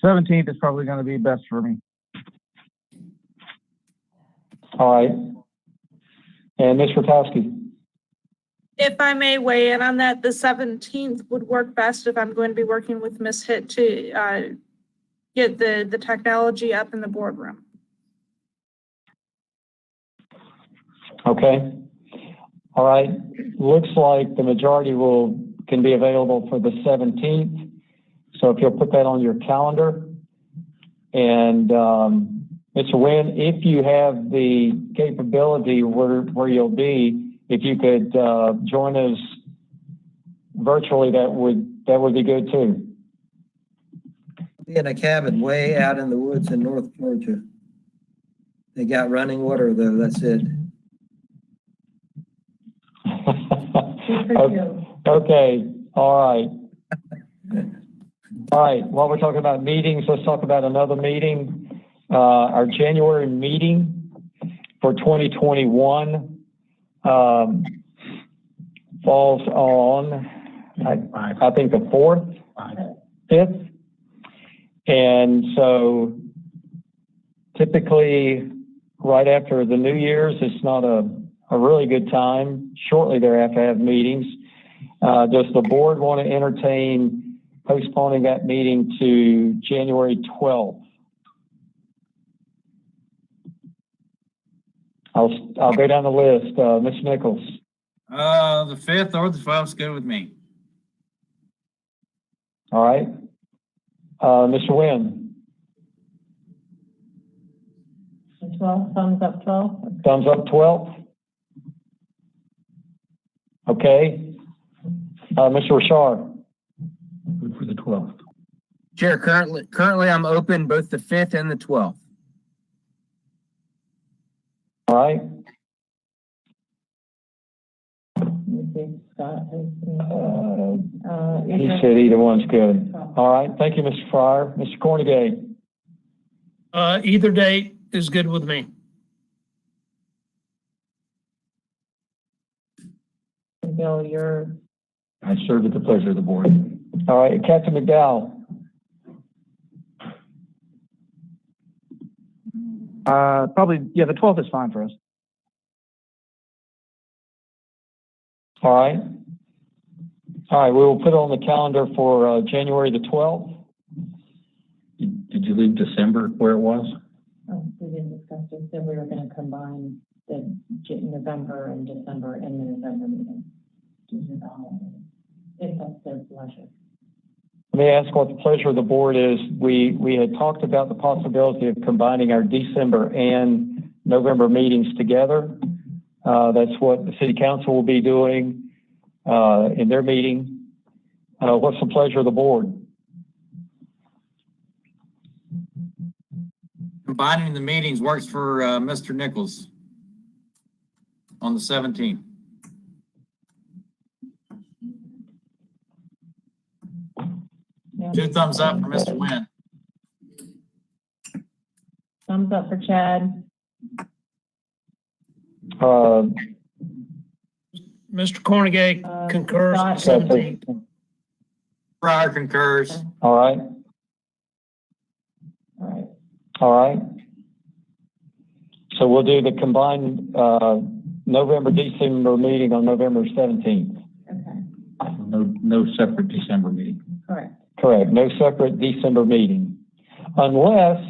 17th is probably going to be best for me. All right. And Ms. Rotowski. If I may weigh in on that, the 17th would work best if I'm going to be working with Ms. Hitt to get the technology up in the boardroom. Okay. All right. Looks like the majority can be available for the 17th. So if you'll put that on your calendar. And Mr. Wynn, if you have the capability where you'll be, if you could join us virtually, that would be good too. Be in a cabin way out in the woods in North Georgia. They got running water though, that's it. Okay. All right. All right. While we're talking about meetings, let's talk about another meeting. Our January meeting for 2021 falls on, I think, the 4th, 5th. And so typically right after the New Year's, it's not a really good time. Shortly thereafter, I have meetings. Does the board want to entertain postponing that meeting to January 12th? I'll go down the list. Ms. Nichols. The 5th or the 12th is good with me. All right. Mr. Wynn. 12, thumbs up 12. Thumbs up 12. Okay. Mr. Richard. Good for the 12th. Chair, currently I'm open both the 5th and the 12th. All right. He said either one's good. All right. Thank you, Mr. Fryer. Mr. Cornegay. Either date is good with me. Bill, you're I serve at the pleasure of the board. All right, Captain McDowell. Probably, yeah, the 12th is fine for us. All right. All right, we will put it on the calendar for January the 12th. Did you leave December where it was? Oh, we didn't discuss this, so we were gonna combine the November and December in the November meeting. Due to the holidays, if that's their pleasure. Let me ask what the pleasure of the board is. We had talked about the possibility of combining our December and November meetings together. That's what the city council will be doing in their meeting. What's the pleasure of the board? Combining the meetings works for Mr. Nichols on the 17th. Yeah. 2 thumbs up for Mr. Wynn. Thumbs up for Chad. Mr. Cornegay concurs on the 17th. Pryor concurs. All right. All right. All right. So we'll do the combined November, December meeting on November 17th. Okay. No separate December meeting. Correct. Correct. No separate December meeting. Unless,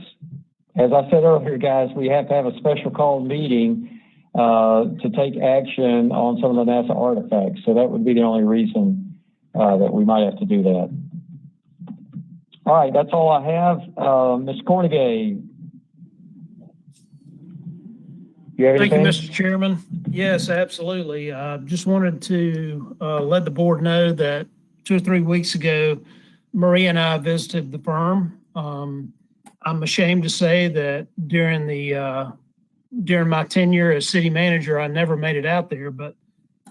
as I said earlier, guys, we have to have a special call meeting to take action on some of the NASA artifacts. So that would be the only reason that we might have to do that. All right, that's all I have. Mr. Cornegay. You have Thank you, anything? Mr. Chairman. Yes, absolutely. Just wanted to let the board know that 2 or 3 weeks ago, Maria and I visited the firm. I'm ashamed to say that during my tenure as city manager, I never made it out there, but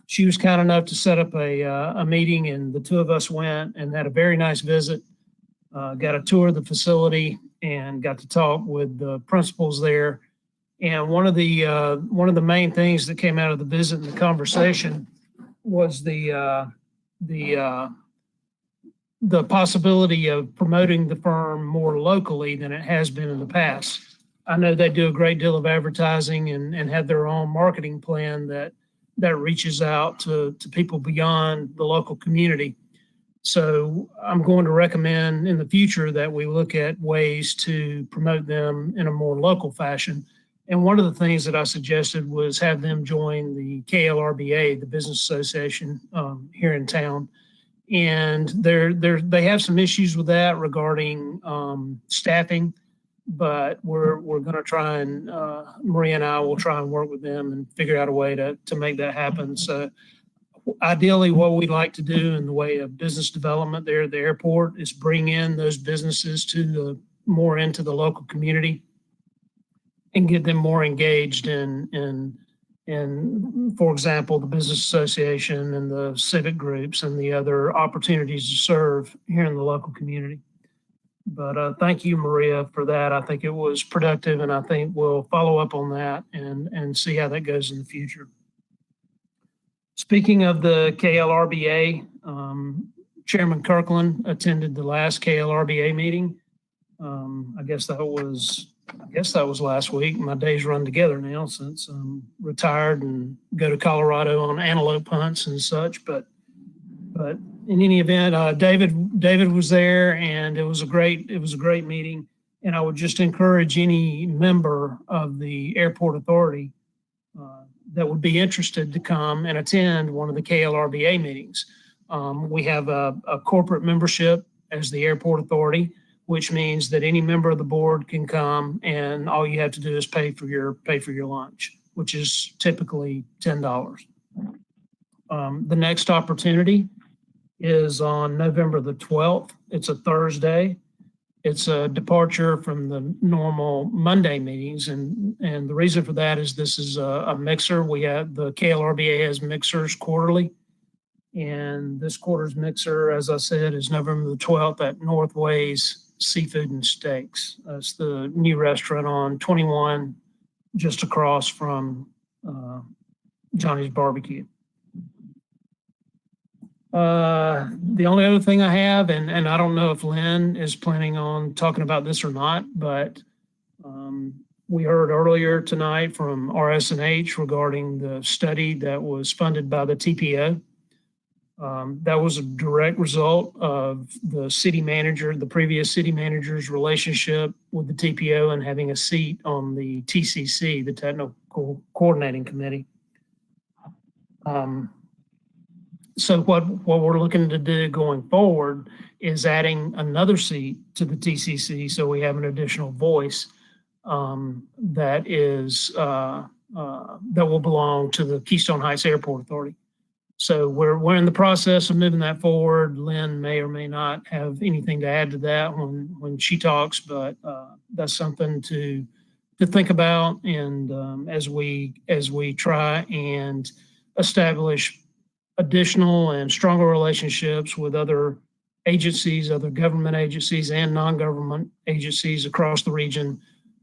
she was kind enough to set up a meeting, and the two of us went and had a very nice visit. Got a tour of the facility and got to talk with the principals there. And one of the main things that came out of the visit and the conversation was the possibility of promoting the firm more locally than it has been in the past. I know they do a great deal of advertising and have their own marketing plan that reaches out to people beyond the local community. So I'm going to recommend in the future that we look at ways to promote them in a more local fashion. And one of the things that I suggested was have them join the KLRBA, the Business Association here in town. And they have some issues with that regarding staffing, but we're going to try and Maria and I will try and work with them and figure out a way to make that happen. So ideally, what we'd like to do in the way of business development there at the airport is bring in those businesses more into the local community and get them more engaged in, for example, the business association and the civic groups and the other opportunities to serve here in the local community. But thank you, Maria, for that. I think it was productive, and I think we'll follow up on that and see how that goes in the future. Speaking of the KLRBA, Chairman Kirkland attended the last KLRBA meeting. I guess that was last week. My days run together now since I'm retired and go to Colorado on antelope hunts and such. But in any event, David was there, and it was a great meeting. And I would just encourage any member of the airport authority that would be interested to come and attend one of the KLRBA meetings. We have a corporate membership as the airport authority, which means that any member of the board can come, and all you have to do is pay for your lunch, which is typically $10. The next opportunity is on November the 12th. It's a Thursday. It's a departure from the normal Monday meetings, and the reason for that is this is a mixer. The KLRBA has mixers quarterly, and this quarter's mixer, as I said, is November the 12th at Northways Seafood and Steaks. It's the new restaurant on 21, just across from Johnny's Barbecue. The only other thing I have, and I don't know if Lynn is planning on talking about this or not, but we heard earlier tonight from RS&H regarding the study that was funded by the TPO. That was a direct result of the city manager, the previous city manager's relationship with the TPO and having a seat on the TCC, the Technical Coordinating Committee. So what we're looking to do going forward is adding another seat to the TCC, so we have an additional voice that will belong to the Keystone Heights Airport Authority. So we're in the process of moving that forward. Lynn may or may not have anything to add to that when she talks, but that's something to think about. And as we try and establish additional and stronger relationships with other agencies, other government agencies and non-government agencies across the region,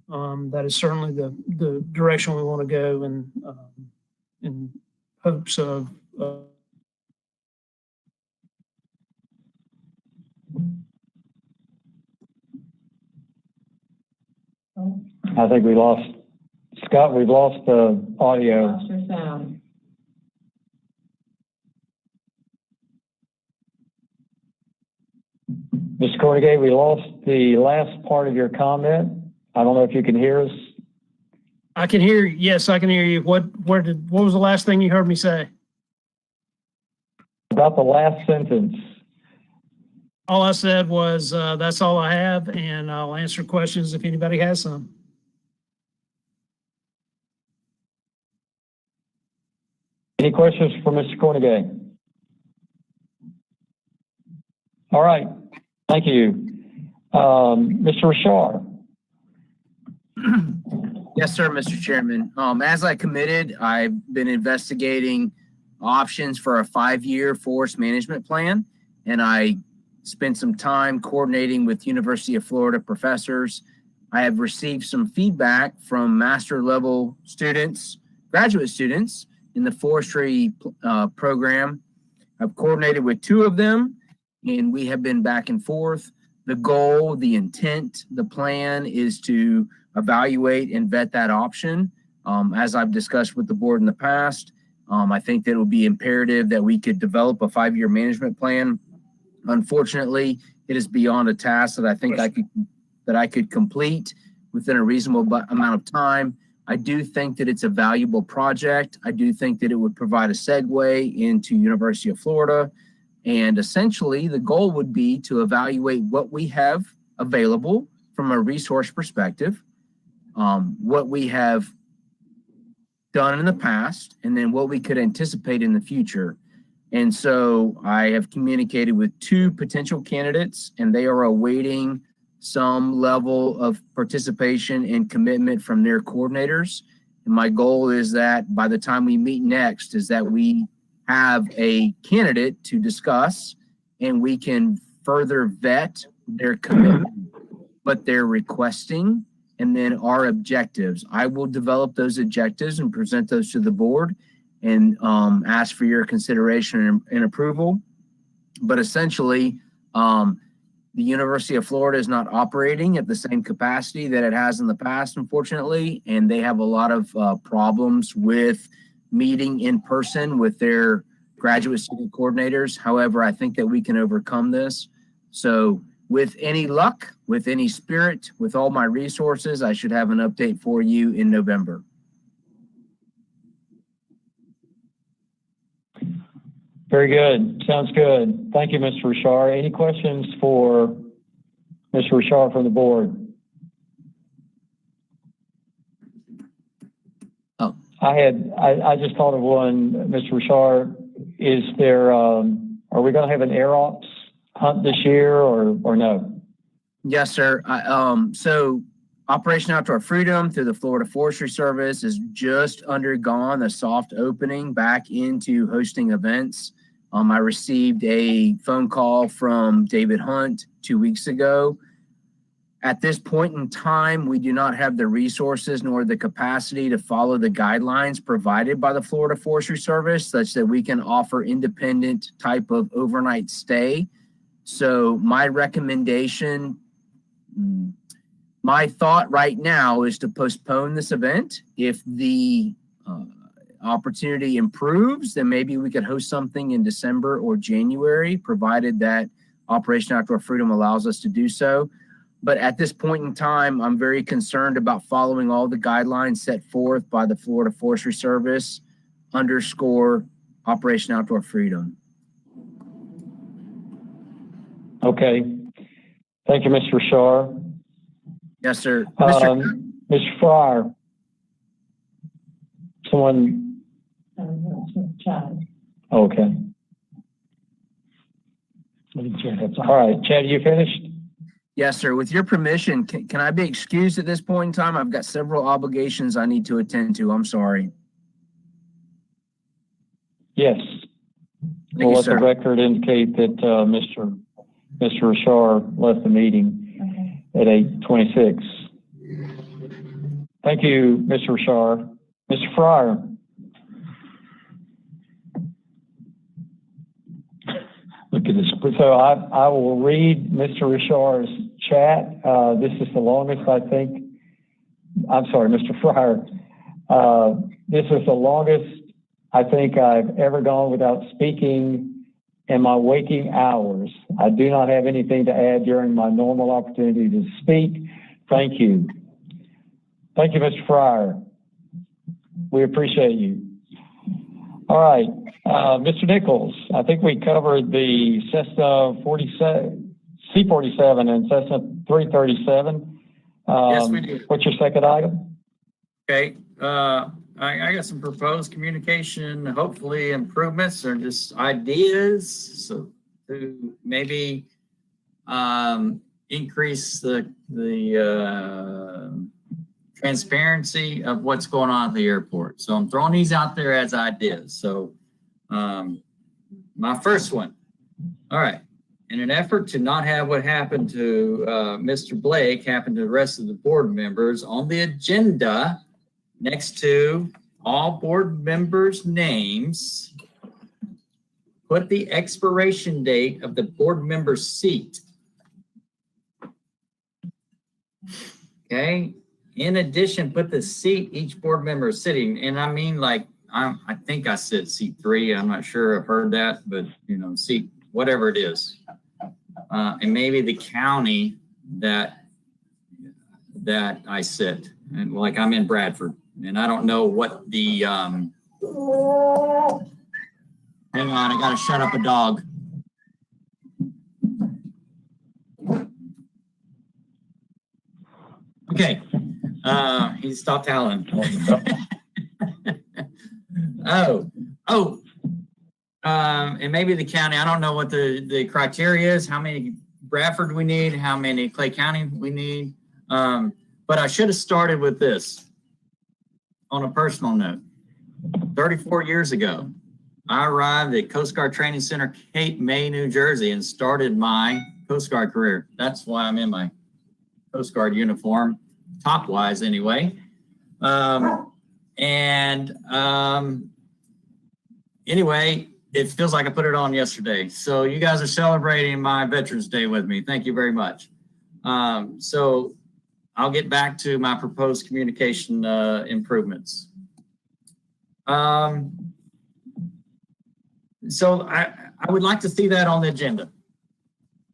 that is certainly the direction we want to go, and in hopes of I think we lost, Scott, we've lost the audio. Lost your sound. Mr. Cornegay, we lost the last part of your comment. I don't know if you can hear us. I can hear you. Yes, I can hear you. What was the last thing you heard me say? About the last sentence. All I said was, that's all I have, and I'll answer questions if anybody has some. Any questions for Mr. Cornegay? All right, thank you. Mr. Rashar. Yes, sir, Mr. Chairman. As I committed, I've been investigating options for a 5-year forest management plan, and I spent some time coordinating with University of Florida professors. I have received some feedback from master level students, graduate students in the forestry program. I've coordinated with 2 of them, and we have been back and forth. The goal, the intent, the plan is to evaluate and vet that option. As I've discussed with the board in the past, I think that it will be imperative that we could develop a 5-year management plan. Unfortunately, it is beyond a task that I think I could complete within a reasonable amount of time. I do think that it's a valuable project. I do think that it would provide a segue into University of Florida. And essentially, the goal would be to evaluate what we have available from a resource perspective, what we have done in the past, and then what we could anticipate in the future. And so I have communicated with 2 potential candidates, and they are awaiting some level of participation and commitment from their coordinators. And my goal is that by the time we meet next is that we have a candidate to discuss, and we can further vet their commitment, what they're requesting, and then our objectives. I will develop those objectives and present those to the board and ask for your consideration and approval. But essentially, the University of Florida is not operating at the same capacity that it has in the past, unfortunately, and they have a lot of problems with meeting in person with their graduate student coordinators. However, I think that we can overcome this. So with any luck, with any spirit, with all my resources, I should have an update for you in November. Very good. Sounds good. Thank you, Mr. Rashar. Any questions for Mr. Rashar from the board? Oh, I just thought of one, Mr. Rashar. Is there, are we going to have an air ops hunt this year or no? yes, sir. So Operation Outdoor Freedom through the Florida Forestry Service has just undergone a soft opening back into hosting events. I received a phone call from David Hunt 2 weeks ago At this point in time, we do not have the resources nor the capacity to follow the guidelines provided by the Florida Forestry Service, such that we can offer independent type of overnight stay. So my recommendation, my thought right now is to postpone this event. If the opportunity improves, then maybe we could host something in December or January, provided that Operation Outdoor Freedom allows us to do so. But at this point in time, I'm very concerned about following all the guidelines set forth by the Florida Forestry Service _ Operation Outdoor Freedom. Okay. Thank you, Mr. Shar. Yes, sir. Mr. Fryer. Someone, Chad. okay. All right, Chad, you finished? Yes, sir. With your permission, can I be excused at this point in time? I've got several obligations I need to attend to. I'm sorry. Yes. Thank We'll you, let sir. the record indicate that Mr. Rashar left the meeting at 8:26. Thank you, Mr. Rashar. Mr. Fryer. Look at this. So I will read Mr. Rashar's chat. This is the longest, I think. I'm sorry, Mr. Fryer. This is the longest I think I've ever gone without speaking in my waking hours. I do not have anything to add during my normal opportunity to speak. Thank you. Thank you, Mr. Fryer. We appreciate you. All right, Mr. Nichols, I think we covered the Cessna C-47 and Cessna 337. Yes, we did. What's your second item? Okay, I got some proposed communication, hopefully improvements or just ideas, so to maybe increase the transparency of what's going on at the airport. So I'm throwing these out there as ideas. So my first one, all right. In an effort to not have what happened to Mr. Blake happen to the rest of the board members, on the agenda next to all board members' names, put the expiration date of the board member's seat. Okay. In addition, put the seat each board member is sitting, and I mean, like, I think I said seat 3. I'm not sure I've heard that, but you know, seat whatever it is, and maybe the county that I sit, and like I'm in Bradford, and I don't know what the hang on, I gotta shut up a dog. Okay. He stopped howling. And maybe the county, I don't know what the criteria is, how many Bradford we need, how many Clay County we need. But I should have started with this on a personal note. 34 years ago, I arrived at Coast Guard Training Center, Cape May, New Jersey, and started my Coast Guard career. That's why I'm in my Coast Guard uniform, top-wise anyway. Anyway, it feels like I put it on yesterday. So you guys are celebrating my Veterans Day with me. Thank you very much. So I'll get back to my proposed communication improvements. So I would like to see that on the agenda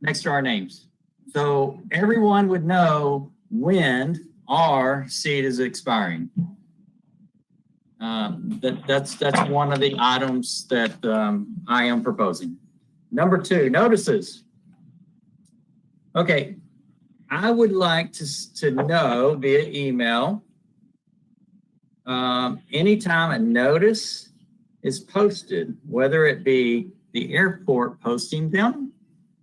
next to our names. So everyone would know when our seat is expiring. That's one of the items that I am proposing. Number 2, notices. Okay, I would like to know via email anytime a notice is posted, whether it be the airport posting them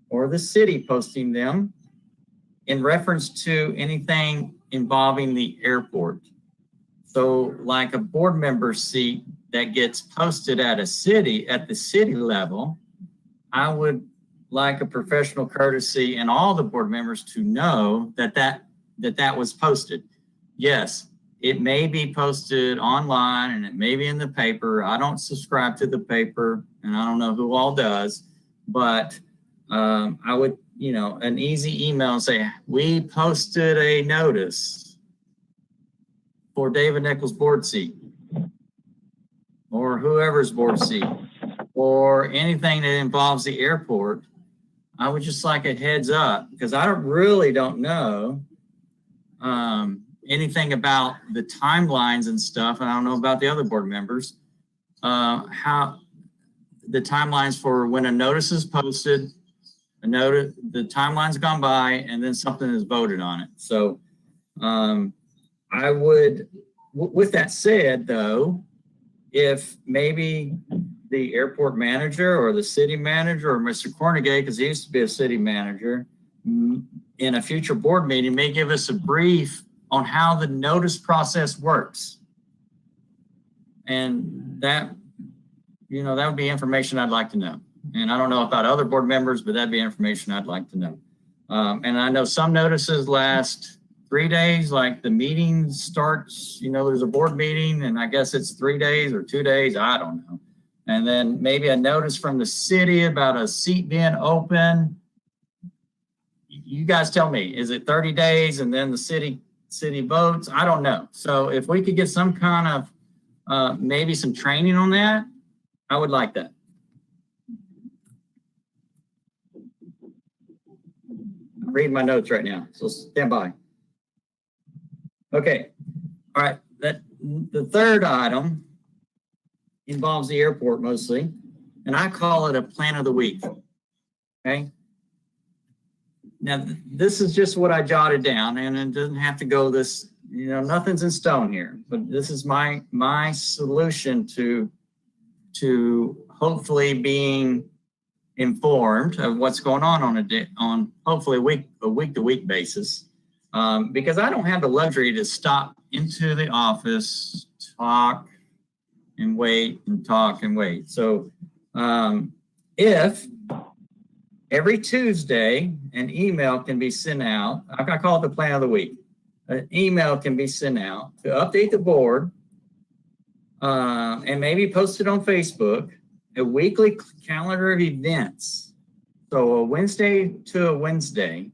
or the city posting them in reference to anything involving the airport. So like a board member seat that gets posted at the city level, I would like a professional courtesy and all the board members to know that was posted. Yes, it may be posted online and it may be in the paper. I don't subscribe to the paper and I don't know who all does, but I would, an easy email and say, we posted a notice for David Nichols' board seat or whoever's board seat or anything that involves the airport. I would just like a heads up because I really don't know anything about the timelines and stuff. And I don't know about the other board members, how the timelines for when a notice is posted, the timeline's gone by, and then something is voted on it. So I would, with that said, though, if maybe the airport manager or the city manager or Mr. Cornegay, because he used to be a city manager, in a future board meeting may give us a brief on how the notice process works. And that, that would be information I'd like to know. And I don't know about other board members, but that'd be information I'd like to know. And I know some notices last 3 days, like the meeting starts, there's a board meeting and I guess it's 3 days or 2 days, I don't know. And then maybe a notice from the city about a seat being open. You guys tell me, is it 30 days and then the city votes? I don't know. So if we could get some kind of, maybe some training on that, I would like that. I'm reading my notes right now, so stand by. Okay, all right, the third item involves the airport mostly, and I call it a plan of the week, okay? Now, this is just what I jotted down, and it doesn't have to go this, nothing's in stone here, but this is my solution to hopefully being informed of what's going on hopefully a week-to-week basis, because I don't have the luxury to stop into the office, talk and wait and talk and wait. So if every Tuesday an email can be sent out, I call it the plan of the week, an email can be sent out to update the board and maybe post it on Facebook, a weekly calendar of events. So a Wednesday to a Wednesday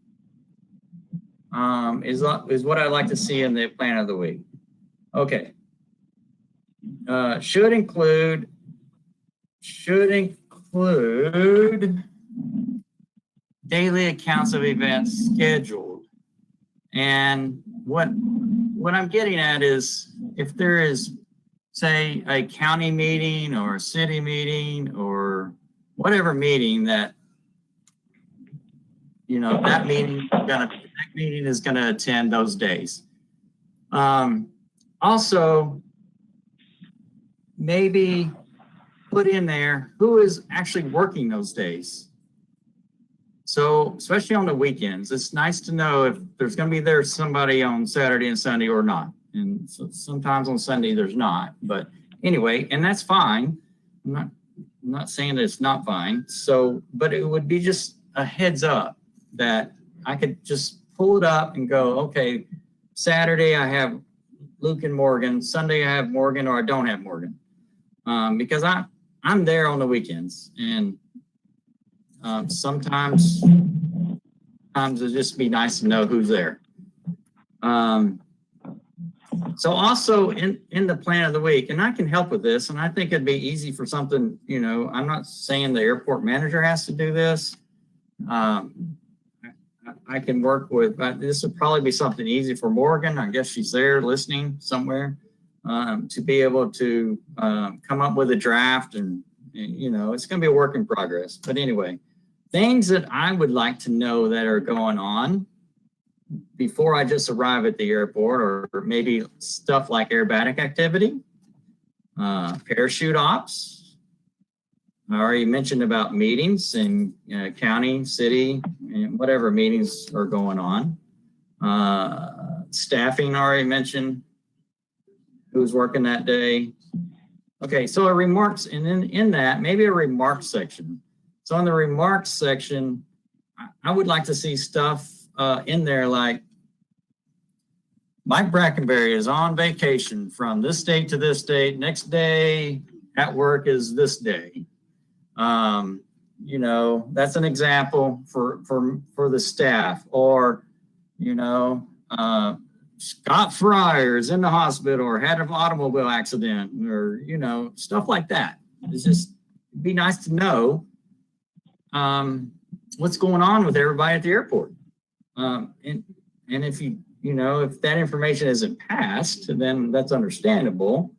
is what I'd like to see in the plan of the week. Okay. Should include daily accounts of events scheduled. And what I'm getting at is if there is, say, a county meeting or a city meeting or whatever meeting that, that meeting is gonna attend those days. Also, maybe put in there who is actually working those days. So, especially on the weekends, it's nice to know if there's going to be somebody on Saturday and Sunday or not. And so sometimes on Sunday there's not. But anyway, and that's fine. I'm not saying that it's not fine. So, but it would be just a heads up that I could just pull it up and go, okay, Saturday I have Luke and Morgan. Sunday I have Morgan or I don't have Morgan. Because I'm there on the weekends, and sometimes it'd just be nice to know who's there. So also in the plan of the week, and I can help with this, and I think it'd be easy for something, I'm not saying the airport manager has to do this. I can work with, this would probably be something easy for Morgan. I guess she's there listening somewhere. To be able to come up with a draft and it's going to be a work in progress. But anyway, things that I would like to know that are going on before I just arrive at the airport, or maybe stuff like aerobatic activity, parachute ops. I already mentioned about meetings in county, city, and whatever meetings are going on. Staffing, already mentioned. Who's working that day. Okay, so a remarks, and in that, maybe a remarks section. So in the remarks section, I would like to see stuff in there like, Mike Brackenberry is on vacation from this date to this date. Next day at work is this day. You know, that's an example for the staff. Or, you know, Scott Fryer is in the hospital or had an automobile accident, or, you know, stuff like that. It's just, it'd be nice to know what's going on with everybody at the airport. And if you know, if that information isn't passed, then that's understandable.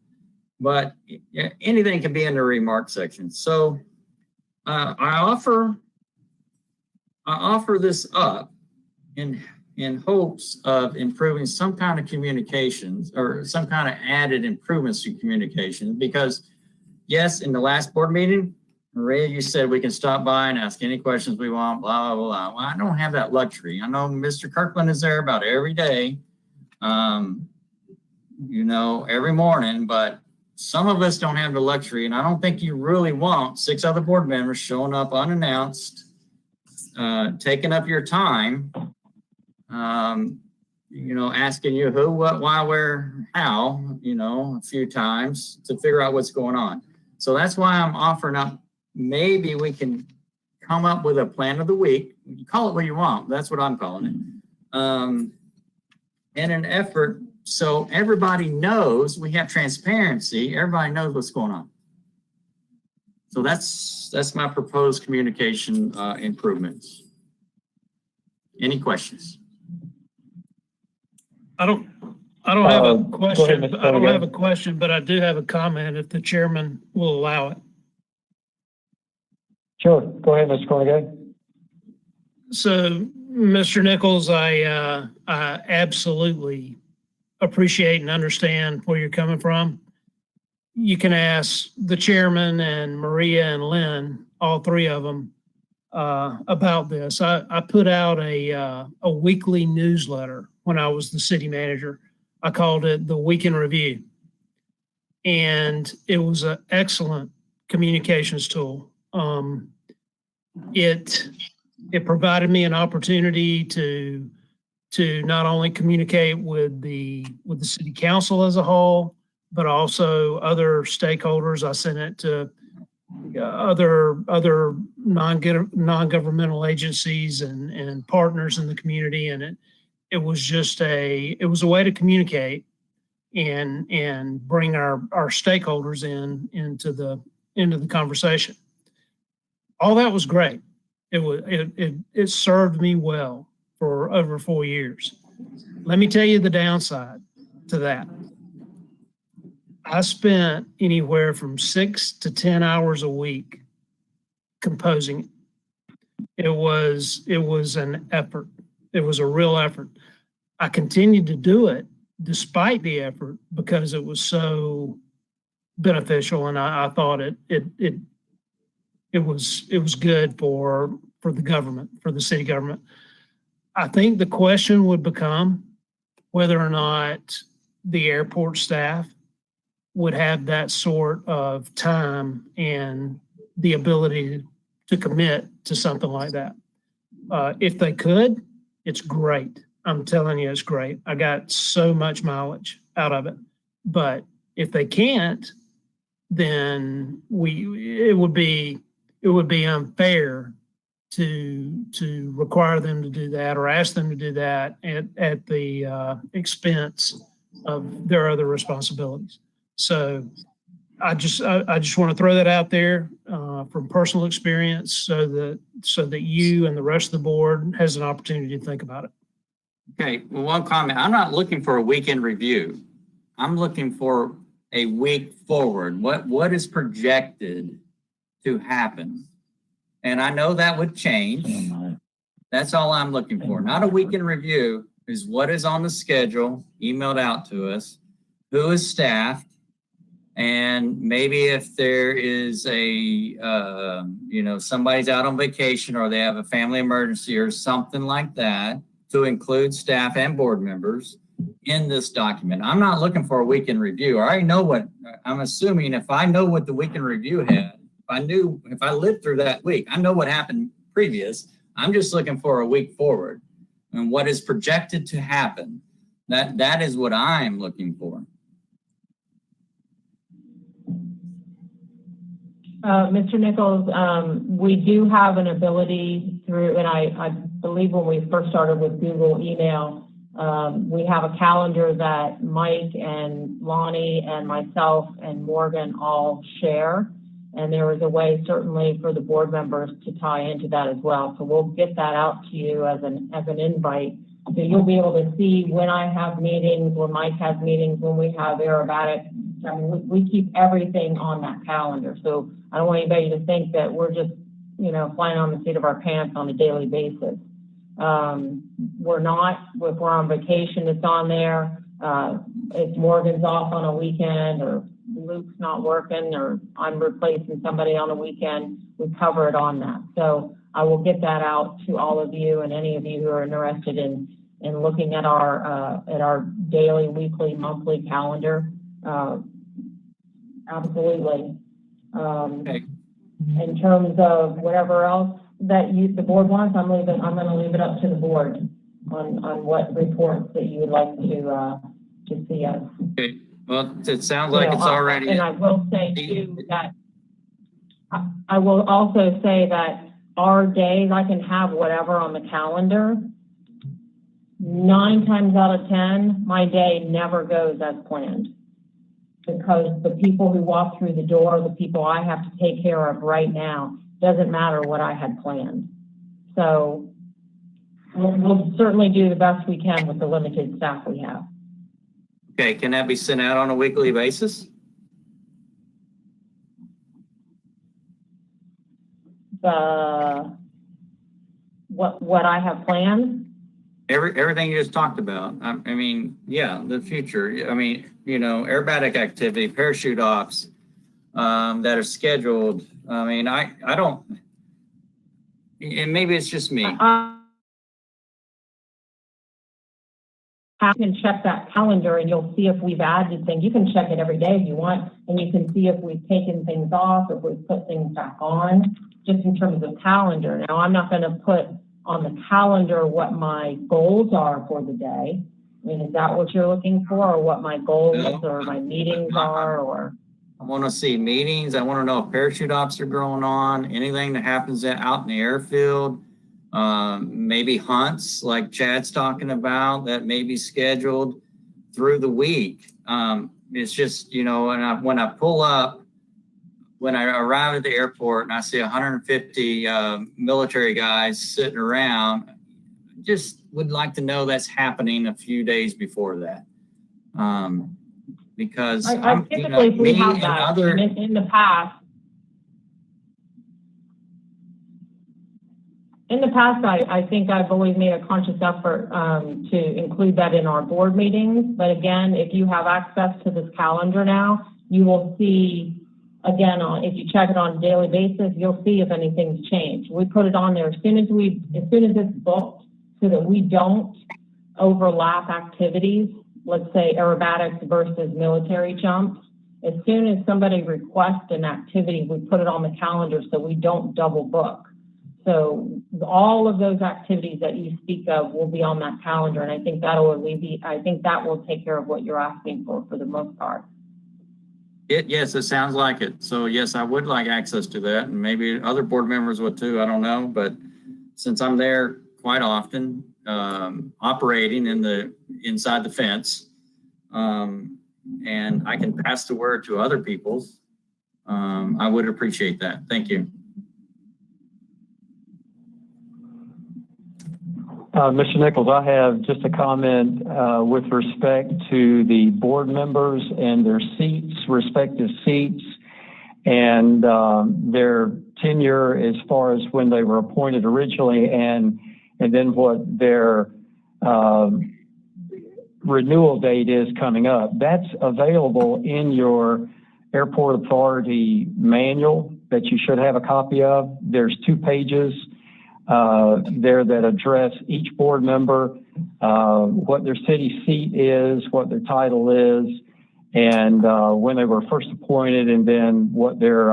But anything can be in the remark section. So I offer this up in hopes of improving some kind of communications or some kind of added improvements to communication. Because yes, in the last board meeting, Maria, you said we can stop by and ask any questions we want, blah, blah, blah. Well, I don't have that luxury. I know Mr. Kirkland is there about every day, you know, every morning, but some of us don't have the luxury, and I don't think you really want 6 other board members showing up unannounced, taking up your time, you know, asking you who, what, why, where, how, you know, a few times to figure out what's going on. So that's why I'm offering up, maybe we can come up with a plan of the week. You call it what you want. That's what I'm calling it. In an effort so everybody knows, we have transparency, everybody knows what's going on. So that's my proposed communication improvements. Any questions? I don't have a question. Mr. I don't Cunningham. have a question, but I do have a comment if the chairman will allow it. Sure, go ahead, Mr. Cornegay. So, Mr. Nichols, I absolutely appreciate and understand where you're coming from. You can ask the chairman and Maria and Lynn, all 3 of them, about this. I put out a weekly newsletter when I was the city manager. I called it the Week in Review. And it was an excellent communications tool. It provided me an opportunity to not only communicate with the city council as a whole, but also other stakeholders. I sent it to other non-governmental agencies and partners in the community, and it was a way to communicate and bring our stakeholders into the conversation. All that was great. It served me well for over 4 years. Let me tell you the downside to that. I spent anywhere from 6 to 10 hours a week composing it. It was an effort. It was a real effort. I continued to do it despite the effort because it was so beneficial, and I thought it was good for the government, for the city government. I think the question would become whether or not the airport staff would have that sort of time and the ability to commit to something like that. If they could, it's great. I'm telling you, it's great. I got so much mileage out of it. But if they can't, then it would be unfair to require them to do that or ask them to do that at the expense of their other responsibilities. So I just want to throw that out there from personal experience so that you and the rest of the board has an opportunity to think about it. Okay, well, one comment. I'm not looking for a weekend review. I'm looking for a week forward. What is projected to happen? And I know that would change. That's all I'm looking for. Not a weekend review, is what is on the schedule, emailed out to us, who is staffed, and maybe if there is somebody's out on vacation or they have a family emergency or something like that, to include staff and board members in this document. I'm not looking for a weekend review. I already know I'm assuming if I know what the weekend review had, if I lived through that week, I know what happened previous. I'm just looking for a week forward and what is projected to happen. That is what I'm looking for. Mr. Nichols, we do have an ability through, and I believe when we first started with Google email, we have a calendar that Mike and Lonnie and myself and Morgan all share. And there is a way certainly for the board members to tie into that as well. So we'll get that out to you as an invite. So you'll be able to see when I have meetings, when Mike has meetings, when we have aerobatic. I mean, we keep everything on that calendar. So I don't want anybody to think that we're just, flying on the seat of our pants on a daily basis. We're not. If we're on vacation, it's on there. If Morgan's off on a weekend or Luke's not working or I'm replacing somebody on a weekend, we cover it on that. So I will get that out to all of you and any of you who are interested in looking at our daily, weekly, monthly calendar. Absolutely. Okay. In terms of whatever else that the board wants, I'm going to leave it up to the board on what reports that you would like to see us. Okay. Well, it sounds like it's already. And I will say too that I will also say that our days, I can have whatever on the calendar. 9 times out of 10, my day never goes as planned because the people who walk through the door, the people I have to take care of right now, doesn't matter what I had planned. So we'll certainly do the best we can with the limited staff we have. Okay, can that be sent out on a weekly basis? What I have planned? Everything you just talked about. I mean, yeah, the future. I mean, aerobatic activity, parachute ops that are scheduled. I mean, I don't, and maybe it's just me. You can check that calendar and you'll see if we've added things. You can check it every day if you want, and you can see if we've taken things off, if we've put things back on, just in terms of calendar. Now, I'm not going to put on the calendar what my goals are for the day. I mean, is that what you're looking for, or what my goals or my meetings are, or? I want to see meetings. I want to know if parachute ops are going on, anything that happens out in the airfield. Maybe hunts like Chad's talking about that may be scheduled through the week. It's just, when I pull up, when I arrive at the airport and I see 150 military guys sitting around, just would like to know that's happening a few days before that. Because I typically we have that in the past. In the past, I think I've always made a conscious effort to include that in our board meetings. But again, if you have access to this calendar now, you will see, again, if you check it on a daily basis, you'll see if anything's changed. We put it on there as soon as it's booked so that we don't overlap activities, let's say aerobatics versus military jumps. As soon as somebody requests an activity, we put it on the calendar so we don't double book. So all of those activities that you speak of will be on that calendar, and I think that will take care of what you're asking for the most part. Yes, it sounds like it. So yes, I would like access to that, and maybe other board members would too. I don't know, but since I'm there quite often, operating inside the fence, and I can pass the word to other people, I would appreciate that. Thank you. Mr. Nichols, I have just a comment with respect to the board members and their respective seats, and their tenure as far as when they were appointed originally, and then what their renewal date is coming up. That's available in your Airport Authority manual that you should have a copy of. There's 2 pages there that address each board member, what their city seat is, what their title is, and when they were first appointed, and then what their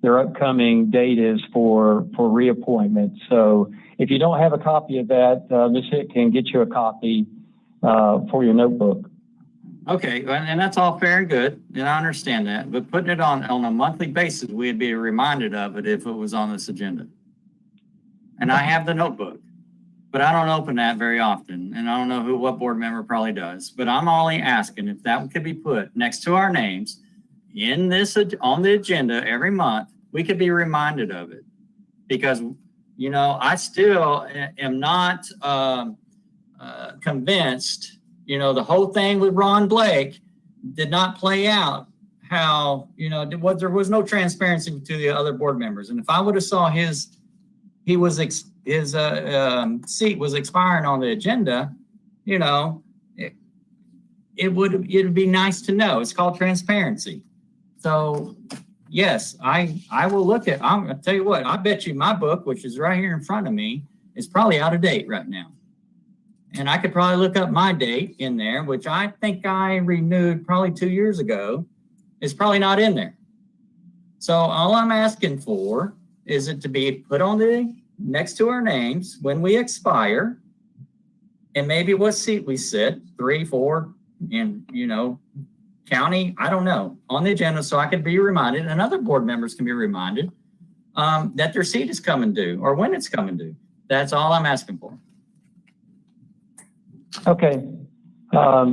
their upcoming date is for reappointment. So if you don't have a copy of that, Ms. Hick can get you a copy for your notebook. Okay, and that's all fair and good, and I understand that, but putting it on a monthly basis, we'd be reminded of it if it was on this agenda. And I have the notebook, but I don't open that very often, and I don't know what board member probably does, but I'm only asking if that could be put next to our names in this, on the agenda every month, we could be reminded of it. Because, you know, I still am not convinced. You know, the whole thing with Ron Blake did not play out how, you know, there was no transparency to the other board members. And if I would have saw his seat was expiring on the agenda, you know, it'd be nice to know. It's called transparency. So yes, I will look at, I'll tell you what, I bet you my book, which is right here in front of me, is probably out of date right now. And I could probably look up my date in there, which I think I renewed probably 2 years ago. It's probably not in there. So all I'm asking for is it to be put on the next to our names when we expire, and maybe what seat we sit, 3, 4, in, you know, county, I don't know, on the agenda, so I could be reminded, and other board members can be reminded that their seat is coming due or when it's coming due. That's all I'm asking for. Okay. I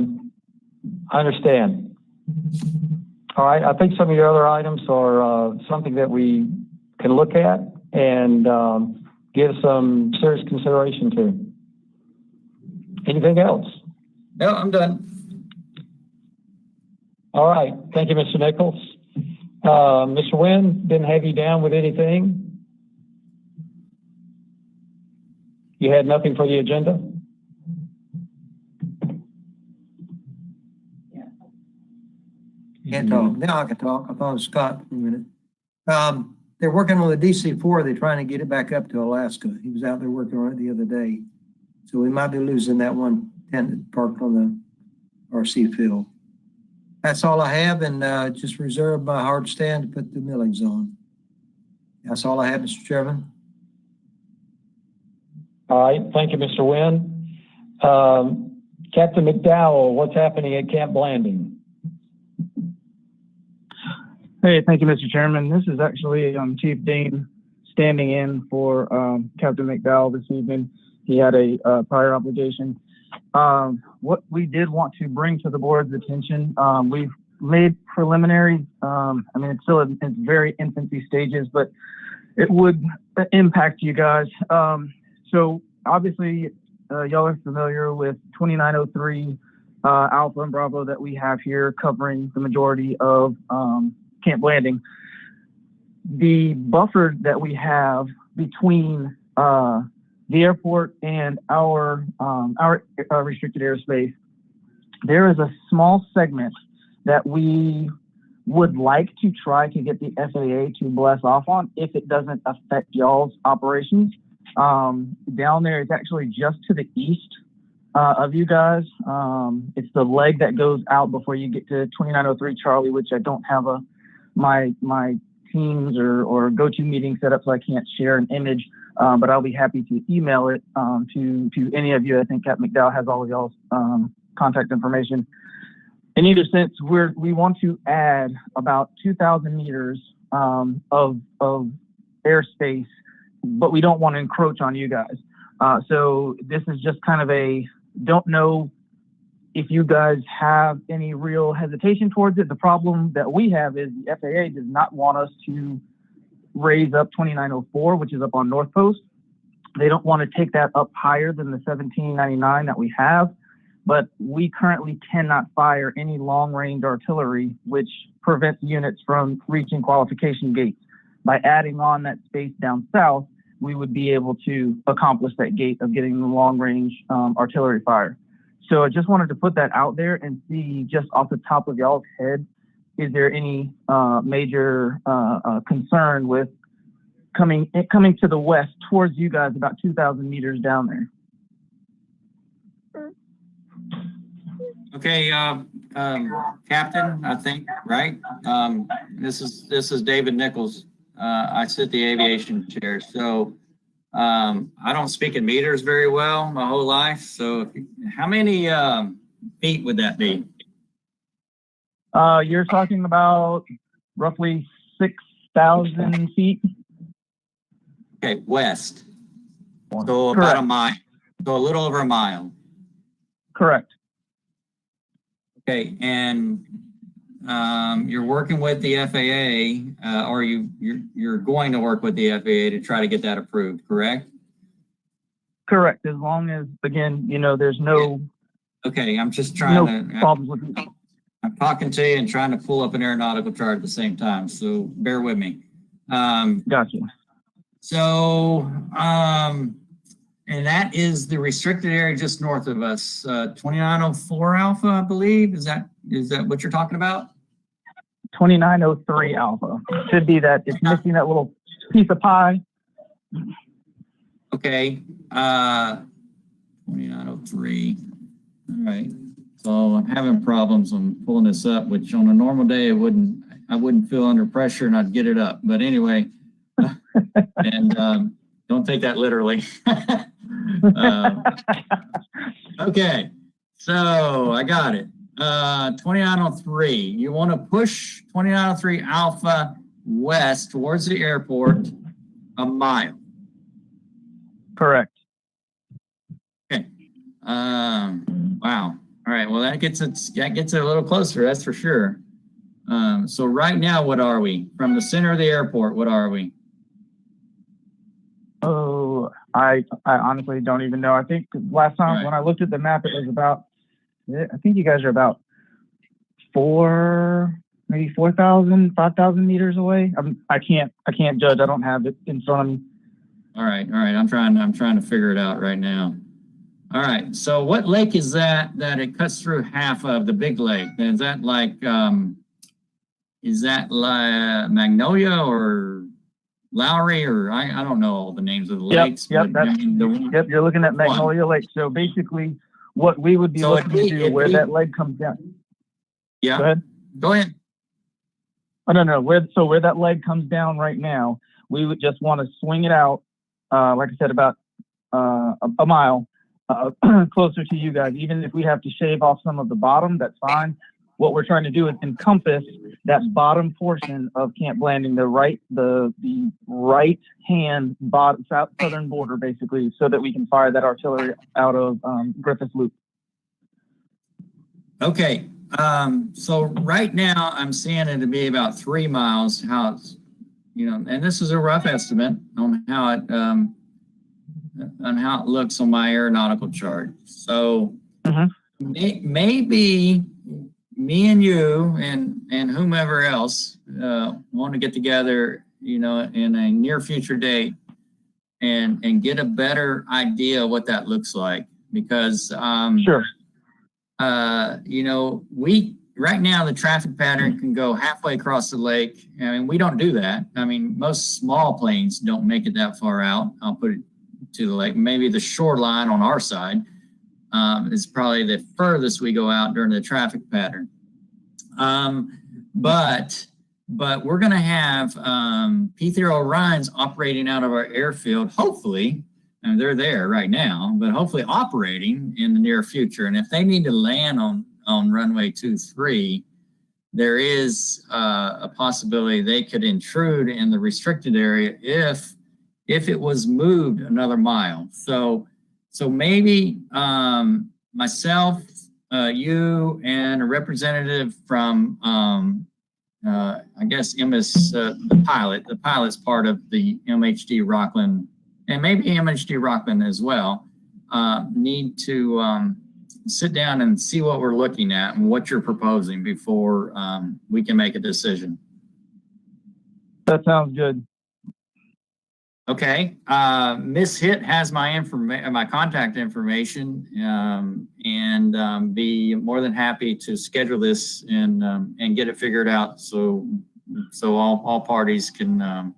understand. All right. I think some of your other items are something that we can look at and give some serious consideration to. Anything else? No, I'm done. All right. Thank you, Mr. Nichols. Mr. Wynn, didn't have you down with anything? You had nothing for the agenda? Can't talk. Now I can talk. I thought it was Scott for a minute. They're working on the DC-4. They're trying to get it back up to Alaska. He was out there working on it the other day. So we might be losing that one tenant parked on the RC field. That's all I have, and just reserve my hard stand to put the millings on. That's all I have, Mr. Chairman. All right. Thank you, Mr. Wynn. Captain McDowell, what's happening at Camp Blanding? Hey, thank you, Mr. Chairman. This is actually Chief Dean standing in for Captain McDowell this evening. He had a prior obligation. What we did want to bring to the board's attention, we've made preliminary, I mean, it's still in its very infancy stages, but it would impact you guys. So obviously, y'all are familiar with 2903 Alpha and Bravo that we have here covering the majority of Camp Blanding. The buffer that we have between the airport and our restricted airspace, there is a small segment that we would like to try to get the FAA to bless off on if it doesn't affect y'all's operations. Down there, it's actually just to the east of you guys. It's the leg that goes out before you get to 2903 Charlie, which I don't have my Teams or GoToMeeting set up, so I can't share an image. But I'll be happy to email it to any of you. I think Cap McDowell has all of y'all's contact information. In either sense, we want to add about 2,000 meters of airspace, but we don't want to encroach on you guys. So this is just kind of don't know if you guys have any real hesitation towards it. The problem that we have is the FAA does not want us to raise up 2904, which is up on North Post. They don't want to take that up higher than the 1799 that we have, but we currently cannot fire any long-range artillery, which prevents units from reaching qualification gates. By adding on that space down south, we would be able to accomplish that gate of getting the long-range artillery fire. So I just wanted to put that out there and see, just off the top of y'all's head, is there any major concern with coming to the west towards you guys about 2,000 meters down there? Okay, Captain, I think, right? This is David Nichols I sit the aviation chair, so I don't speak in meters very well my whole life. So how many feet would that be? You're talking about roughly 6,000 feet. Okay, west. So about a mile. So a little over a mile. Correct. Okay, and you're working with the FAA, or you're going to work with the FAA to try to get that approved, correct? Correct. As long as, again, there's no Okay, I'm just trying to. problems with it. I'm talking to you and trying to pull up an aeronautical chart at the same time, so bear with me. Gotcha. So, and that is the restricted area just north of us, 2904 Alpha, I believe. Is that what you're talking about? 2903 Alpha. Should be that. It's missing that little piece of pie. Okay, 2903. All right. So I'm having problems on pulling this up, which on a normal day I wouldn't feel under pressure and I'd get it up. But anyway, and don't take that literally. Okay, so I got it. 2903. You want to push 2903 Alpha west towards the airport a mile. Correct. Okay. Wow. All right. Well, that gets it a little closer. That's for sure. So right now, what are we from the center of the airport? What are we? Oh, I honestly don't even know. I think last time when I looked at the map, it was about. I think you guys are about maybe 4,000, 5,000 meters away. I can't judge. I don't have it in front of me. All right. I'm trying to figure it out right now. All right. So what lake is that it cuts through half of the big lake? Is that like Magnolia or Lowry or I don't know all the names of the lakes. Yep. You're looking at Magnolia Lake. So basically, what we would be looking to do where that leg comes down. Yeah. Go ahead. Oh, no. Where that leg comes down right now, we would just want to swing it out. Like I said, about a mile closer to you guys. Even if we have to shave off some of the bottom, that's fine. What we're trying to do is encompass that bottom portion of Camp Blanding, the right hand southern border, basically, so that we can fire that artillery out of Griffith Loop. Okay. So right now I'm seeing it to be about 3 miles. And this is a rough estimate on how it looks on my aeronautical chart. So maybe me and you and whomever else want to get together, in a near future date and get a better idea of what that looks like. Because sure. Right now the traffic pattern can go halfway across the lake. I mean, we don't do that. I mean, most small planes don't make it that far out. I'll put it to the lake. Maybe the shoreline on our side is probably the furthest we go out during the traffic pattern. But we're going to have P3 Orions operating out of our airfield, hopefully. And they're there right now, but hopefully operating in the near future. And if they need to land on runway 23, there is a possibility they could intrude in the restricted area if it was moved another mile. So maybe myself, you, and a representative from I guess the pilot. The pilot's part of the MHD Rockland, and maybe MHD Rockland as well, need to sit down and see what we're looking at and what you're proposing before we can make a decision. That sounds good. Okay. Miss Hitt has my contact information, and be more than happy to schedule this and get it figured out so all parties can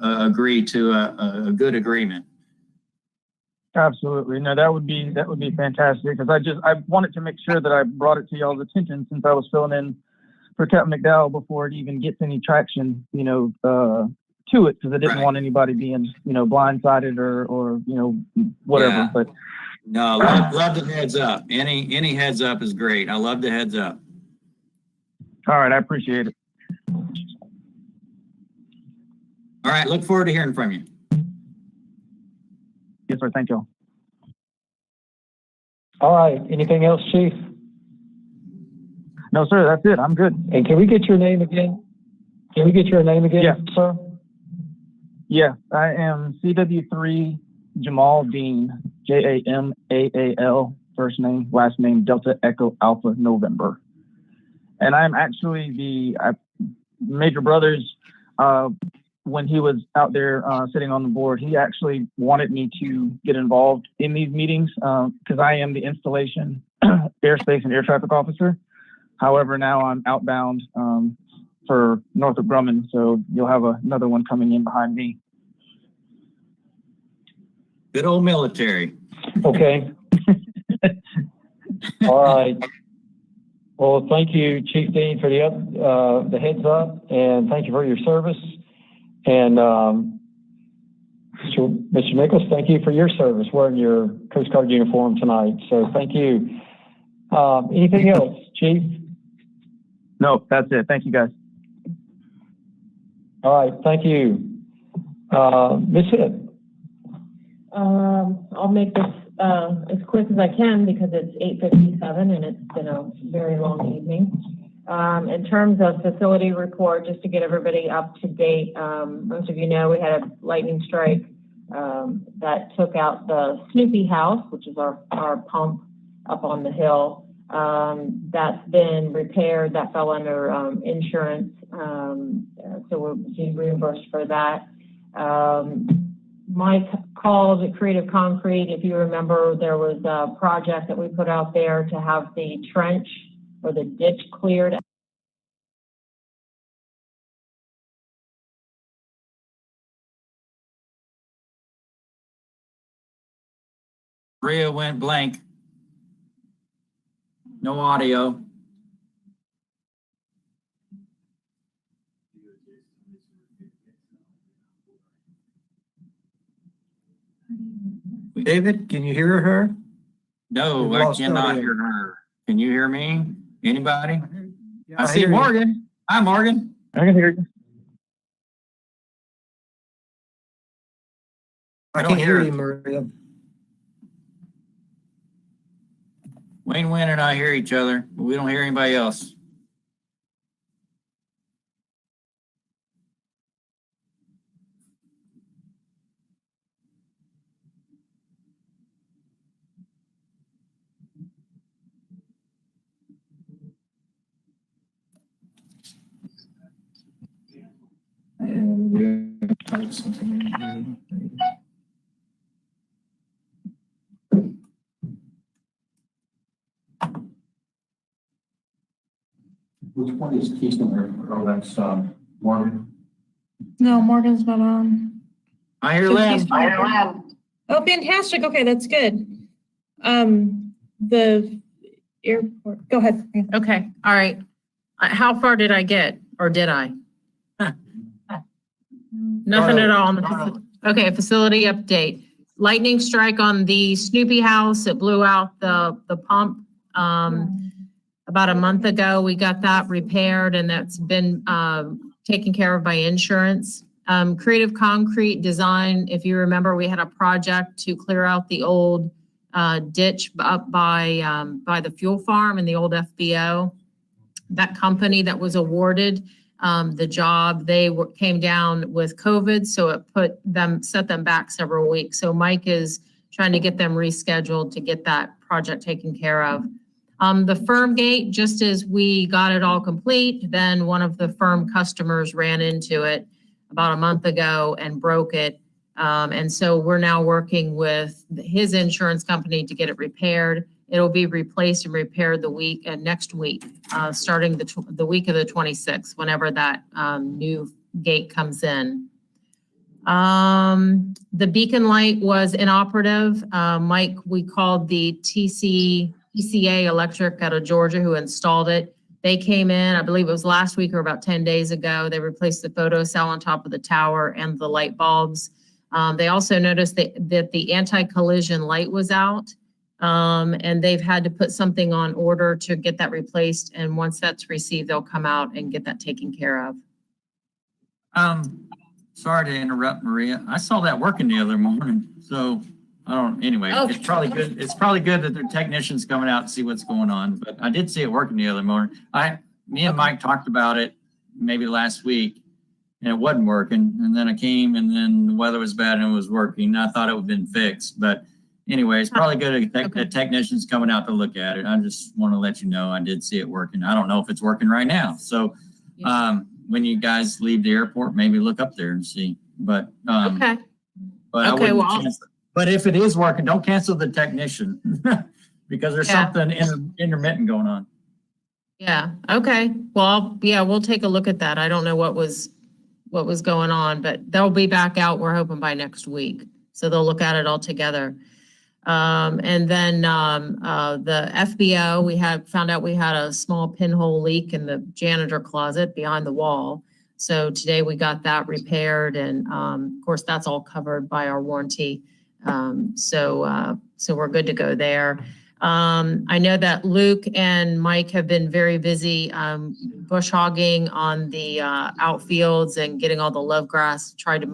agree to a good agreement. Absolutely. No, that would be fantastic, because I wanted to make sure that I brought it to y'all's attention since I was filling in for Captain McDowell before it even gets any traction, to it, because I didn't Right. want anybody being, blindsided or whatever. Yeah. But No, love the heads up. Any heads up is great. I love the heads up. all right, I appreciate it. All right, look forward to hearing from you. Yes, sir. Thank y'all. All right, anything else, Chief? No, sir, that's it. I'm good. And can we get your name again? Yeah. Sir? Yeah, I am CW3 Jamal Dean, Jamal, first name, last name, Delta Echo Alpha November. And I'm actually the Major Brothers, when he was out there sitting on the board, he actually wanted me to get involved in these meetings because I am the installation, airspace, and air traffic officer. However, now I'm outbound for Northrop Grumman, so you'll have another one coming in behind me. Good old military. Okay. All right. Well, thank you, Chief Dean, for the heads up, and thank you for your service. And Mr. Nichols, thank you for your service wearing your Coast Guard uniform tonight. So thank you. Anything else, Chief? No, that's it. Thank you, guys. All right. Thank you. Ms. Hitt. I'll make this as quick as I can because it's 8:57 and it's been a very long evening. In terms of facility report, just to get everybody up to date, most of you know we had a lightning strike that took out the Snoopy house, which is our pump up on the hill. That's been repaired. That fell under insurance, so we're being reimbursed for that. Mike called Creative Concrete. If you remember, there was a project that we put out there to have the trench or the ditch cleared. Maria went blank. No audio. David, can you hear her? No, We've I lost cannot audio. hear her. Can you hear me? Anybody? I I see hear you. Morgan. Hi, Morgan. I can hear you. I don't can't hear hear you, Maria. Wayne and I hear each other, but we don't hear anybody else. Which one is Keystone? Oh, that's Morgan. No, Morgan's not on. I hear So Lynn. Keystone- Oh, fantastic. Okay, that's good. The airport, go ahead. Okay, all right. How far did I get, or did I? Nothing at all on the, okay, facility update. Lightning strike on the Snoopy house. It blew out the pump. About a month ago, we got that repaired and that's been taken care of by insurance. Creative Concrete Design, if you remember, we had a project to clear out the old ditch up by the fuel farm and the old FBO. That company that was awarded the job, came down with COVID, so it set them back several weeks. So Mike is trying to get them rescheduled to get that project taken care of. The firm gate, just as we got it all complete, then one of the firm customers ran into it about a month ago and broke it. And so we're now working with his insurance company to get it repaired. It'll be replaced and repaired next week, starting the week of the 26th, whenever that new gate comes in. The beacon light was inoperative. Mike, we called the TCA Electric out of Georgia who installed it. They came in, I believe it was last week or about 10 days ago. They replaced the photo cell on top of the tower and the light bulbs. They also noticed that the anti-collision light was out. And they've had to put something on order to get that replaced. And once that's received, they'll come out and get that taken care of. Sorry to interrupt, Maria. I saw that working the other morning, so I don't, anyway, Oh. it's probably good. It's probably good that their technicians coming out to see what's going on, but I did see it working the other morning. Me and Mike talked about it maybe last week and it wasn't working. And then I came and then the weather was bad and it was working. I thought it would have been fixed, but anyway, it's probably good that the technicians coming out to look at it. I just want to let you know I did see it working. I don't know if it's working right now. So, when you guys leave the airport, maybe look up there and see. But Okay. but I Okay, wouldn't well, cancel. But if it is working, don't cancel the technician because there's Yeah. something intermittent going on. Yeah. Okay. Well, we'll take a look at that. I don't know what was going on, but they'll be back out. We're hoping by next week. So they'll look at it all together. And then the FBO, we found out we had a small pinhole leak in the janitor closet behind the wall. So today we got that repaired, and of course that's all covered by our warranty. So we're good to go there. I know that Luke and Mike have been very busy bush hogging on the outfields and getting all the love grass, tried to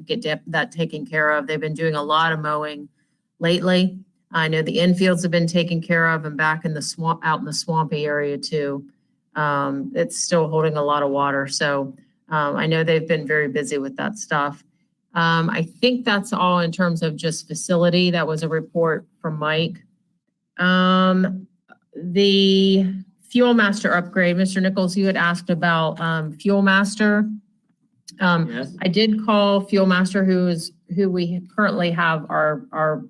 get that taken care of. They've been doing a lot of mowing lately. I know the infields have been taken care of, and back in the swamp, out in the swampy area too. It's still holding a lot of water. So I know they've been very busy with that stuff. I think that's all in terms of just facility. That was a report from Mike. The Fuel Master upgrade, Mr. Nichols, you had asked about Fuel Master. Yes. I did call Fuel Master, who we currently have our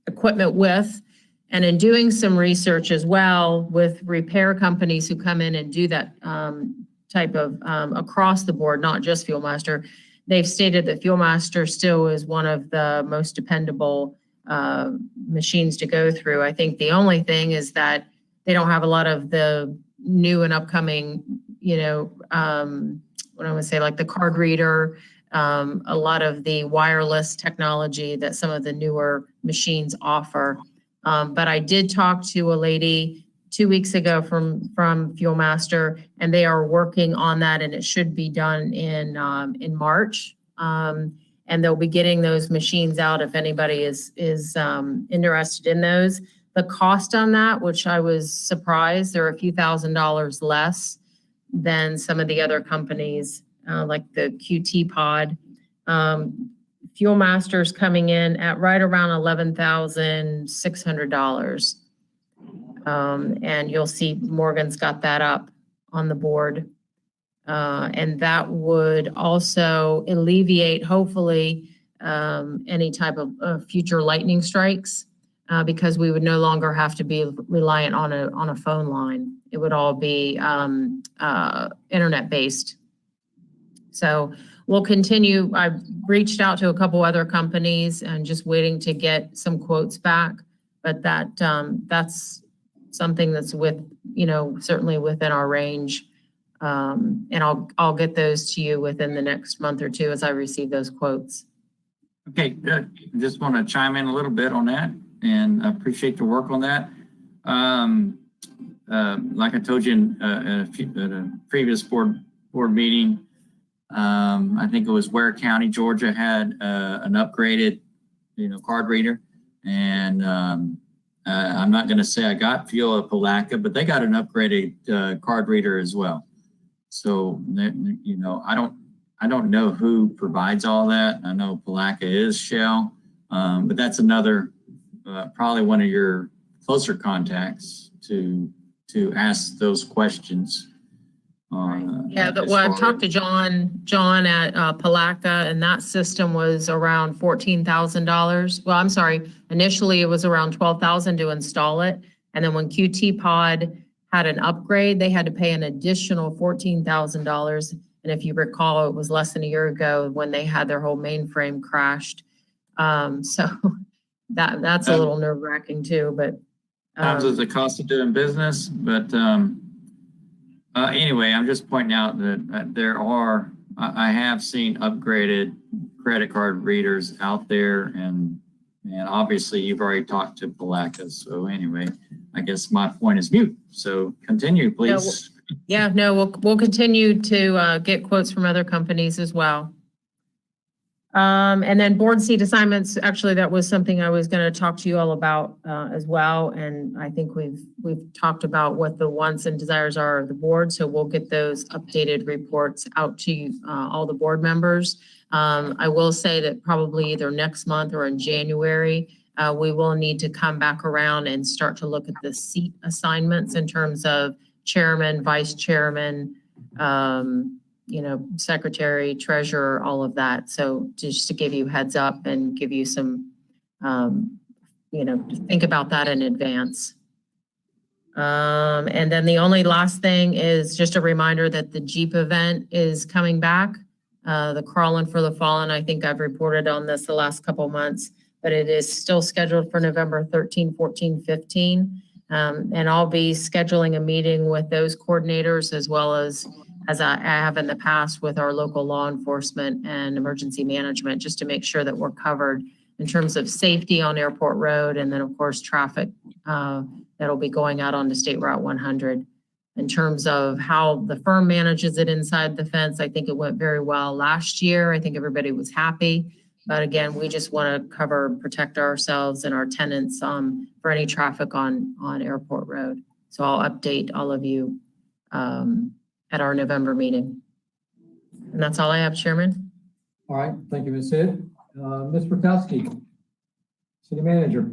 equipment with, and in doing some research as well with repair companies who come in and do that type of across the board, not just Fuel Master. They've stated that Fuel Master still is one of the most dependable machines to go through. I think the only thing is that they don't have a lot of the new and upcoming, what I would say, like the card reader, a lot of the wireless technology that some of the newer machines offer. But I did talk to a lady 2 weeks ago from Fuel Master, and they are working on that, and it should be done in March. And they'll be getting those machines out if anybody is interested in those. The cost on that, which I was surprised, they're a few $1,000s less than some of the other companies, like the QT Pod. Fuel Master's coming in at right around $11,600. And you'll see Morgan's got that up on the board. And that would also alleviate, hopefully, any type of future lightning strikes, because we would no longer have to be reliant on a phone line. It would all be internet-based. So we'll continue. I've reached out to a couple other companies and just waiting to get some quotes back, but that's something that's certainly within our range. And I'll get those to you within the next month or two as I receive those quotes. Okay, good. I just want to chime in a little bit on that, and I appreciate the work on that. Like I told you at a previous board meeting, I think it was Ware County, Georgia, had an upgraded, card reader, and I'm not going to say I got Fuel at Palatka, but they got an upgraded card reader as well. So I don't know who provides all that. I know Palatka is Shell, but that's another probably one of your closer contacts to ask those questions. I've talked to John at Palatka, and that system was around $14,000. Well, I'm sorry. Initially, it was around $12,000 to install it, and then when QT Pod had an upgrade, they had to pay an additional $14,000. And if you recall, it was less than a year ago when they had their whole mainframe crashed. So that's a little nerve-wracking too. But Times is the cost of doing business, but anyway, I'm just pointing out that there are, I have seen upgraded credit card readers out there, and obviously you've already talked to Palaca. So anyway, I guess my point is mute. So continue, please. Yeah, no, we'll continue to get quotes from other companies as well. And then board seat assignments, actually, that was something I was going to talk to you all about as well. And I think we've talked about what the wants and desires are of the board. So we'll get those updated reports out to you, all the board members. I will say that probably either next month or in January, we will need to come back around and start to look at the seat assignments in terms of chairman, vice chairman, secretary, treasurer, all of that. So just to give you heads up and give you some, think about that in advance. And then the only last thing is just a reminder that the Jeep event is coming back. The Crawling for the Fallen, I think I've reported on this the last couple months, but it is still scheduled for November 13, 14, 15. And I'll be scheduling a meeting with those coordinators as well as I have in the past with our local law enforcement and emergency management, just to make sure that we're covered in terms of safety on Airport Road, and then of course traffic that'll be going out onto State Route 100. In terms of how the firm manages it inside the fence, I think it went very well last year. I think everybody was happy. But again, we just want to protect ourselves and our tenants for any traffic on Airport Road. So I'll update all of you at our November meeting. And that's all I have, Chairman. All right, thank you, Ms. Hidd. Ms. Rukowski, City Manager.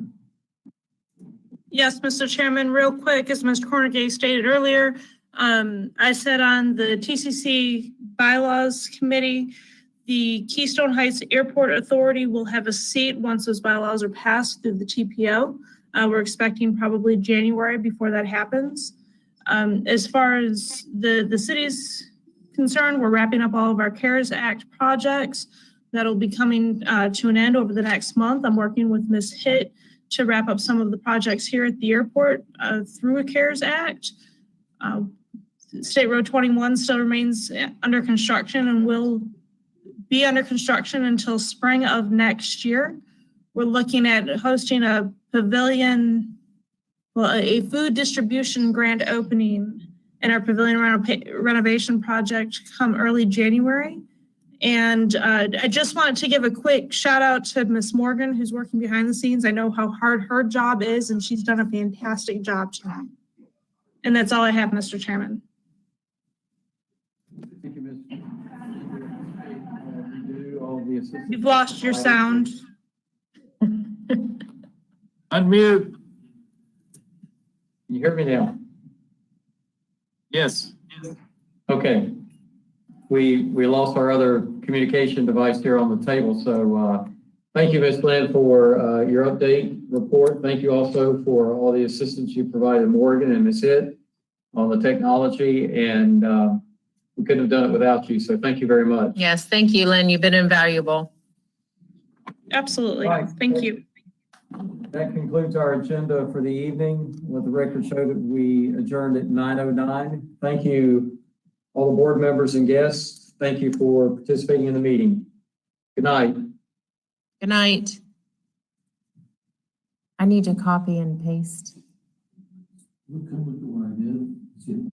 Yes, Mr. Chairman, real quick, as Mr. Cornegay stated earlier, I sat on the TCC bylaws committee. The Keystone Heights Airport Authority will have a seat once those bylaws are passed through the TPO. We're expecting probably January before that happens. As far as the city's concerned, we're wrapping up all of our CARES Act projects. That'll be coming to an end over the next month. I'm working with Ms. Hitt to wrap up some of the projects here at the airport through a CARES Act. State Road 21 still remains under construction and will be under construction until spring of next year. We're looking at hosting a pavilion, a food distribution grand opening in our pavilion renovation project come early January. And I just wanted to give a quick shout out to Ms. Morgan, who's working behind the scenes. I know how hard her job is, and she's done a fantastic job tonight. And that's all I have, Mr. Chairman. Thank you, Ms. All the assistants. You've lost your sound. Unmute. Can you hear me now? Yes. Okay. We lost our other communication device here on the table. So thank you, Ms. Lynn, for your update report. Thank you also for all the assistance you provided Morgan and Ms. Hitt on the technology. And we couldn't have done it without you. So thank you very much. Yes, thank you, Lynn. You've been invaluable. Absolutely. Right. Thank you. That concludes our agenda for the evening. Let the record show that we adjourned at 9:09. Thank you, all the board members and guests. Thank you for participating in the meeting. Good night. Good night. I need to copy and paste. Look what I did.